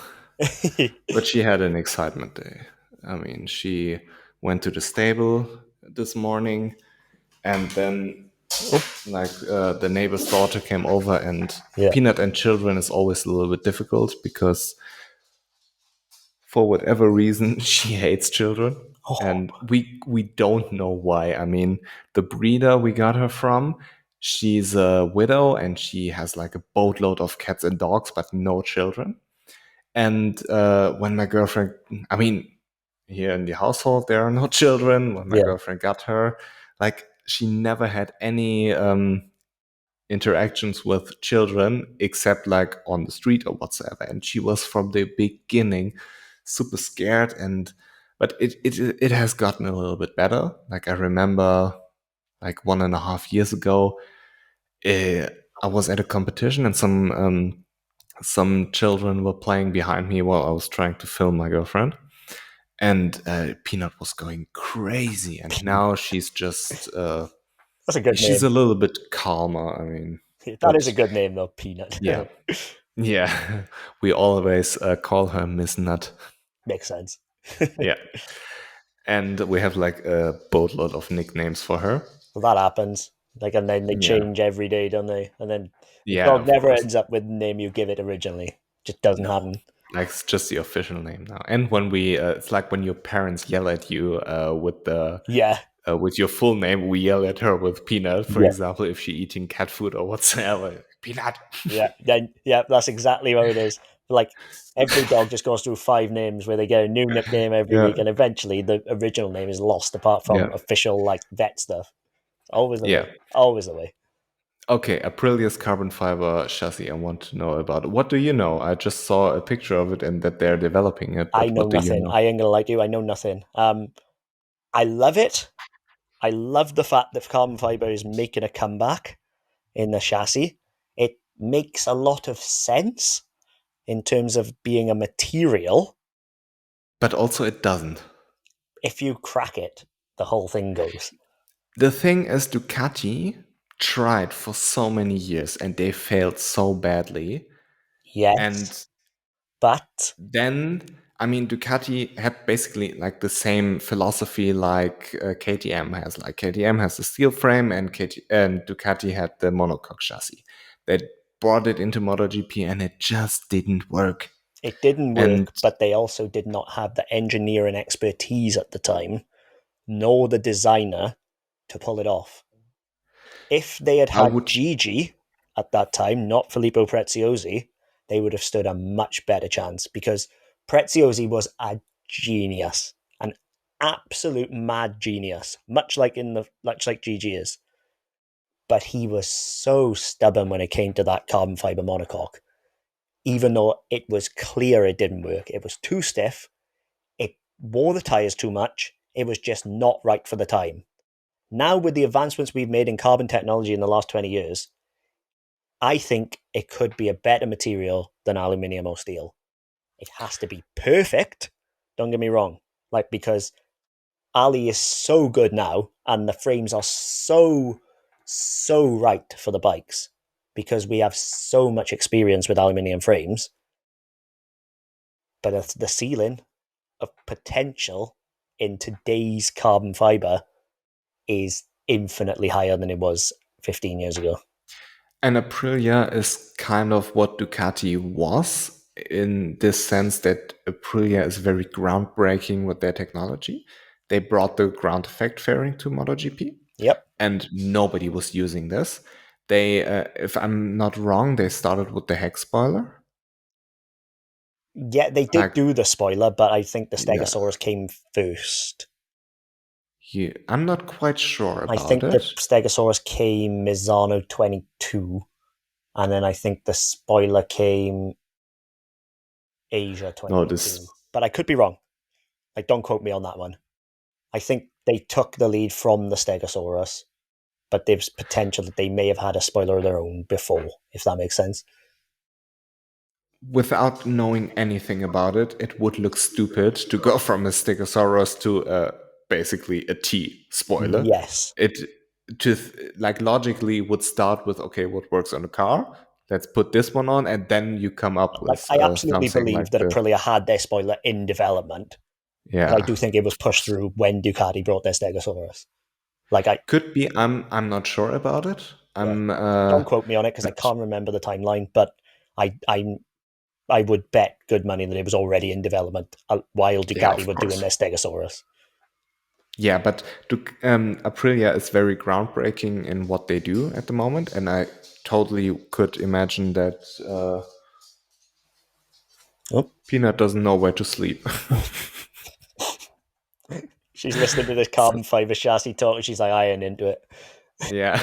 But she had an excitement day. I mean, she went to the stable this morning, and then like the neighbor's daughter came over, and Yeah. Peanut and children is always a little bit difficult because for whatever reason she hates children, Oh, and we don't know why. I mean, the breeder we got her from, she's a widow and she has like a boatload of cats and dogs but no children. And when my girlfriend, I mean, here in the household there are no children. When my yeah. girlfriend got her, like she never had any interactions with children except like on the street or whatsoever, and she was from the beginning super scared. And but it has gotten a little bit better. Like I remember like 1.5 years ago, uh, I was at a competition and some children were playing behind me while I was trying to film my girlfriend, and Peanut was going crazy. And now she's just That's a good she's name. a little bit calmer. I mean, That is a but good name, though, Peanut. yeah, yeah, we always call her Miss Nut. Makes sense. Yeah, and we have like a boatload of nicknames for her. Well, that happens. Like, and then they Yeah, change every day, don't they? And then the yeah, dog of never course. ends up with the name you give it originally. Just doesn't No, happen. like it's just the official name now. And when we, it's like when your parents yell at you Yeah, with your full name, we yell at her with Peanut, for yeah, example, if she eating cat food or whatsoever. Peanut. yeah. Then yeah, that's exactly what it is. Like every dog just goes through 5 names where they get a new nickname every Yeah, week, and eventually the original name is lost apart yeah, from official like vet stuff. Always the yeah. way. Always the way. Okay, Aprilia's carbon fiber chassis. I want to know about it. What do you know? I just saw a picture of it and that they're developing it, I but know what do you nothing. know? I ain't gonna like you. I know nothing. I love it. I love the fact that carbon fiber is making a comeback in the chassis. It makes a lot of sense in terms of being a material. But also it doesn't. If you crack it, the whole thing goes. The thing is, Ducati tried for so many years and they failed so badly. Yes, And but then, I mean, Ducati had basically like the same philosophy like KTM has. Like KTM has the steel frame, and and Ducati had the monocoque chassis. They brought it into MotoGP, and it just didn't work. it didn't And work, but they also did not have the engineering expertise at the time, nor the designer to pull it off. If they had I had would, Gigi at that time, not Filippo Preziosi, they would have stood a much better chance because Preziosi was a genius, an absolute mad genius, much like Gigi is. But he was so stubborn when it came to that carbon fiber monocoque. Even though it was clear it didn't work, it was too stiff. It wore the tires too much. It was just not right for the time. Now, with the advancements we've made in carbon technology in the last 20 years, I think it could be a better material than aluminium or steel. It has to be perfect. Don't get me wrong. Because Ali is so good now and the frames are so right for the bikes because we have so much experience with aluminium frames. But the ceiling of potential in today's carbon fiber is infinitely higher than it was 15 years ago. and Aprilia is kind of what Ducati was in this sense that Aprilia is very groundbreaking with their technology. They brought the ground effect fairing to MotoGP, Yep. and nobody was using this. They, if I'm not wrong, they started with the hex spoiler. Yeah, they did Like, do the spoiler, but I think the yeah, Stegosaurus came first. I'm not quite sure I about think it. the Stegosaurus came Misano 22, and then I think the spoiler came Asia No, 22. this But I could be wrong. Don't quote me on that one. I think they took the lead from the Stegosaurus, but there's potential that they may have had a spoiler of their own before, if that makes sense. without knowing anything about it, it would look stupid to go from a Stegosaurus to basically a T spoiler. Yes. It like logically would start with, okay, what works on a car? Let's put this one on, and then you come up with I absolutely something like believe that the Aprilia had their spoiler in development, but I yeah. do think it was pushed through when Ducati brought their Stegosaurus. I Could be. I'm not sure about it. Yeah, I'm don't quote me on it because I but can't remember the timeline, but I I I would bet good money that it was already in development while yeah, Ducati of were doing course. their Stegosaurus. Yeah, but Aprilia is very groundbreaking in what they do at the moment, and I totally could imagine that Oh, Peanut doesn't know where to sleep. she's listening to this So, carbon fiber chassis talk. And she's like, I ain't into it. yeah.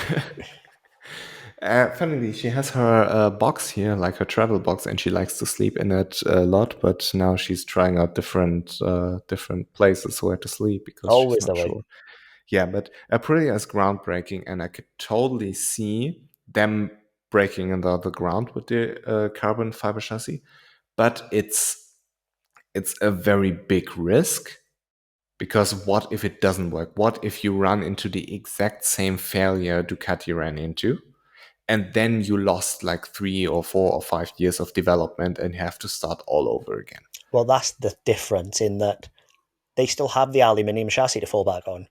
Funnily, she has her box here, like her travel box, and she likes to sleep in it a lot. But now she's trying out different places where to sleep because she's Always the not way. sure. Yeah, but Aprilia is groundbreaking, and I could totally see them breaking into the ground with the carbon fiber chassis. But it's a very big risk because what if it doesn't work? What if you run into the exact same failure Ducati ran into? And then you lost like 3 or 4 or 5 years of development and you have to start all over again. Well, that's the difference in that they still have the aluminium chassis to fall back on.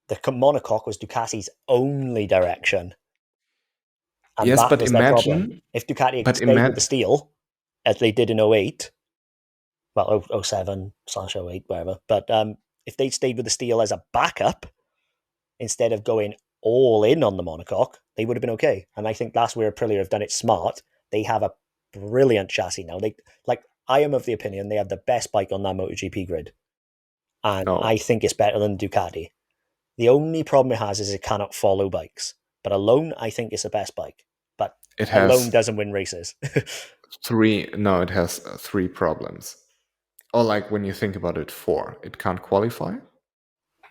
The monocoque was Ducati's only direction, and Yes, that but was their problem. imagine, If Ducati had but stayed with the imagine, steel, as they did in '08, well, '07/08, whatever, but if they'd stayed with the steel as a backup, instead of going all in on the monocoque, they would have been okay. And I think that's where Aprilia have done it smart. They have a brilliant chassis now. I am of the opinion they have the best bike on that MotoGP grid, and I no, think it's better than Ducati. The only problem it has is it cannot follow bikes. But alone, I think it's the best bike. But It alone has doesn't win races. it has three problems. Or like when you think about it, four. It can't qualify,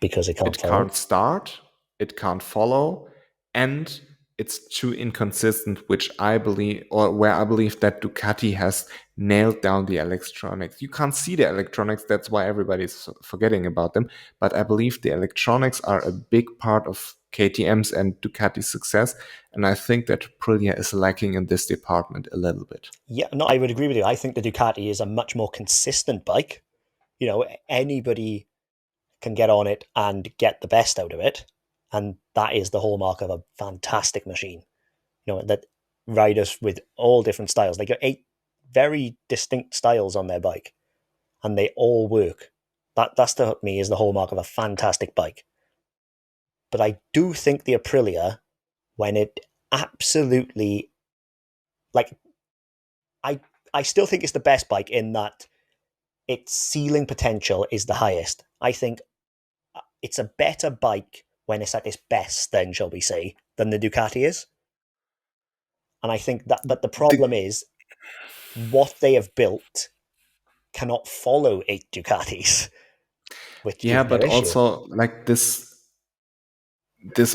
Because it can't it follow. can't start, it can't follow, and it's too inconsistent, which I believe, or where I believe that Ducati has nailed down the electronics. You can't see the electronics, that's why everybody's forgetting about them. But I believe the electronics are a big part of KTM's and Ducati's success. And I think that Aprilia is lacking in this department a little bit. Yeah, no, I would agree with you. I think the Ducati is a much more consistent bike. Anybody can get on it and get the best out of it. And that is the hallmark of a fantastic machine. That riders with all different styles. They got 8 very distinct styles on their bike, and they all work. That's to me is the hallmark of a fantastic bike. But I do think the Aprilia, when it absolutely like, I I still think it's the best bike in that its ceiling potential is the highest. I think it's a better bike when it's at its best, then shall we say, than the Ducati is. And I think that, but the problem is what they have built cannot follow 8 Ducatis, which Yeah, is their but issue. also like this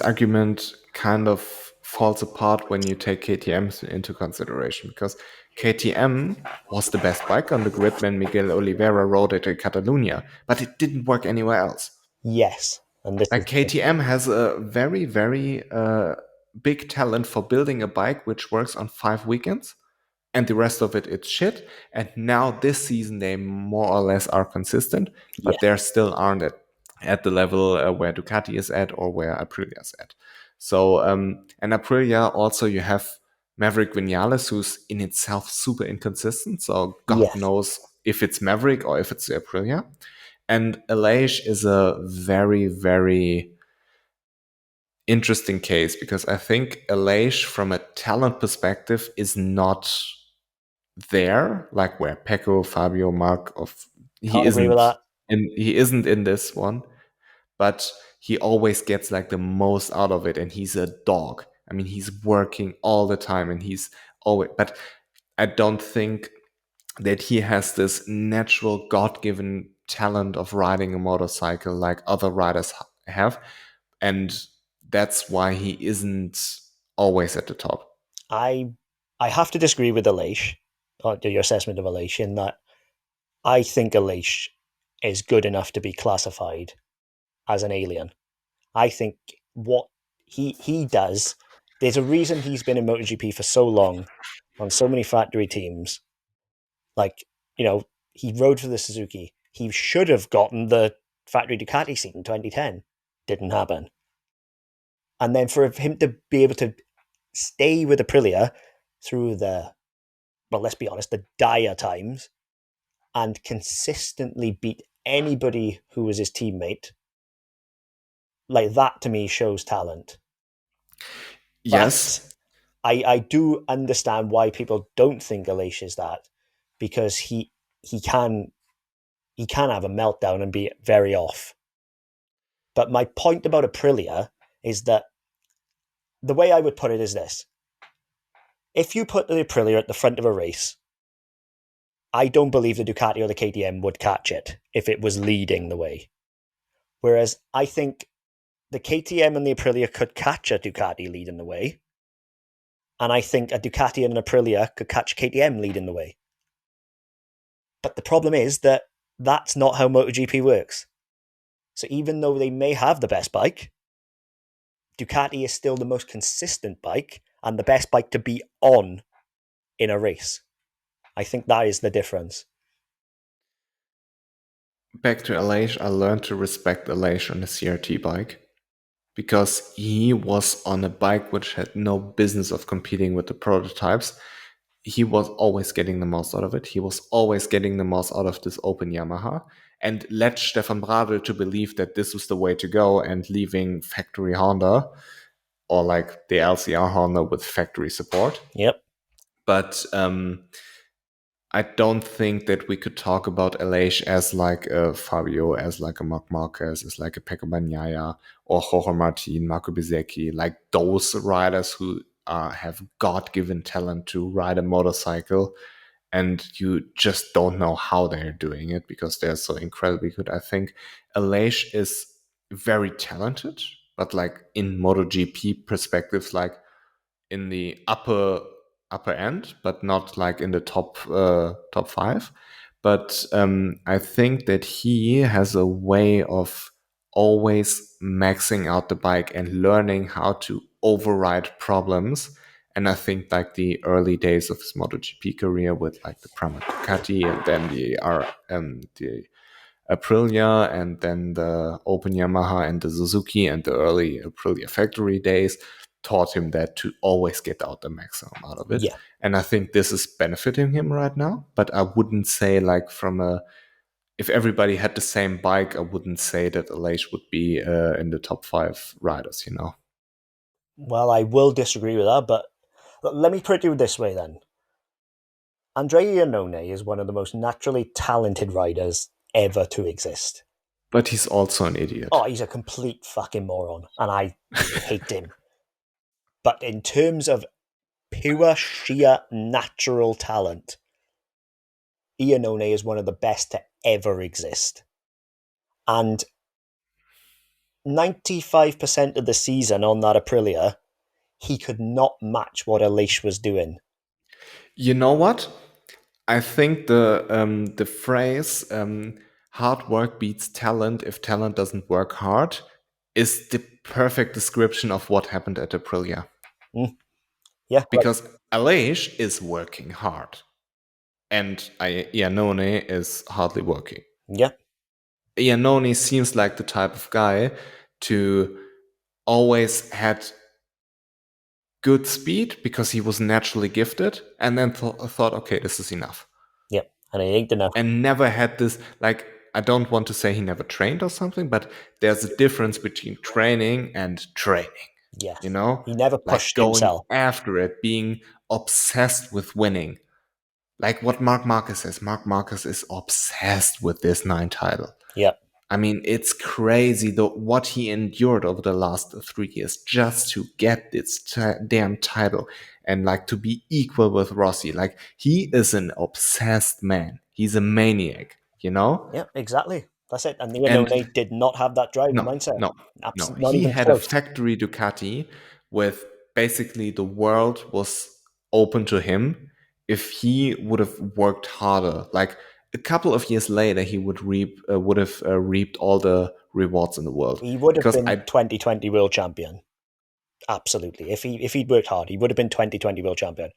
argument kind of falls apart when you take KTM into consideration, because KTM was the best bike on the grid when Miguel Oliveira rode it in Catalonia, but it didn't work anywhere else. Yes, and this Like is the thing. KTM has a very, very big talent for building a bike which works on 5 weekends, and the rest of it, it's shit. And now this season, they more or less are consistent, Yeah, but they still aren't at the level where Ducati is at or where Aprilia is at. So, and Aprilia also, you have Maverick Vinales, who's in itself super inconsistent. So God yes, knows if it's Maverick or if it's Aprilia. And Aleix is a very, very interesting case, because I think Aleix, from a talent perspective, is not there, like where Pecco, Fabio, Mark of can't agree with that. he isn't in this one, but he always gets like the most out of it, and he's a dog. I mean, he's working all the time, and he's always. But I don't think that he has this natural God-given talent of riding a motorcycle like other riders have, and that's why he isn't always at the top. I I have to disagree with Aleix, or your assessment of Aleix, in that I think Aleix is good enough to be classified as an alien. I think what he does, there's a reason he's been in MotoGP for so long on so many factory teams. Like, he rode for the Suzuki. He should have gotten the factory Ducati seat in 2010. Didn't happen. And then for him to be able to stay with Aprilia through well, let's be honest, the dire times, and consistently beat anybody who was his teammate, like that to me shows talent. But Yes, I do understand why people don't think Aleix is that, because he can he can have a meltdown and be very off. But my point about Aprilia is that the way I would put it is this: if you put the Aprilia at the front of a race, I don't believe the Ducati or the KTM would catch it if it was leading the way. Whereas I think the KTM and the Aprilia could catch a Ducati leading the way, and I think a Ducati and an Aprilia could catch KTM leading the way. But the problem is that that's not how MotoGP works. So even though they may have the best bike, Ducati is still the most consistent bike and the best bike to be on in a race. I think that is the difference. back to Aleix, I learned to respect Aleix on a CRT bike, because he was on a bike which had no business of competing with the prototypes. He was always getting the most out of it. He was always getting the most out of this open Yamaha, and led Stefan Bradl to believe that this was the way to go, and leaving factory Honda, or like the LCR Honda with factory support. Yep. But I don't think that we could talk about Aleix as like a Fabio, as like a Marc Marquez, as like a Pecco Bagnaia, or Jorge Martin, Marco Bezzecchi, like those riders who have God-given talent to ride a motorcycle, and you just don't know how they're doing it because they're so incredibly good. I think Aleix is very talented, but like in MotoGP perspectives, like in the upper end, but not like in the top five. But I think that he has a way of always maxing out the bike and learning how to override problems. And I think like the early days of his MotoGP career with like the Pramac Ducati and then the Aprilia and then the Open Yamaha and the Suzuki and the early Aprilia factory days taught him that to always get out the maximum out of it. Yeah. And I think this is benefiting him right now. But I wouldn't say like if everybody had the same bike, I wouldn't say that Aleix would be in the top 5 riders, you know. Well, I will disagree with that, but let me put it this way then. Andrea Iannone is one of the most naturally talented riders ever to exist. But he's also an idiot. Oh, he's a complete fucking moron, and I hate him. But in terms of pure, sheer, natural talent, Iannone is one of the best to ever exist. And 95% of the season on that Aprilia, he could not match what Aleix was doing. You know what? I think the phrase "hard work beats talent if talent doesn't work hard" is the perfect description of what happened at Aprilia. Yeah, Because Aleix is working hard, and Iannone is hardly working. yeah. Iannone seems like the type of guy to always had good speed because he was naturally gifted, and then thought, okay, this is enough. Yep, and it ain't enough. And never had this, like, I don't want to say he never trained or something, but there's a difference between training and training. Yes. You know? He never Like pushed going himself. after it, being obsessed with winning. Like what Marc Marquez is. Marc Marquez is obsessed with this 9 title. Yep. I mean, it's crazy what he endured over the last 3 years just to get this damn title and like to be equal with Rossi. Like he is an obsessed man. He's a maniac, you know? Yeah, exactly. That's it. And Iannone did not have that drive mindset. No. Absolutely, not He even had close. a factory Ducati with basically the world was open to him if he would have worked harder. Like a couple of years later, he would have reaped all the rewards in the world. He would have Because been 2020 world champion. Absolutely. If he'd worked hard, he would have been 2020 world champion.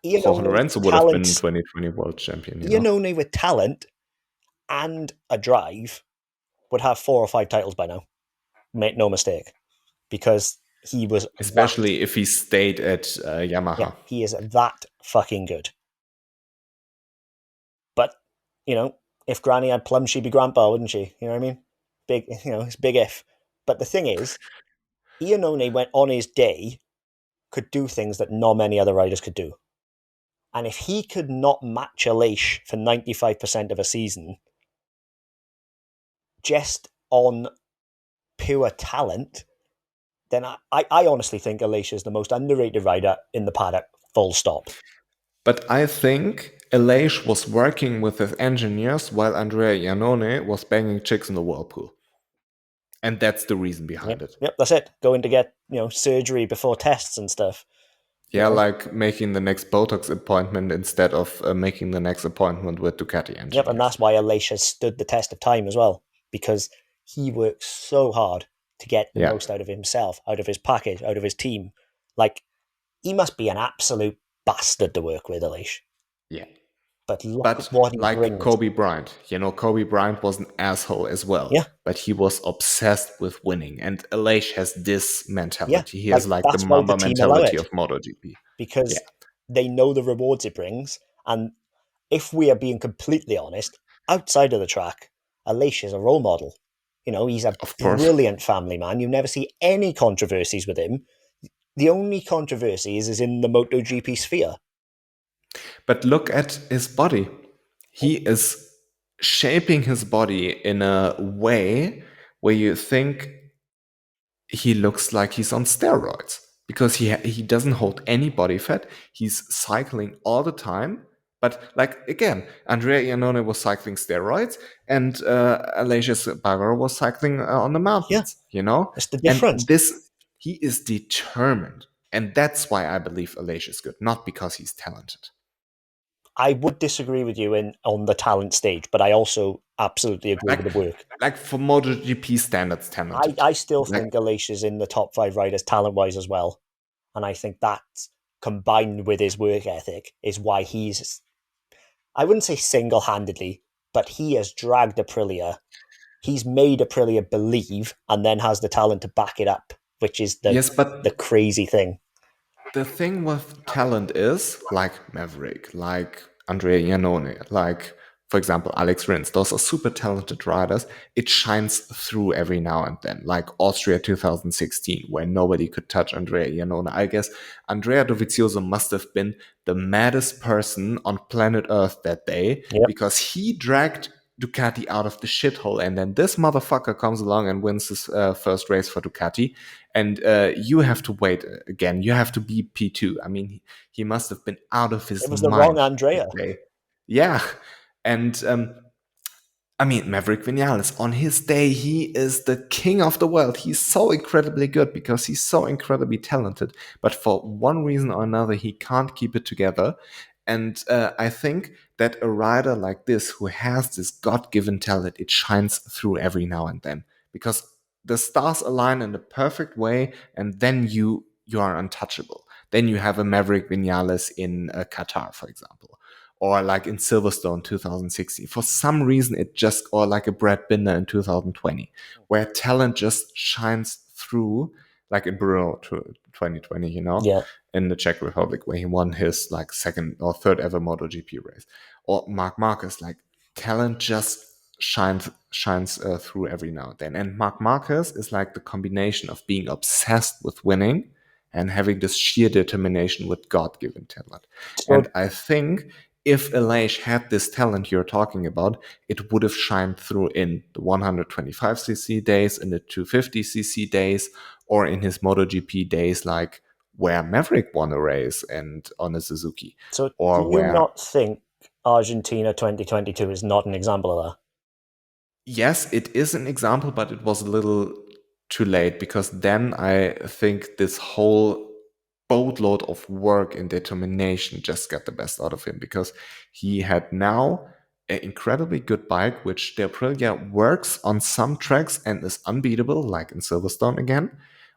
Jorge Lorenzo would have been 2020 world champion. Iannone with talent and a drive would have 4 or 5 titles by now. Make no mistake. Because he was especially if he stayed at Yamaha. Yeah, he is that fucking good. But, if Granny had plums, she'd be grandpa, wouldn't she? You know what I mean? Big, it's big if. But the thing is, Iannone went on his day, could do things that not many other riders could do. And if he could not match Aleix for 95% of a season, just on pure talent, then I honestly think Aleix is the most underrated rider in the paddock, full stop. But I think Aleix was working with his engineers while Andrea Iannone was banging chicks in the whirlpool. And that's the reason behind it. Yep, that's it. Going to get, surgery before tests and stuff. Yeah, like making the next Botox appointment instead of making the next appointment with Ducati engineers. Yep, and that's why Aleix has stood the test of time as well, because he works so hard to get the most out of himself, out of his package, out of his team. Like, he must be an absolute bastard to work with, Aleix. Yeah. But look what he brings. Kobe Bryant. Kobe Bryant was an asshole as well. Yeah. But he was obsessed with winning. And Aleix has this mentality. Yeah, He has like the Mamba mentality of MotoGP. Because they know the rewards it brings. And if we are being completely honest, outside of the track, Aleix is a role model. He's a brilliant family man. You never see any controversies with him. The only controversy is in the MotoGP sphere. But look at his body. He is shaping his body in a way where you think he looks like he's on steroids because he doesn't hold any body fat. He's cycling all the time. But like again, Andrea Iannone was cycling steroids, and Aleix Espargaro was cycling on the Yeah, mountains. You know, that's the and difference. he is determined, and that's why I believe Aleix is good, not because he's talented. I would disagree with you on the talent stage, but I also absolutely agree with Like the work. like for MotoGP standards, talented. I still Like think Aleix is in the top 5 riders talent-wise as well. And I think that, combined with his work ethic, is why he's, I wouldn't say single-handedly, but he has dragged Aprilia. He's made Aprilia believe and then has the talent to back it up, which is yes, the but crazy thing. the thing with talent is like Maverick, like Andrea Iannone, like for example Alex Rins. Those are super talented riders. It shines through every now and then, like Austria 2016, where nobody could touch Andrea Iannone. I guess Andrea Dovizioso must have been the maddest person on planet Earth that day Yep. because he dragged Ducati out of the shithole, and then this motherfucker comes along and wins his first race for Ducati, and you have to wait again. You have to be P2. I mean, he must have been out of his It was the wrong mind Andrea. that day. Yeah, and I mean, Maverick Vinales, on his day, he is the king of the world. He's so incredibly good because he's so incredibly talented. But for one reason or another, he can't keep it together. And I think that a rider like this, who has this God given talent, it shines through every now and then because the stars align in the perfect way, and then you are untouchable. Then you have a Maverick Vinales in Qatar, for example, or like in Silverstone 2016. For some reason, it just, or like a Brad Binder in 2020, where talent just shines through, like in Brno 2020, you know, Yeah. in the Czech Republic, where he won his like second or third ever MotoGP race. Or Marc Marquez, like talent just shines through every now and then. And Marc Marquez is like the combination of being obsessed with winning and having this sheer determination with God-given talent. So, And I think if Aleix had this talent you're talking about, it would have shined through in the 125cc days, in the 250cc days, or in his MotoGP days, like where Maverick won a race and on a Suzuki, so do or you where, not think Argentina 2022 is not an example of that? yes, it is an example, but it was a little too late because then I think this whole boatload of work and determination just got the best out of him because he had now an incredibly good bike, which the Aprilia works on some tracks and is unbeatable, like in Silverstone again,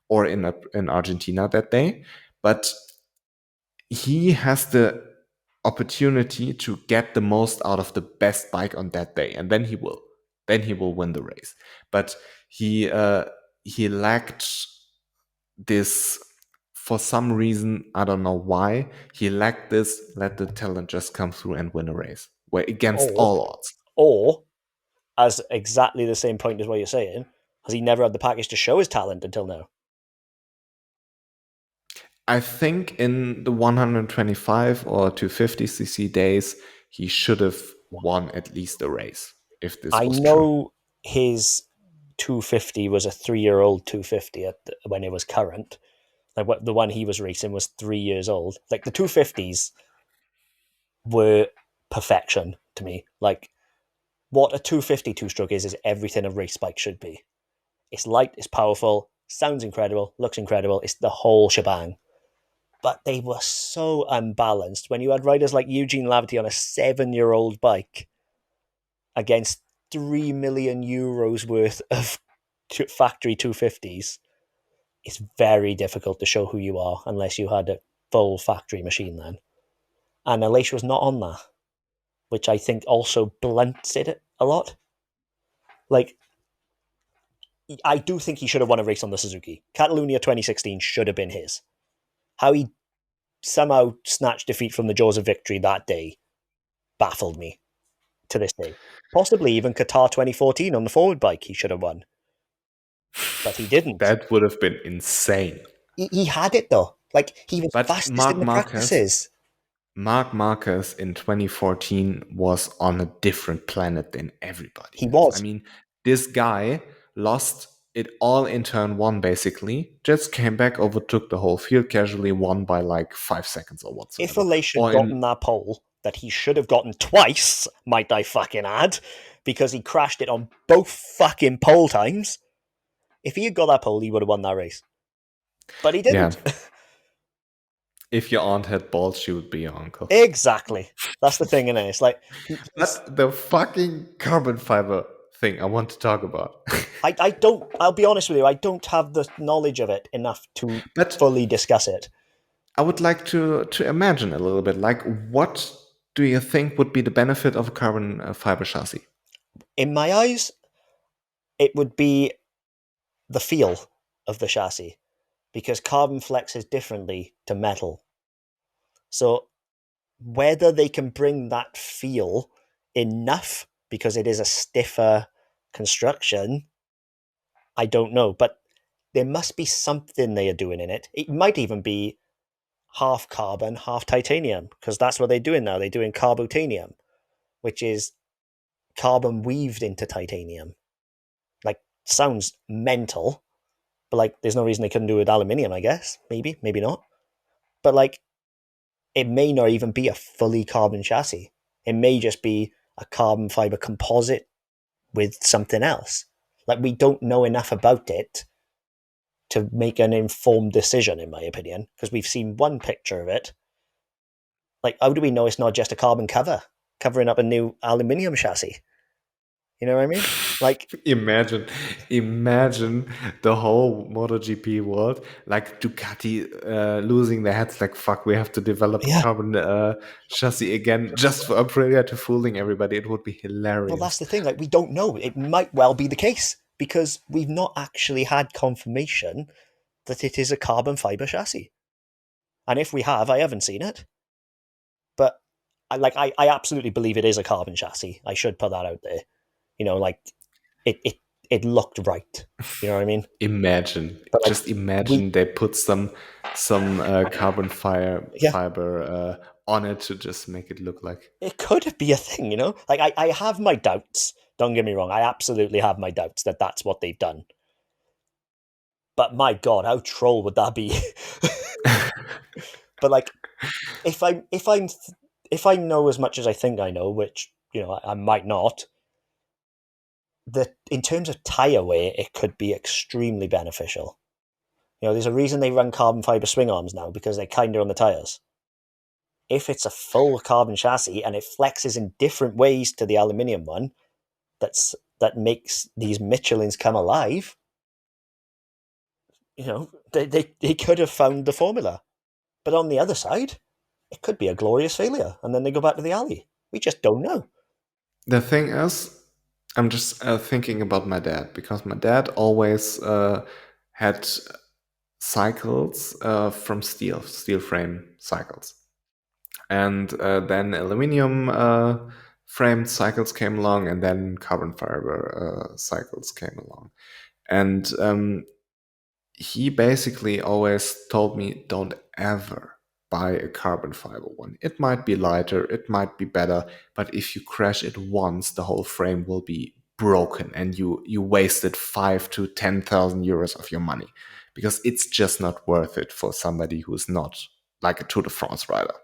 or in Argentina that day. But he has the opportunity to get the most out of the best bike on that day, and then he will win the race. But he lacked this, for some reason. I don't know why he lacked this. Let the talent just come through and win a race, where against Or, all odds. or as exactly the same point as what you're saying, has he never had the package to show his talent until now? I think in the 125 or 250cc days, he should have won at least a race if this I was true. know his 250 was a 3-year-old 250 when it was current. Like the one he was racing was 3 years old. Like the 250s were perfection to me. Like what a 250 two-stroke is everything a race bike should be. It's light, it's powerful, sounds incredible, looks incredible. It's the whole shebang. But they were so unbalanced when you had riders like Eugene Lavity on a 7-year-old bike against 3 million euros worth of factory 250s. It's very difficult to show who you are unless you had a full factory machine then. And Aleix was not on that, which I think also blunts it a lot. Like, I do think he should have won a race on the Suzuki. Catalonia 2016 should have been his. How he somehow snatched defeat from the jaws of victory that day baffled me to this day. Possibly even Qatar 2014 on the forward bike he should have won, but he didn't. That would have been insane. He had it though. Like, he was But fastest in Marc the Marquez, practices. Mark Marquez in 2014 was on a different planet than everybody He else. I was. mean, this guy lost it all in turn one, basically. Just came back, overtook the whole field casually, won by like 5 seconds or If whatsoever. Aleix had Or in, gotten that pole, that he should have gotten twice, might I fucking add, because he crashed it on both fucking pole times. If he had got that pole, he would have won that race. But he yeah, didn't. if your aunt had balls, she would be your uncle. Exactly. That's the thing, innit? It's like But the fucking carbon fiber thing I want to talk about. I don't. I'll be honest with you. I don't have the knowledge of it enough to But fully discuss it. I would like to imagine a little bit, like, what do you think would be the benefit of a carbon fiber chassis? In my eyes, it would be the feel of the chassis because carbon flexes differently to metal. So whether they can bring that feel enough because it is a stiffer construction, I don't know. But there must be something they are doing in it. It might even be half carbon, half titanium, because that's what they're doing now. They're doing carbotanium, which is carbon weaved into titanium. Like, sounds mental, but like, there's no reason they couldn't do it with aluminium, I guess. Maybe, maybe not. But like, it may not even be a fully carbon chassis. It may just be a carbon fiber composite with something else. Like, we don't know enough about it to make an informed decision, in my opinion, because we've seen one picture of it. Like, how do we know it's not just a carbon cover covering up a new aluminium chassis? You know what I mean? Like, Imagine, imagine the whole MotoGP world, like Ducati losing their heads, like fuck, we have to develop a yeah. carbon chassis again just for Aprilia to fooling everybody. It would be Well, that's hilarious. the thing. Like, we don't know. It might well be the case because we've not actually had confirmation that it is a carbon fiber chassis. And if we have, I haven't seen it. But I absolutely believe it is a carbon chassis. I should put that out there. You know, like it looked right. You know what I mean? Imagine, But like just we, imagine they put some carbon yeah, fiber on it to just make it look like. it could be a thing. You know, like I have my doubts. Don't get me wrong. I absolutely have my doubts that that's what they've done. But my god, how troll would that be? But like, if I know as much as I think I know, which I might not, that in terms of tire wear, it could be extremely beneficial. There's a reason they run carbon fiber swing arms now because they're kinder on the tires. If it's a full carbon chassis and it flexes in different ways to the aluminium one, that makes these Michelins come alive. They could have found the formula, but on the other side, it could be a glorious failure, and then they go back to the alley. We just don't know. The thing is, I'm just thinking about my dad because my dad always had cycles from steel frame cycles. And then aluminum framed cycles came along, and then carbon fiber cycles came along. And he basically always told me, don't ever buy a carbon fiber one. It might be lighter, it might be better, but if you crash it once, the whole frame will be broken, and you wasted 5 to 10,000 euros of your money because it's just not worth it for somebody who's not like a Tour de France rider.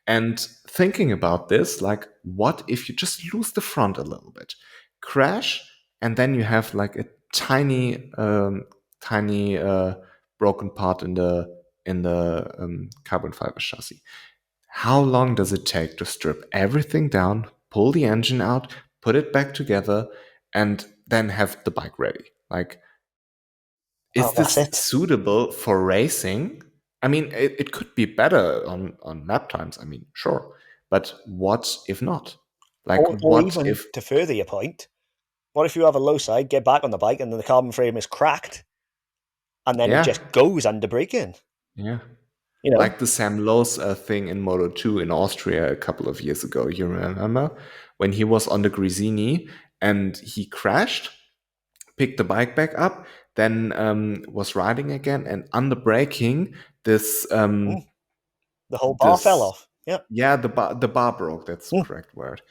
And thinking about this, like, what if you just lose the front a little bit, crash, and then you have like a tiny broken part in the carbon fiber chassis? How long does it take to strip everything down, pull the engine out, put it back together, and then have the bike ready? Like, Oh, is that's this it. suitable for racing? I mean, it could be better on lap times. I mean, sure. But what if not? Like, Or what even if, to further your point, what if you have a low side, get back on the bike, and then the carbon frame is cracked, and then it yeah, just goes under braking? yeah. You know, Like the Sam Lowe's thing in Moto 2 in Austria a couple of years ago. You remember? When he was on the Grisini and he crashed, picked the bike back up, then was riding again, and under braking, this the whole bar fell this off. Yeah, the bar broke. That's the Mm, correct word.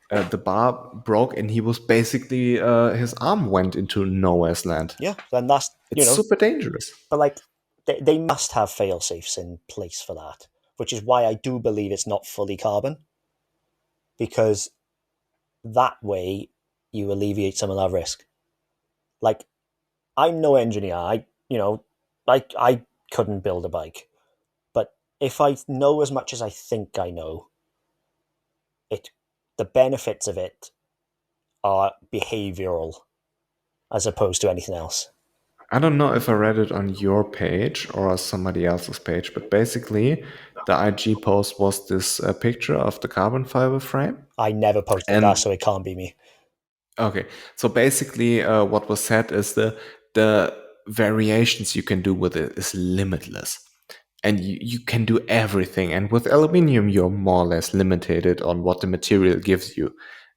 The bar broke, and he was basically his arm went into nowhere's land. yeah, and that's, It's super dangerous. but like they must have fail safes in place for that, which is why I do believe it's not fully carbon, because that way you alleviate some of that risk. Like, I'm no engineer. I couldn't build a bike, but if I know as much as I think I know, it the benefits of it are behavioral as opposed to anything else. I don't know if I read it on your page or somebody else's page, but basically, the IG post was this picture of the carbon fiber frame. I never posted that, And so it can't be me. okay, so basically, what was said is the variations you can do with it is limitless, and you can do everything. And with aluminium, you're more or less limited on what the material gives you,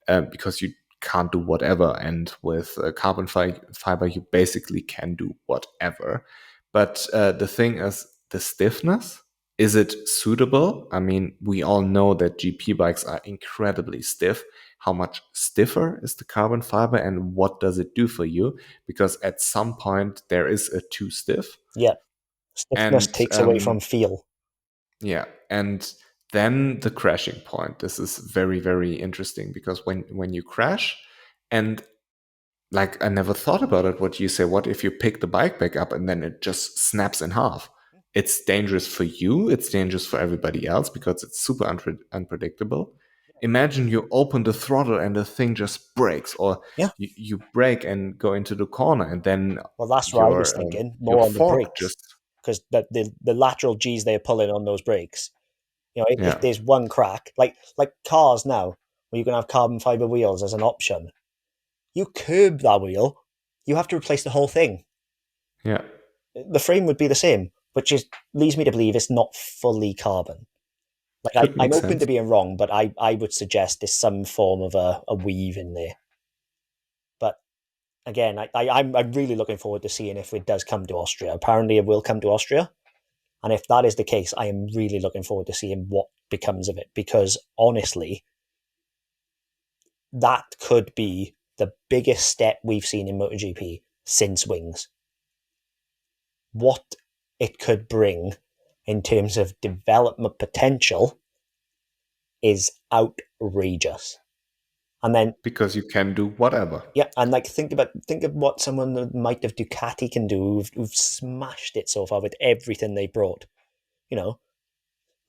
because you can't do whatever. And with carbon fiber, you basically can do whatever. But the thing is, the stiffness. Is it suitable? I mean, we all know that GP bikes are incredibly stiff. How much stiffer is the carbon fiber, and what does it do for you? Because at some point there is a too stiff. Yeah, stiffness And takes away from feel. yeah, and then the crashing point. This is very, very interesting, because when you crash, and like, I never thought about it. What you say, what if you pick the bike back up and then it just snaps in half? It's dangerous for you, it's dangerous for everybody else, because it's super unpredictable. Imagine you open the throttle and the thing just breaks, or Yeah, you brake and go into the corner, and then well, that's what I was thinking, your more on the fork brakes, just, because the lateral G's they're pulling on those brakes. If yeah, there's one crack, like cars now, where you can have carbon fiber wheels as an option, you curb that wheel, you have to replace the whole thing. yeah, The frame would be the same, which is leads me to believe it's not fully carbon. Like, could I'm make open to sense. being wrong, but I would suggest there's some form of a weave in there. But again, I'm really looking forward to seeing if it does come to Austria. Apparently, it will come to Austria. And if that is the case, I am really looking forward to seeing what becomes of it, because honestly, that could be the biggest step we've seen in MotoGP since Wings. What it could bring in terms of development potential is outrageous. And then, Because you can do whatever. yeah, and like think of what someone that might have Ducati can do, who've smashed it so far with everything they brought. You know,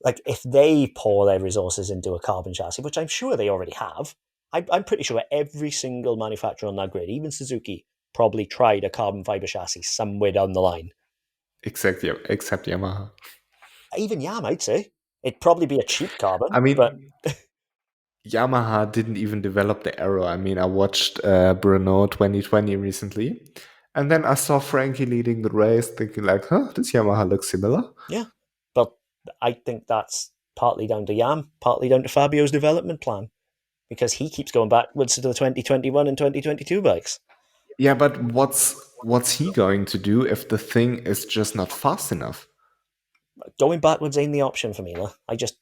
like if they pour their resources into a carbon chassis, which I'm sure they already have. I'm pretty sure every single manufacturer on that grid, even Suzuki, probably tried a carbon fiber chassis somewhere down the line. Except Yamaha. Even Yam, I'd say it'd probably be a cheap carbon, I but mean, Yamaha didn't even develop the aero. I mean, I watched Brno 2020 recently, and then I saw Frankie leading the race, thinking like, "Huh, this Yamaha looks similar." yeah, but I think that's partly down to Yam, partly down to Fabio's development plan, because he keeps going backwards to the 2021 and 2022 bikes. Yeah, but what's he going to do if the thing is just not fast enough? Going backwards ain't the option for me. I just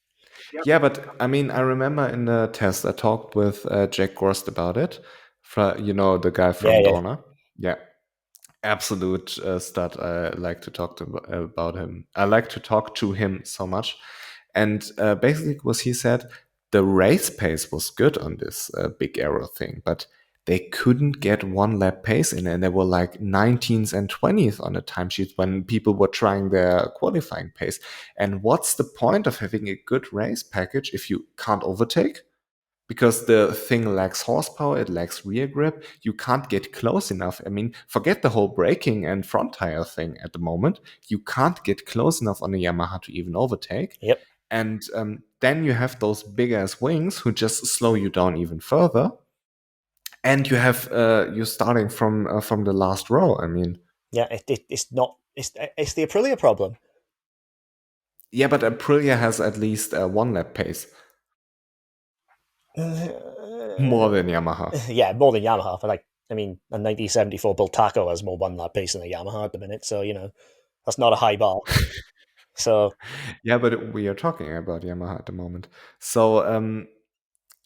Yeah, but I mean, I remember in the test I talked with Jack Gorst about it, the guy yeah, from yeah, Dorna. Yeah, absolute stud. I like to talk to about him. I like to talk to him so much. And basically, what he said, the race pace was good on this big arrow thing, but they couldn't get one lap pace in, and they were like 19th and 20th on the timesheet when people were trying their qualifying pace. And what's the point of having a good race package if you can't overtake? Because the thing lacks horsepower, it lacks rear grip. You can't get close enough. I mean, forget the whole braking and front tire thing at the moment. You can't get close enough on a Yamaha to even overtake. yep, And then you have those big ass wings who just slow you down even further. And you have you're starting from the last row. I mean, yeah. It's not. It's the Aprilia problem. yeah, but Aprilia has at least a one lap pace more than Yamaha. Yeah, more than Yamaha. But like, I mean, a 1974 built Taco has more one lap pace than a Yamaha at the minute, so that's not a high bar. So Yeah, but we are talking about Yamaha at the moment. So,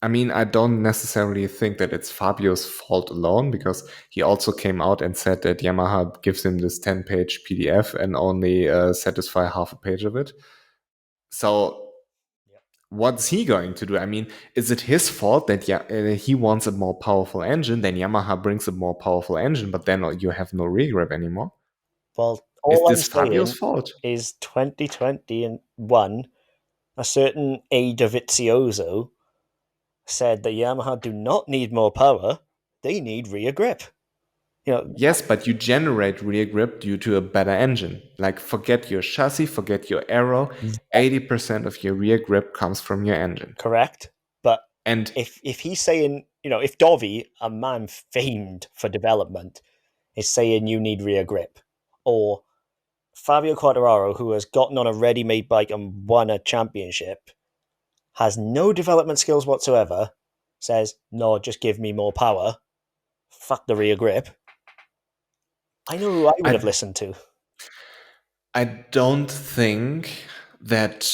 I mean, I don't necessarily think that it's Fabio's fault alone, because he also came out and said that Yamaha gives him this 10-page PDF and only satisfy half a page of it. So what's he going to do? I mean, is it his fault that he wants a more powerful engine, then Yamaha brings a more powerful engine, but then you have no rear grip anymore? well, Is all I'm this Fabio's saying fault? is 2021, a certain A. Dovizioso said that Yamaha do not need more power, they need rear grip. You know, Yes, but you generate rear grip due to a better engine. Like, forget your chassis, forget your aero. 80% of your rear grip comes from your engine. correct. But And if he's saying, if Dovi, a man famed for development, is saying you need rear grip, or Fabio Quartararo, who has gotten on a ready-made bike and won a championship, has no development skills whatsoever, says, no, just give me more power, fuck the rear grip, I know who I would have I listened to. I don't think that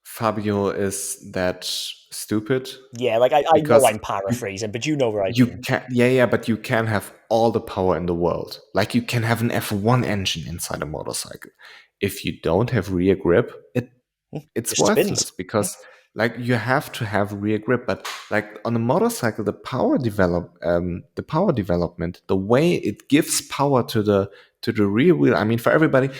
Fabio is that stupid, Yeah, like I know because I'm paraphrasing, but you know where I you mean. can, yeah, but you can have all the power in the world. Like, you can have an F1 engine inside a motorcycle. If you don't have rear grip, it's Just spins. worthless, because like, you have to have rear grip. But like, on a motorcycle, the power development, the way it gives power to the rear wheel, I mean, for everybody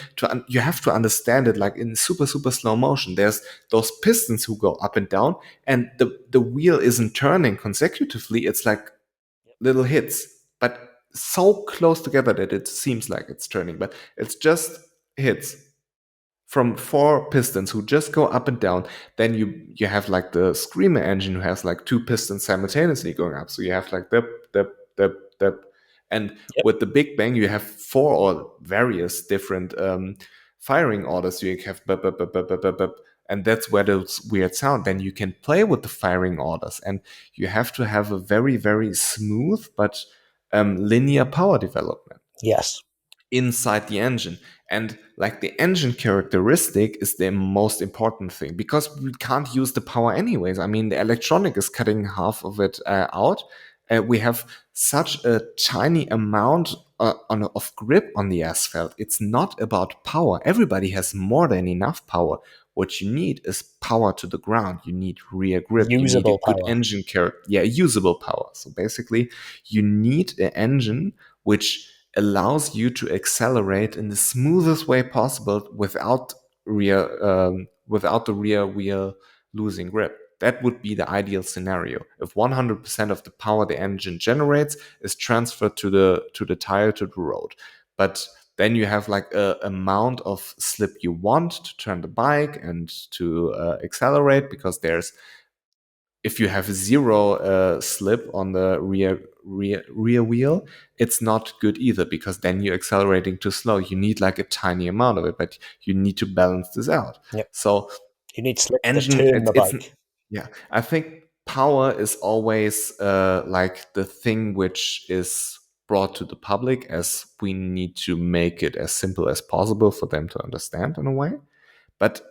you have to understand it, like, in super slow motion. There's those pistons who go up and down, and the wheel isn't turning consecutively. It's like little hits, but so close together that it seems like it's turning, but it's just hits from four pistons who just go up and down. Then you have like the Screamer engine, who has like two pistons simultaneously going up. So you have like the, and Yep. with the Big Bang you have four or various different firing orders. You have bup, bup, bup, bup, bup, bup, bup, and that's where those weird sound. Then you can play with the firing orders, and you have to have a very smooth but linear power development Yes. inside the engine. And like, the engine characteristic is the most important thing, because we can't use the power anyways. I mean, the electronic is cutting half of it out. We have such a tiny amount of grip on the asphalt. It's not about power. Everybody has more than enough power. What you need is power to the ground. You need rear grip. You need a Usable good power. engine character. Yeah, usable power. So basically, you need an engine which allows you to accelerate in the smoothest way possible without the rear wheel losing grip. That would be the ideal scenario. If 100% of the power the engine generates is transferred to the tire, to the road. But then you have like a amount of slip you want to turn the bike and to accelerate, because there's, if you have zero slip on the rear wheel, it's not good either, because then you're accelerating too slow. You need like a tiny amount of it, but you need to balance this out. Yep. So You need slip to engine, turn the it's bike. yeah. I think power is always like the thing which is brought to the public, as we need to make it as simple as possible for them to understand in a way. But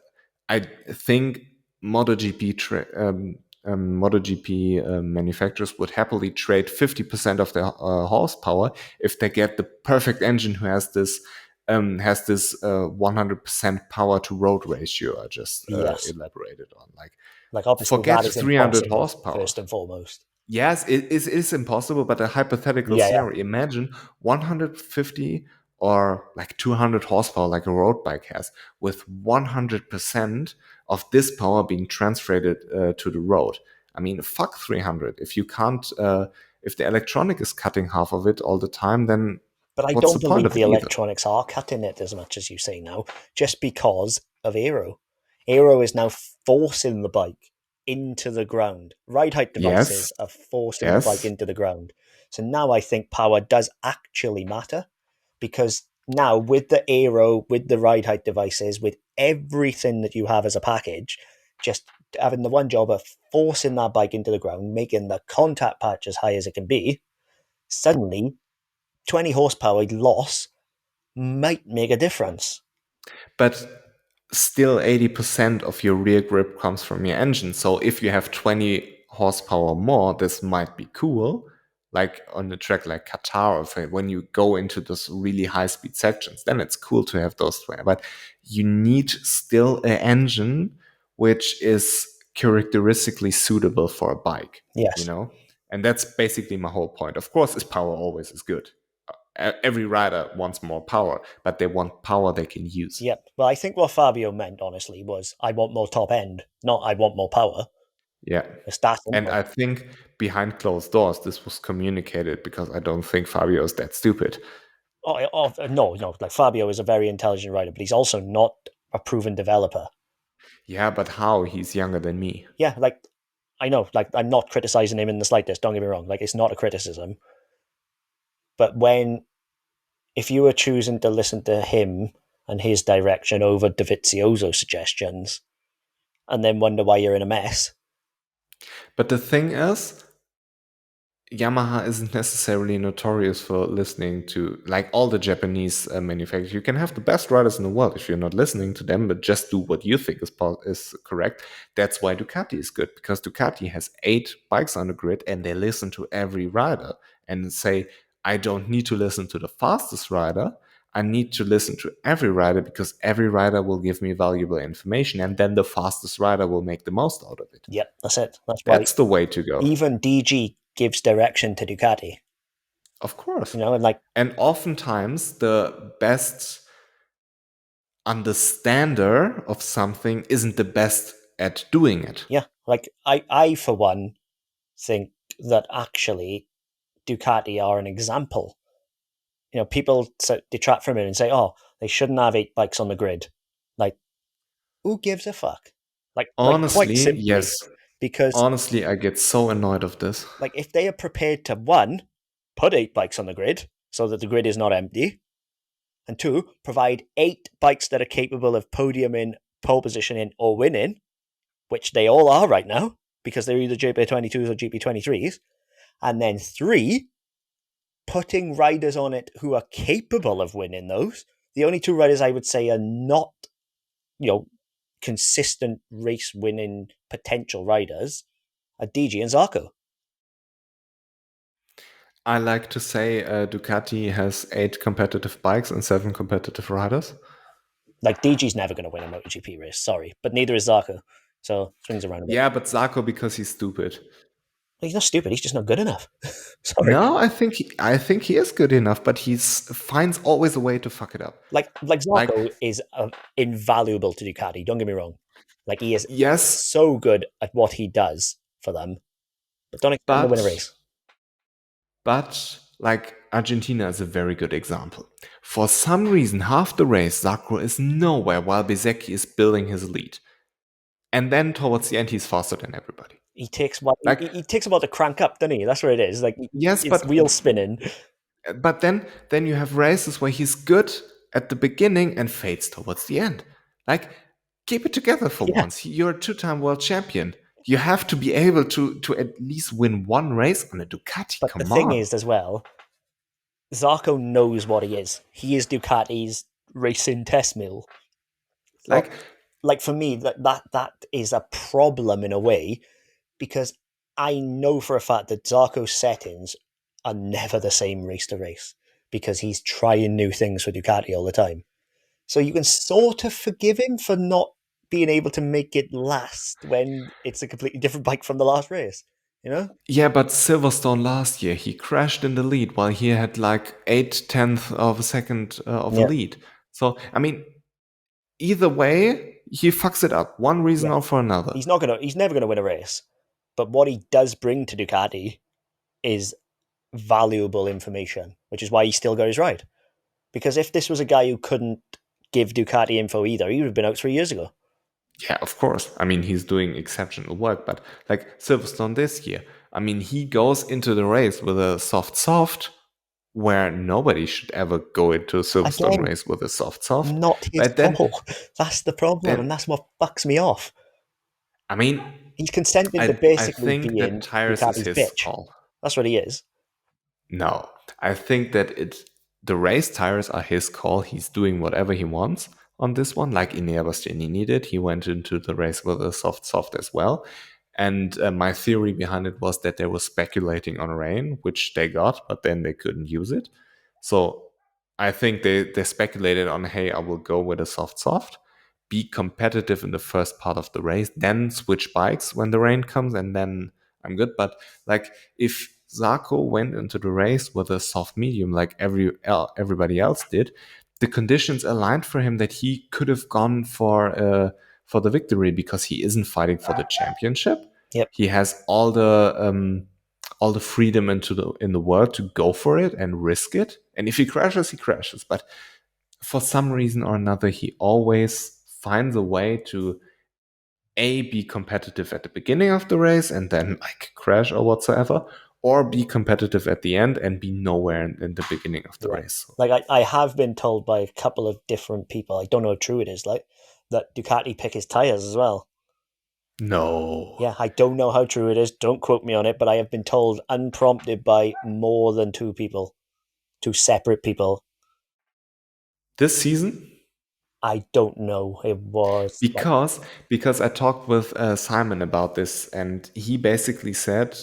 I think MotoGP MotoGP manufacturers would happily trade 50% of their horsepower if they get the perfect engine who has this 100% power to road ratio I just Yes. elaborated on. Like, Like, obviously, forget that is 300 impossible, horsepower. first and foremost. Yes, it is impossible, but a hypothetical Yeah, yeah. scenario. Imagine 150 or like 200 horsepower, like a road bike has, with 100% of this power being transferred to the road. I mean, fuck 300. If you can't, if the electronic is cutting half of it all the time, then But I what's the don't point believe of the it either? electronics are cutting it as much as you say now, just because of Aero. Aero is now forcing the bike into the ground. Ride height Yes, devices are forcing the bike yes, into the ground. So now I think power does actually matter, because now with the Aero, with the ride height devices, with everything that you have as a package, just having the one job of forcing that bike into the ground, making the contact patch as high as it can be, suddenly 20 horsepower loss might make a difference. but still 80% of your rear grip comes from your engine. So if you have 20 horsepower more, this might be cool. Like on a track like Qatar, when you go into those really high speed sections, then it's cool to have those 20. But you need still an engine which is characteristically suitable for a bike, you Yes. know? And that's basically my whole point. Of course, is power always is good. Every rider wants more power, but they want power they can use. Yep. Well, I think what Fabio meant, honestly, was I want more top end, not I want more power. Yeah. It's that And simple. I think behind closed doors, this was communicated because I don't think Fabio is that stupid. No. Like Fabio is a very intelligent rider, but he's also not a proven developer. Yeah, but how? He's younger than me. Yeah, like I know, like I'm not criticizing him in the slightest. Don't get me wrong. Like it's not a criticism. But if you were choosing to listen to him and his direction over Dovizioso's suggestions, and then wonder why you're in a mess. But the thing is, Yamaha isn't necessarily notorious for listening to like all the Japanese manufacturers. You can have the best riders in the world if you're not listening to them, but just do what you think is correct. That's why Ducati is good, because Ducati has 8 bikes on the grid and they listen to every rider and say, I don't need to listen to the fastest rider. I need to listen to every rider because every rider will give me valuable information, and then the fastest rider will make the most out of it. Yep, that's it. That's why That's the way to go. even DG gives direction to Ducati. Of course. And like, And oftentimes the best understander of something isn't the best at doing it. yeah, like I for one think that actually Ducati are an example. People detract from it and say, "Oh, they shouldn't have 8 bikes on the grid." Like, who gives a fuck? Like quite Honestly, simply, yes. because Honestly, I get so annoyed of this. like if they are prepared to, one, put 8 bikes on the grid so that the grid is not empty, and two, provide 8 bikes that are capable of podiuming, pole positioning, or winning, which they all are right now because they're either GP22s or GP23s, and then three, putting riders on it who are capable of winning those. The only 2 riders I would say are not, consistent race winning potential riders are DG and Zarco. I like to say Ducati has 8 competitive bikes and 7 competitive riders. Like DG's never going to win a MotoGP race, sorry, but neither is Zarco. So swings around a bit. Yeah, but Zarco because he's stupid. He's not stupid. He's just not good enough. Sorry. No, I think he is good enough, but he finds always a way to fuck it up. Like Like, Zarco is invaluable to Ducati. Don't get me wrong. Like he is yes, so good at what he does for them, but don't expect him to win a but race. like Argentina is a very good example. For some reason, half the race, Zarco is nowhere while Bezecchi is building his lead. And then towards the end, he's faster than everybody. He takes what Like, he takes a while to crank up, doesn't he? That's what it is. Like yes, it's wheel spinning. but then you have races where he's good at the beginning and fades towards the end. Like, keep it together for Yeah. once. You're a 2-time world champion. You have to be able to at least win one race on a Ducati. But Come the thing on. is, as well, Zarco knows what he is. He is Ducati's racing test mill. Like, Like for me, that is a problem in a way, because I know for a fact that Zarco's settings are never the same race to race because he's trying new things for Ducati all the time. So you can sort of forgive him for not being able to make it last when it's a completely different bike from the last race. yeah, but Silverstone last year, he crashed in the lead while he had like 8/10 of a second of a Yeah, lead. So, I mean, either way, he fucks it up, one reason yeah. or for another. He's never gonna win a race. But what he does bring to Ducati is valuable information, which is why he still got his ride. Because if this was a guy who couldn't give Ducati info either, he would have been out 3 years ago. Yeah, of course. I mean, he's doing exceptional work, but like Silverstone this year, I mean, he goes into the race with a soft, where nobody should ever go into a Silverstone Again, race with a soft. not his But then, call. That's the problem, and then that's what fucks me off. I mean, He's consenting to I basically think be that in tires is Ducati's his bitch. call. That's what he is. No, I think that the race tires are his call. He's doing whatever he wants. on this one, like Enea Bastianini did. He went into the race with a soft as well. And my theory behind it was that they were speculating on rain, which they got, but then they couldn't use it. So I think they speculated on, hey, I will go with a soft, be competitive in the first part of the race, then switch bikes when the rain comes, and then I'm good. But like if Zarco went into the race with a soft medium, like everybody else did, the conditions aligned for him that he could have gone for the victory because he isn't fighting for the championship. Yep. He has all the freedom in the world to go for it and risk it. And if he crashes, he crashes. But for some reason or another, he always finds a way to be competitive at the beginning of the race and then like crash or whatsoever, or be competitive at the end and be nowhere in the beginning of the Yeah. race. Like I have been told by a couple of different people, I don't know how true it is, like that Ducati pick his tires as well. No. Yeah, I don't know how true it is. Don't quote me on it, but I have been told unprompted by more than two people, two separate people. This season? I don't know. It was like, Because I talked with Simon about this, and he basically said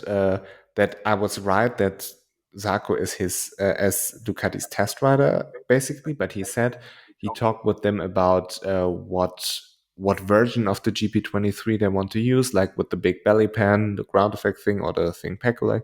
that I was right that Zarco is his as Ducati's test rider, basically. But he said he talked with them about what version of the GP23 they want to use, like with the big belly pan, the ground effect thing, or the thing Pecola.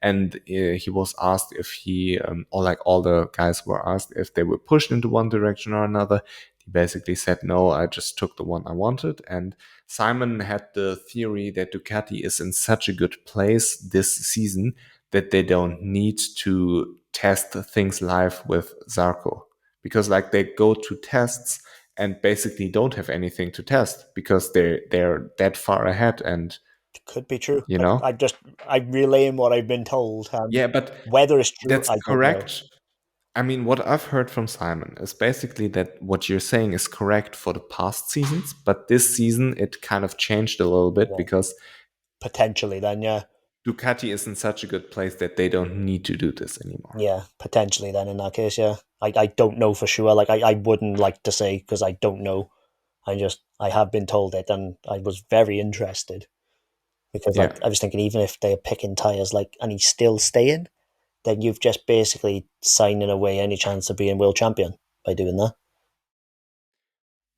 And he was asked if he, or like all the guys were asked if they were pushed into one direction or another. He basically said, no, I just took the one I wanted. And Simon had the theory that Ducati is in such a good place this season that they don't need to test things live with Zarco. Because like they go to tests and basically don't have anything to test because they're that far ahead. And it could be true. you know, I'm relaying what I've been told. yeah, but Whether it's true, that's I don't know. correct. I mean, what I've heard from Simon is basically that what you're saying is correct for the past seasons, but this season it kind of changed a little bit Yeah. because Potentially, then, yeah. Ducati is in such a good place that they don't need to do this anymore. Yeah, potentially then in that case, yeah. I don't know for sure. Like I wouldn't like to say because I don't know. I have been told it and I was very interested because Yeah. like I was thinking even if they're picking tires like and he's still staying, then you've just basically signing away any chance of being world champion by doing that.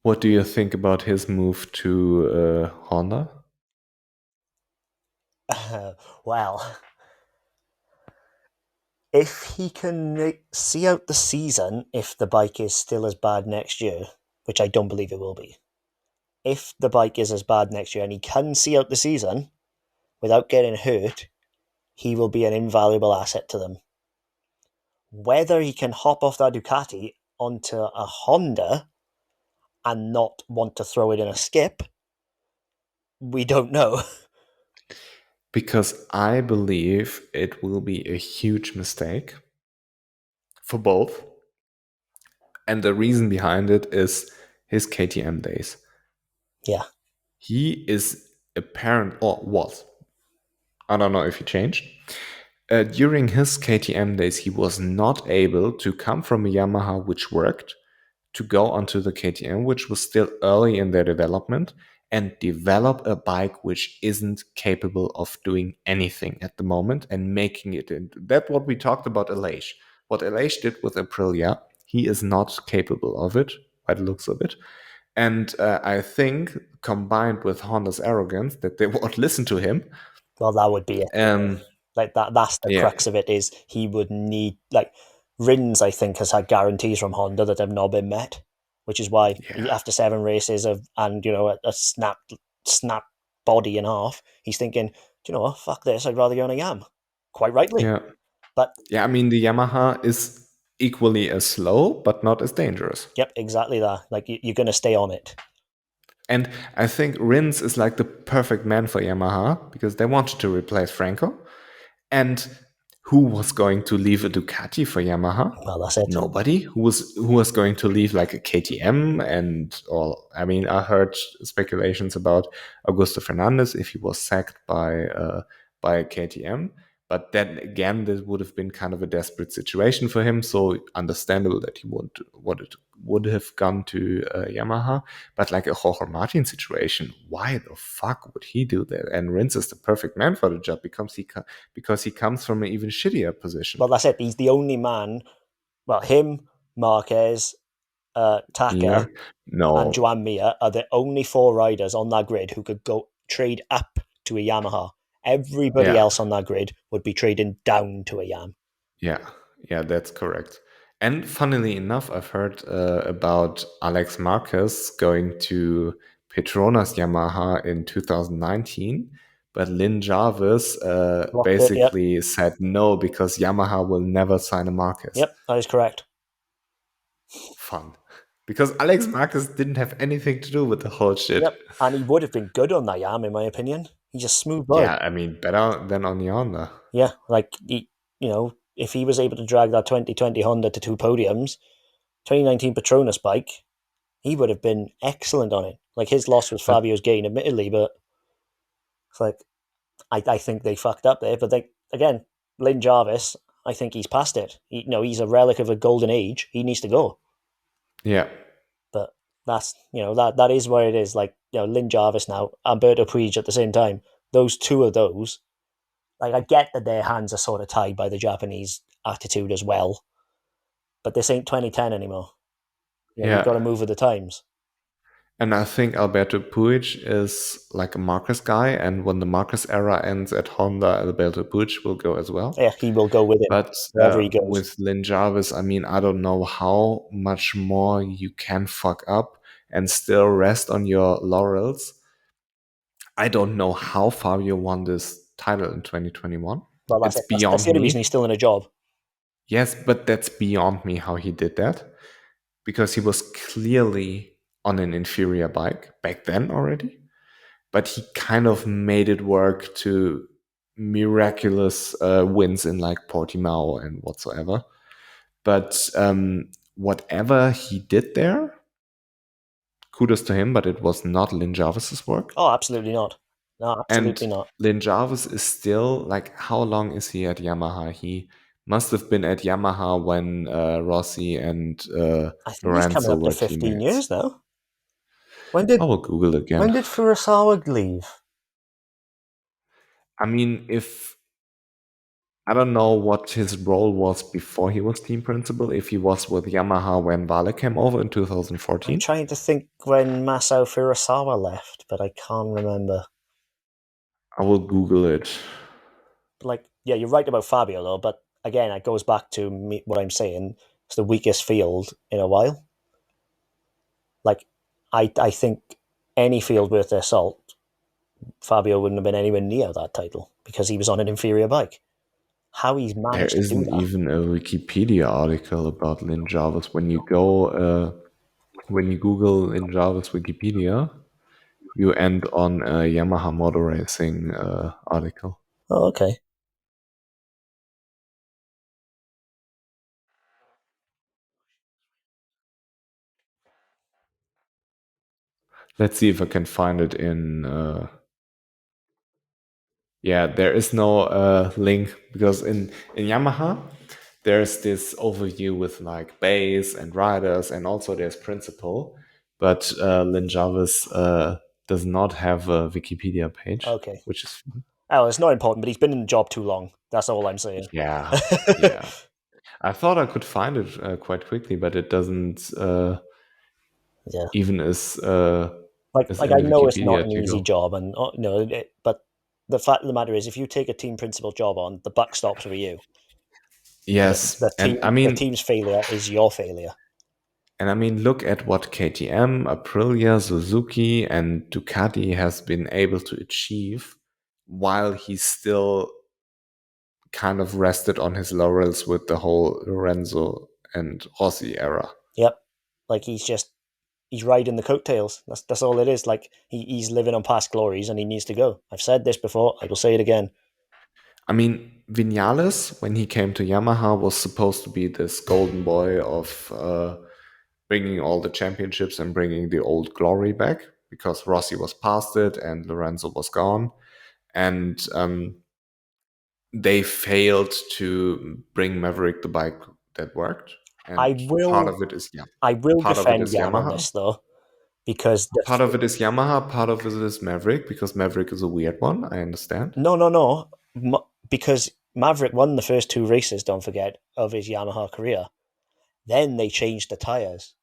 What do you think about his move to Honda? Well, if he can see out the season, if the bike is still as bad next year, which I don't believe it will be, if the bike is as bad next year and he can see out the season without getting hurt, he will be an invaluable asset to them. Whether he can hop off that Ducati onto a Honda and not want to throw it in a skip, we don't know. Because I believe it will be a huge mistake for both. And the reason behind it is his KTM days. Yeah. He is apparent, or was, I don't know if he changed. During his KTM days, he was not able to come from a Yamaha which worked to go onto the KTM, which was still early in their development, and develop a bike which isn't capable of doing anything at the moment and making it into that. What we talked about Aleix. What Aleix did with Aprilia, he is not capable of it by the looks of it. And I think combined with Honda's arrogance that they won't listen to him. Well, that would be it. Like that's the Yeah, crux of it is he would need like Rins, I think, has had guarantees from Honda that have not been met, which is why yeah, after 7 races of and a snap body in half, he's thinking, do you know what, fuck this, I'd rather go on a Yam. Quite rightly. yeah, But yeah. I mean, the Yamaha is equally as slow, but not as dangerous. yep, exactly that. Like you're gonna stay on it. And I think Rins is like the perfect man for Yamaha because they wanted to replace Franco. And who was going to leave a Ducati for Yamaha? Well, that's it. Nobody. Who was going to leave like a KTM and all? I mean, I heard speculations about Augusto Fernandez if he was sacked by KTM, But then again, this would have been kind of a desperate situation for him, so understandable that he would have gone to Yamaha. But like a Jorge Martin situation, why the fuck would he do that? And Rins is the perfect man for the job because he comes from an even shittier position. Well, that's it. He's the only man. Well, him, Marquez, Taka, Mir, and no, Joan Mir are the only 4 riders on that grid who could go trade up to a Yamaha. Everybody yeah, else on that grid would be trading down to a Yam. yeah, yeah, that's correct. And funnily enough, I've heard about Alex Marquez going to Petronas Yamaha in 2019, but Lynn Jarvis Blocked it. Yep. basically said no because Yamaha will never sign a Marquez. Yep, that is correct. Fun. Because Alex Marquez didn't have anything to do with the whole shit. Yep, and he would have been good on that Yam, in my opinion. He's a smooth ride. Yeah, I mean, better than on Honda. Yeah, like if he was able to drag that 2020 Honda to 2 podiums, 2019 Petronas bike, he would have been excellent on it. Like his loss was But Fabio's gain, admittedly, but it's like I think they fucked up there. But again, Lynn Jarvis, I think he's past it. He's a relic of a golden age. He needs to go. yeah, But that's that is where it is. Like Lynn Jarvis now, Alberto Puig at the same time. Those two of those, like I get that their hands are sort of tied by the Japanese attitude as well. But this ain't 2010 anymore. You've got yeah. to move with the times. And I think Alberto Puig is like a Marcus guy, and when the Marcus era ends at Honda, Alberto Puig will go as well. Yeah, he will go with him But wherever he goes. with Lynn Jarvis, I mean, I don't know how much more you can fuck up and still rest on your laurels. I don't know how Fabio won this title in 2021. Well, that's It's it. That's beyond the only reason me. he's still in a job. Yes, but that's beyond me how he did that because he was clearly on an inferior bike back then already. But he kind of made it work to miraculous wins in like Portimao and whatsoever. But whatever he did there, kudos to him, but it was not Lynn Jarvis's work. Oh, absolutely not. No, And absolutely not. Lynn Jarvis is still like, how long is he at Yamaha? He must have been at Yamaha when Rossi and I think he's coming Lorenzo up to were 15 teammates. years now. When did I will Google when again. did Furusawa leave? I mean, if I don't know what his role was before he was team principal, if he was with Yamaha when Vale came over in I'm 2014. trying to think when Masao Furusawa left, but I can't remember. I will Google it. Like, yeah, you're right about Fabio though, but again, it goes back to what I'm saying. It's the weakest field in a while. Like, I think any field worth their salt, Fabio wouldn't have been anywhere near that title because he was on an inferior bike. How he's There managed to do isn't that? even a Wikipedia article about Lynn Jarvis. When you Google Lynn Jarvis Wikipedia, you end on a Yamaha Motor Racing article. Oh, okay. Let's see if I can find it in. Yeah, there is no link because in Yamaha there's this overview with like base and riders and also there's principal, but Lynn Jarvis does not have a Wikipedia page, Okay. which is fun. Oh, it's not important, but he's been in the job too long. That's all I'm saying. Yeah, yeah. I thought I could find it quite quickly, but it doesn't Yeah. even as Like in I the know it's not Wikipedia an to easy go. job, and but the fact of the matter is, if you take a team principal job on, the buck stops with you. Yes, The team's failure is your failure. and I mean, look at what KTM, Aprilia, Suzuki, and Ducati has been able to achieve while he's still kind of rested on his laurels with the whole Lorenzo and Rossi era. Yep. Like he's riding the coattails. That's all it is. Like he's living on past glories, and he needs to go. I've said this before. I will say it again. I mean, Vinales, when he came to Yamaha, was supposed to be this golden boy of bringing all the championships and bringing the old glory back because Rossi was past it and Lorenzo was gone. And they failed to bring Maverick the bike that worked, I and part will of it is I will part of it defend is Jan on Yamaha. this though, because Part of it is Yamaha, part of it is Maverick, because Maverick is a weird one, I understand. no, because Maverick won the first 2 races. Don't forget of his Yamaha career. Then they changed the tires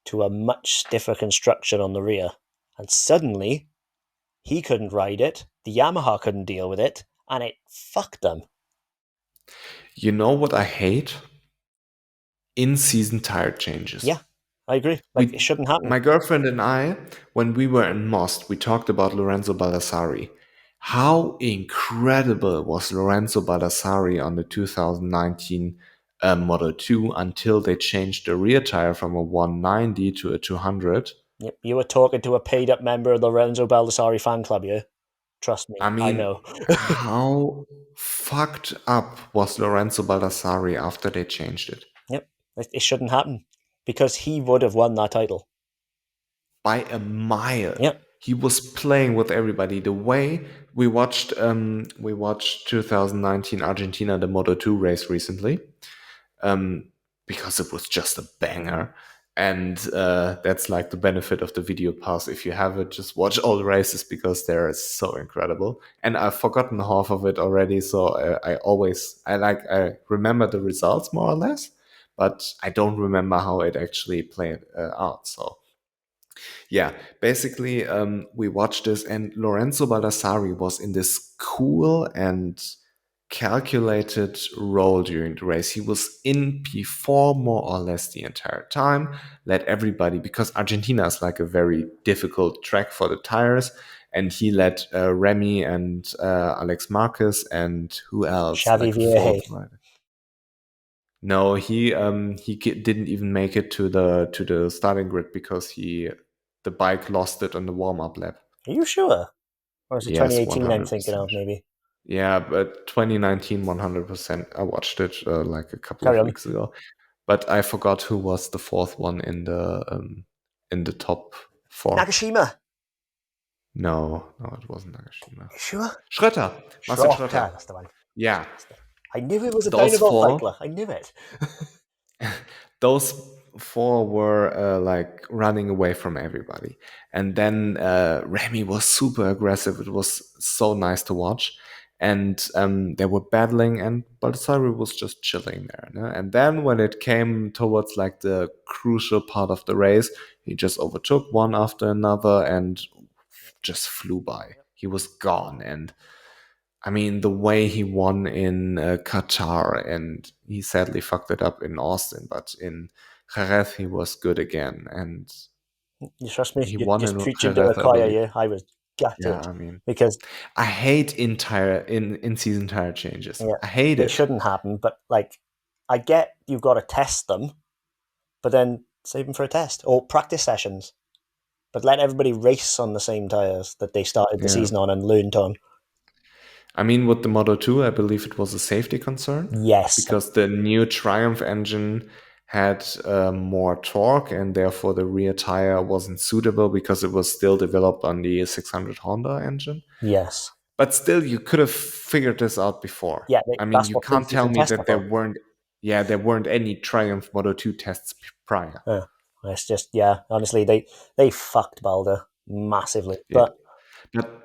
to a much stiffer construction on the rear, and suddenly he couldn't ride it. The Yamaha couldn't deal with it, and it fucked them. You know what I hate? In-season tire changes. Yeah, I agree. Like, it shouldn't happen. My girlfriend and I, when we were in Most, we talked about Lorenzo Baldassari. How incredible was Lorenzo Baldassari on the 2019 Model 2 until they changed the rear tire from a 190 to a 200? Yep, you were talking to a paid-up member of the Lorenzo Baldassari fan club, yeah? Trust me, I I mean, know. how fucked up was Lorenzo Baldassari after they changed it? Yep, it shouldn't happen, because he would have won that title. By a mile. Yep. He was playing with everybody. The way we watched 2019 Argentina, the Moto 2 race recently, because it was just a banger. And that's like the benefit of the video pass. If you have it, just watch all the races because they're so incredible. And I've forgotten half of it already, so I remember the results more or less, but I don't remember how it actually played out. So yeah, basically, we watched this, and Lorenzo Baldassari was in this cool and calculated role during the race. He was in P4 more or less the entire time, let everybody, because Argentina is like a very difficult track for the tires, and he let Remy and Alex Marquez and who else, Xavi like a Vierge. fourth rider. No, didn't even make it to the starting grid because the bike lost it on the warm up lap. Are you sure? Or is it Yes, 2018 I'm 100%. thinking of, maybe? Yeah, but 2019, 100%. I watched it like a couple Carry of on. weeks ago, but I forgot who was the fourth one in the top four. Nagashima. No, it wasn't Nagashima. You sure? Schröter, Marcel Schrotter, Schröter. that's the one. Yeah, I knew it was a those Dynavolt four. cycler. I knew it. Those four were like running away from everybody, and then Remy was super aggressive. It was so nice to watch, and they were battling, and Baldassari was just chilling there. No? And then when it came towards like the crucial part of the race, he just overtook one after another and just flew by. He was gone, and I mean, the way he won in Qatar, and he sadly fucked it up in Austin, but in Jerez he was good again, and You trust me? he You're won just in preaching to a Jerez, I choir, believe. yeah? I was Yeah, gutted I mean, because, I hate in season tire changes. yeah, I hate they it. shouldn't happen. But, like, I get you've got to test them, but then save them for a test or practice sessions. But let everybody race on the same tires that they started the Yeah, season on and learned on. I mean, with the Model 2, I believe it was a safety concern Yes. because the new Triumph engine had more torque, and therefore the rear tire wasn't suitable because it was still developed on the 600 Honda engine. Yes. But still, you could have figured this out before. Yeah, I mean, that's you what can't tell preseason me tests are that there for. weren't, yeah, there weren't any Triumph Model 2 tests prior. It's just, yeah, honestly, they fucked Balder massively. Yeah, But but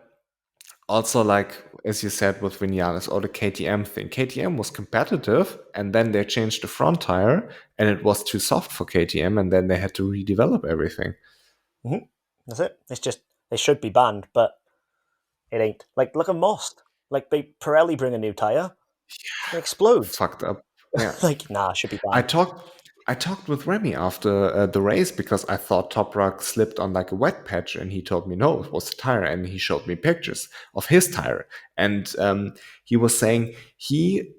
also, like as you said with Vinales or the KTM thing, KTM was competitive, and then they changed the front tire, and it was too soft for KTM, and then they had to redevelop everything. that's it. It's just, they should be banned, but it ain't. Like, look at Most. Like, Pirelli bring a new tire, it explodes. Fucked up. Yeah. Like, nah, it should be I banned. talked I talked with Remy after the race because I thought Toprak slipped on like a wet patch, and he told me no, it was the tire, and he showed me pictures of his tire, and he was saying he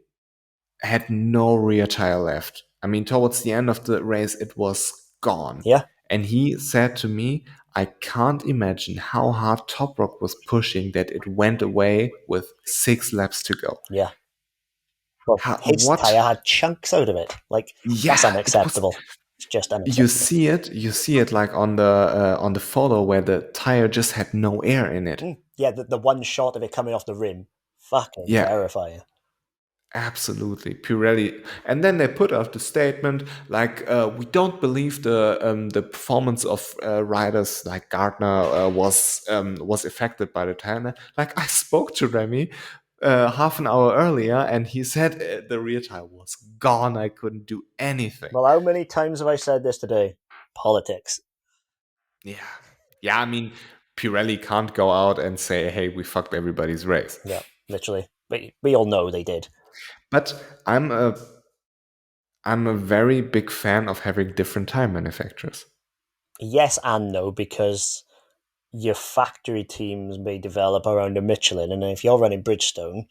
had no rear tire left. I mean, towards the end of the race, it was gone, Yeah, and he said to me, "I can't imagine how hard Toprak was pushing that it went away with 6 laps to go." yeah. Well, his What? tire had chunks out of it. Like, that's Yeah, it was. unacceptable. It's just You unacceptable. see it. You see it like on the photo where the tire just had no air in it. Yeah, the one shot of it coming off the rim, fucking Yeah, terrifying. Absolutely, Pirelli, and then they put out the statement like, "We don't believe the performance of riders like Gardner was affected by the tire." Like I spoke to Remy half an hour earlier, and he said the rear tire was gone. I couldn't do anything. Well, how many times have I said this today? Politics. Yeah, yeah. I mean, Pirelli can't go out and say, "Hey, we fucked everybody's race." Yeah, literally. We all know they did. But I'm a very big fan of having different tire manufacturers. Yes and no, because your factory teams may develop around a Michelin, and if you're running Bridgestone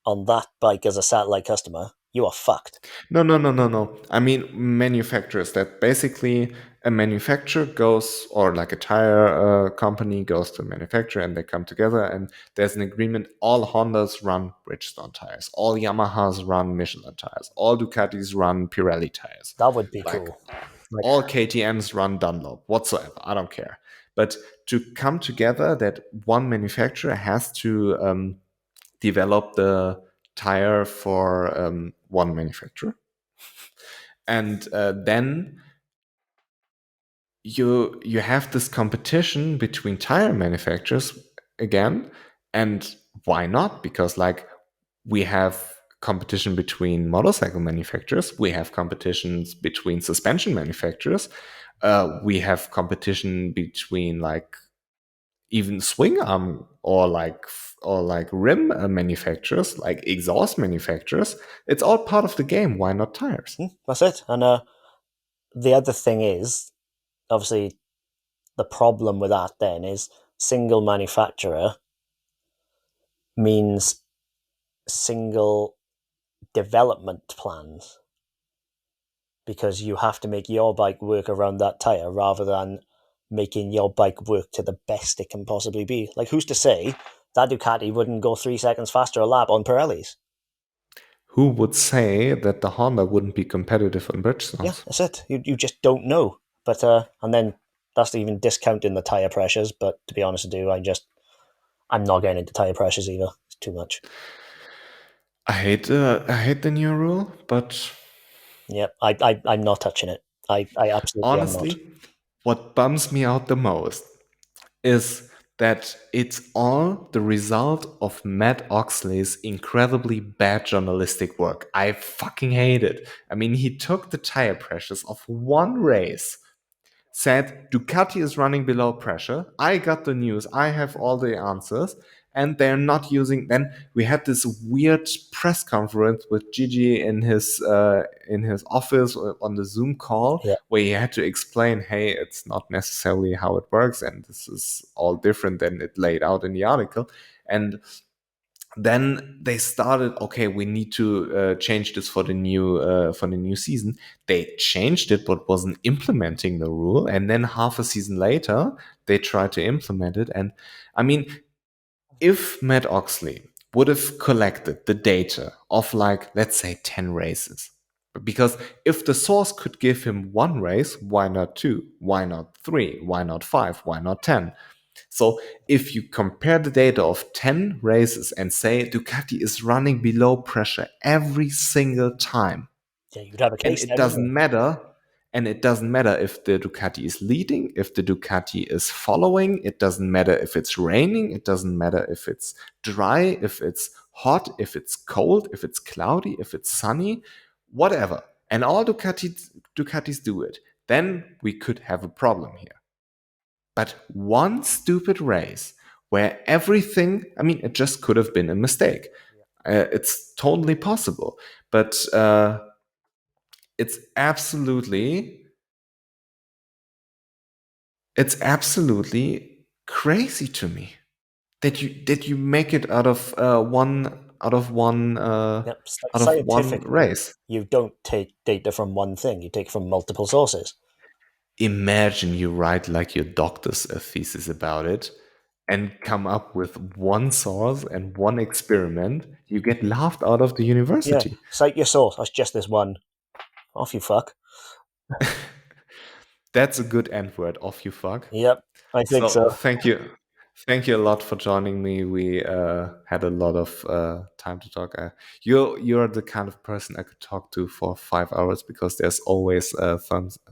on that bike as a satellite customer, you are fucked. No, no, no, no, no. I mean manufacturers. That basically a manufacturer goes, or like a tire company goes to a manufacturer, and they come together, and there's an agreement. All Hondas run Bridgestone tires. All Yamahas run Michelin tires. All Ducatis run Pirelli tires. That would be Like cool. Like, all KTM's run Dunlop whatsoever. I don't care. But to come together, that one manufacturer has to develop the tire for one manufacturer, and then you have this competition between tire manufacturers again. And why not? Because like we have competition between motorcycle manufacturers, we have competitions between suspension manufacturers, we have competition between like even swing arm or like rim manufacturers, like exhaust manufacturers. It's all part of the game. Why not tires? that's it. And the other thing is, obviously, the problem with that then is single manufacturer means single development plans, because you have to make your bike work around that tire rather than making your bike work to the best it can possibly be. Like, who's to say that Ducati wouldn't go 3 seconds faster a lap on Pirellis? Who would say that the Honda wouldn't be competitive on Yeah, Bridgestones? that's it. You just don't know. But and then that's even discounting the tire pressures. But to be honest with you, I'm not getting into tire pressures either. It's too much. I hate the new rule, but Yeah, I'm not touching it. I absolutely am not. honestly, what bums me out the most is that it's all the result of Matt Oxley's incredibly bad journalistic work. I fucking hate it. I mean, he took the tire pressures of one race, said Ducati is running below pressure. I got the news. I have all the answers. And they're not using. Then we had this weird press conference with Gigi in his office on the Zoom call, Yeah, where he had to explain, hey, it's not necessarily how it works, and this is all different than it laid out in the article. And then they started, okay, we need to change this for the new season. They changed it but wasn't implementing the rule, and then half a season later they tried to implement it. And I mean, if Matt Oxley would have collected the data of, like, let's say 10 races, because if the source could give him one race, why not two, why not three, why not five, why not 10? So if you compare the data of 10 races and say Ducati is running below pressure every single time, yeah, you'd have a and case it then, wouldn't doesn't you? matter, if the Ducati is leading, if the Ducati is following, it doesn't matter if it's raining, it doesn't matter if it's dry, if it's hot, if it's cold, if it's cloudy, if it's sunny, whatever. And all Ducatis do it. Then we could have a problem here. But one stupid race where everything, I mean, it just could have been a mistake. It's totally possible. But it's absolutely, it's absolutely crazy to me that you make it Yep. out of one Scientifically, race. you don't take data from one thing. You take from multiple sources. Imagine you write like your doctor's thesis about it and come up with one source and one experiment, you get laughed out of the Yeah, university. cite your source. That's just this one. Off you fuck. That's a good end word, off you fuck. Yep, I think So so. thank you. Thank you a lot for joining me. We had a lot of time to talk. You're the kind of person I could talk to for 5 hours because there's always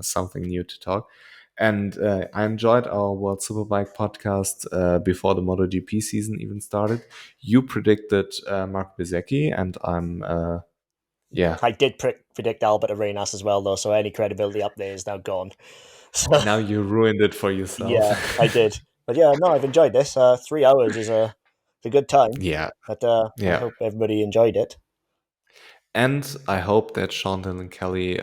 something new to talk. And I enjoyed our World Superbike podcast before the MotoGP season even started. You predicted Mark Bezecchi, and I'm yeah. I did predict Albert Arenas as well, though, so any credibility up there is now gone. So Now you ruined it for yourself. yeah, I did. But yeah, no, I've enjoyed this. 3 hours is a good time. Yeah, But I yeah. hope everybody enjoyed it. And I hope that Sean Dylan Kelly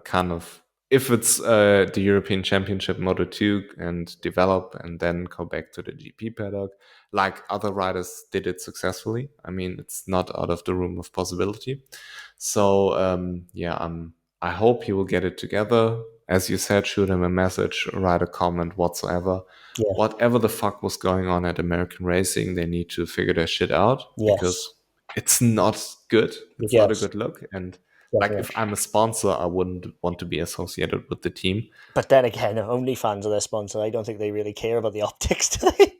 kind of, if it's the European Championship Moto 2 and develop and then go back to the GP paddock, like other riders did it successfully. I mean, it's not out of the room of possibility. So yeah, I hope he will get it together. As you said, shoot him a message, write a comment whatsoever. Yeah. Whatever the fuck was going on at American Racing, they need to figure their shit out Yes. because it's not good. It's not a Yes. good look. And like, Definitely. if I'm a sponsor, I wouldn't want to be associated with the team. But then again, OnlyFans are their sponsor. I don't think they really care about the optics, do they?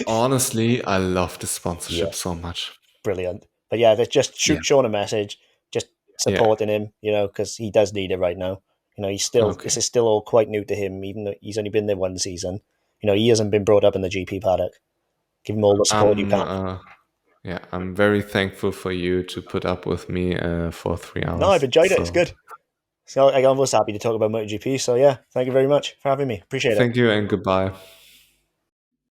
Honestly, I love the Yeah. sponsorship so much. Brilliant. But yeah, they just Yeah. shoot Sean a message, just Yeah. supporting him, because he does need it right now. This Okay. is still all quite new to him, even though he's only been there one season. He hasn't been brought up in the GP paddock. Give him all the support you I'm can. yeah, I'm very thankful for you to put up with me for three No, I've hours. enjoyed it. It's So good. So I'm almost happy to talk about MotoGP. So yeah, thank you very much for having me. Appreciate it. thank you and goodbye.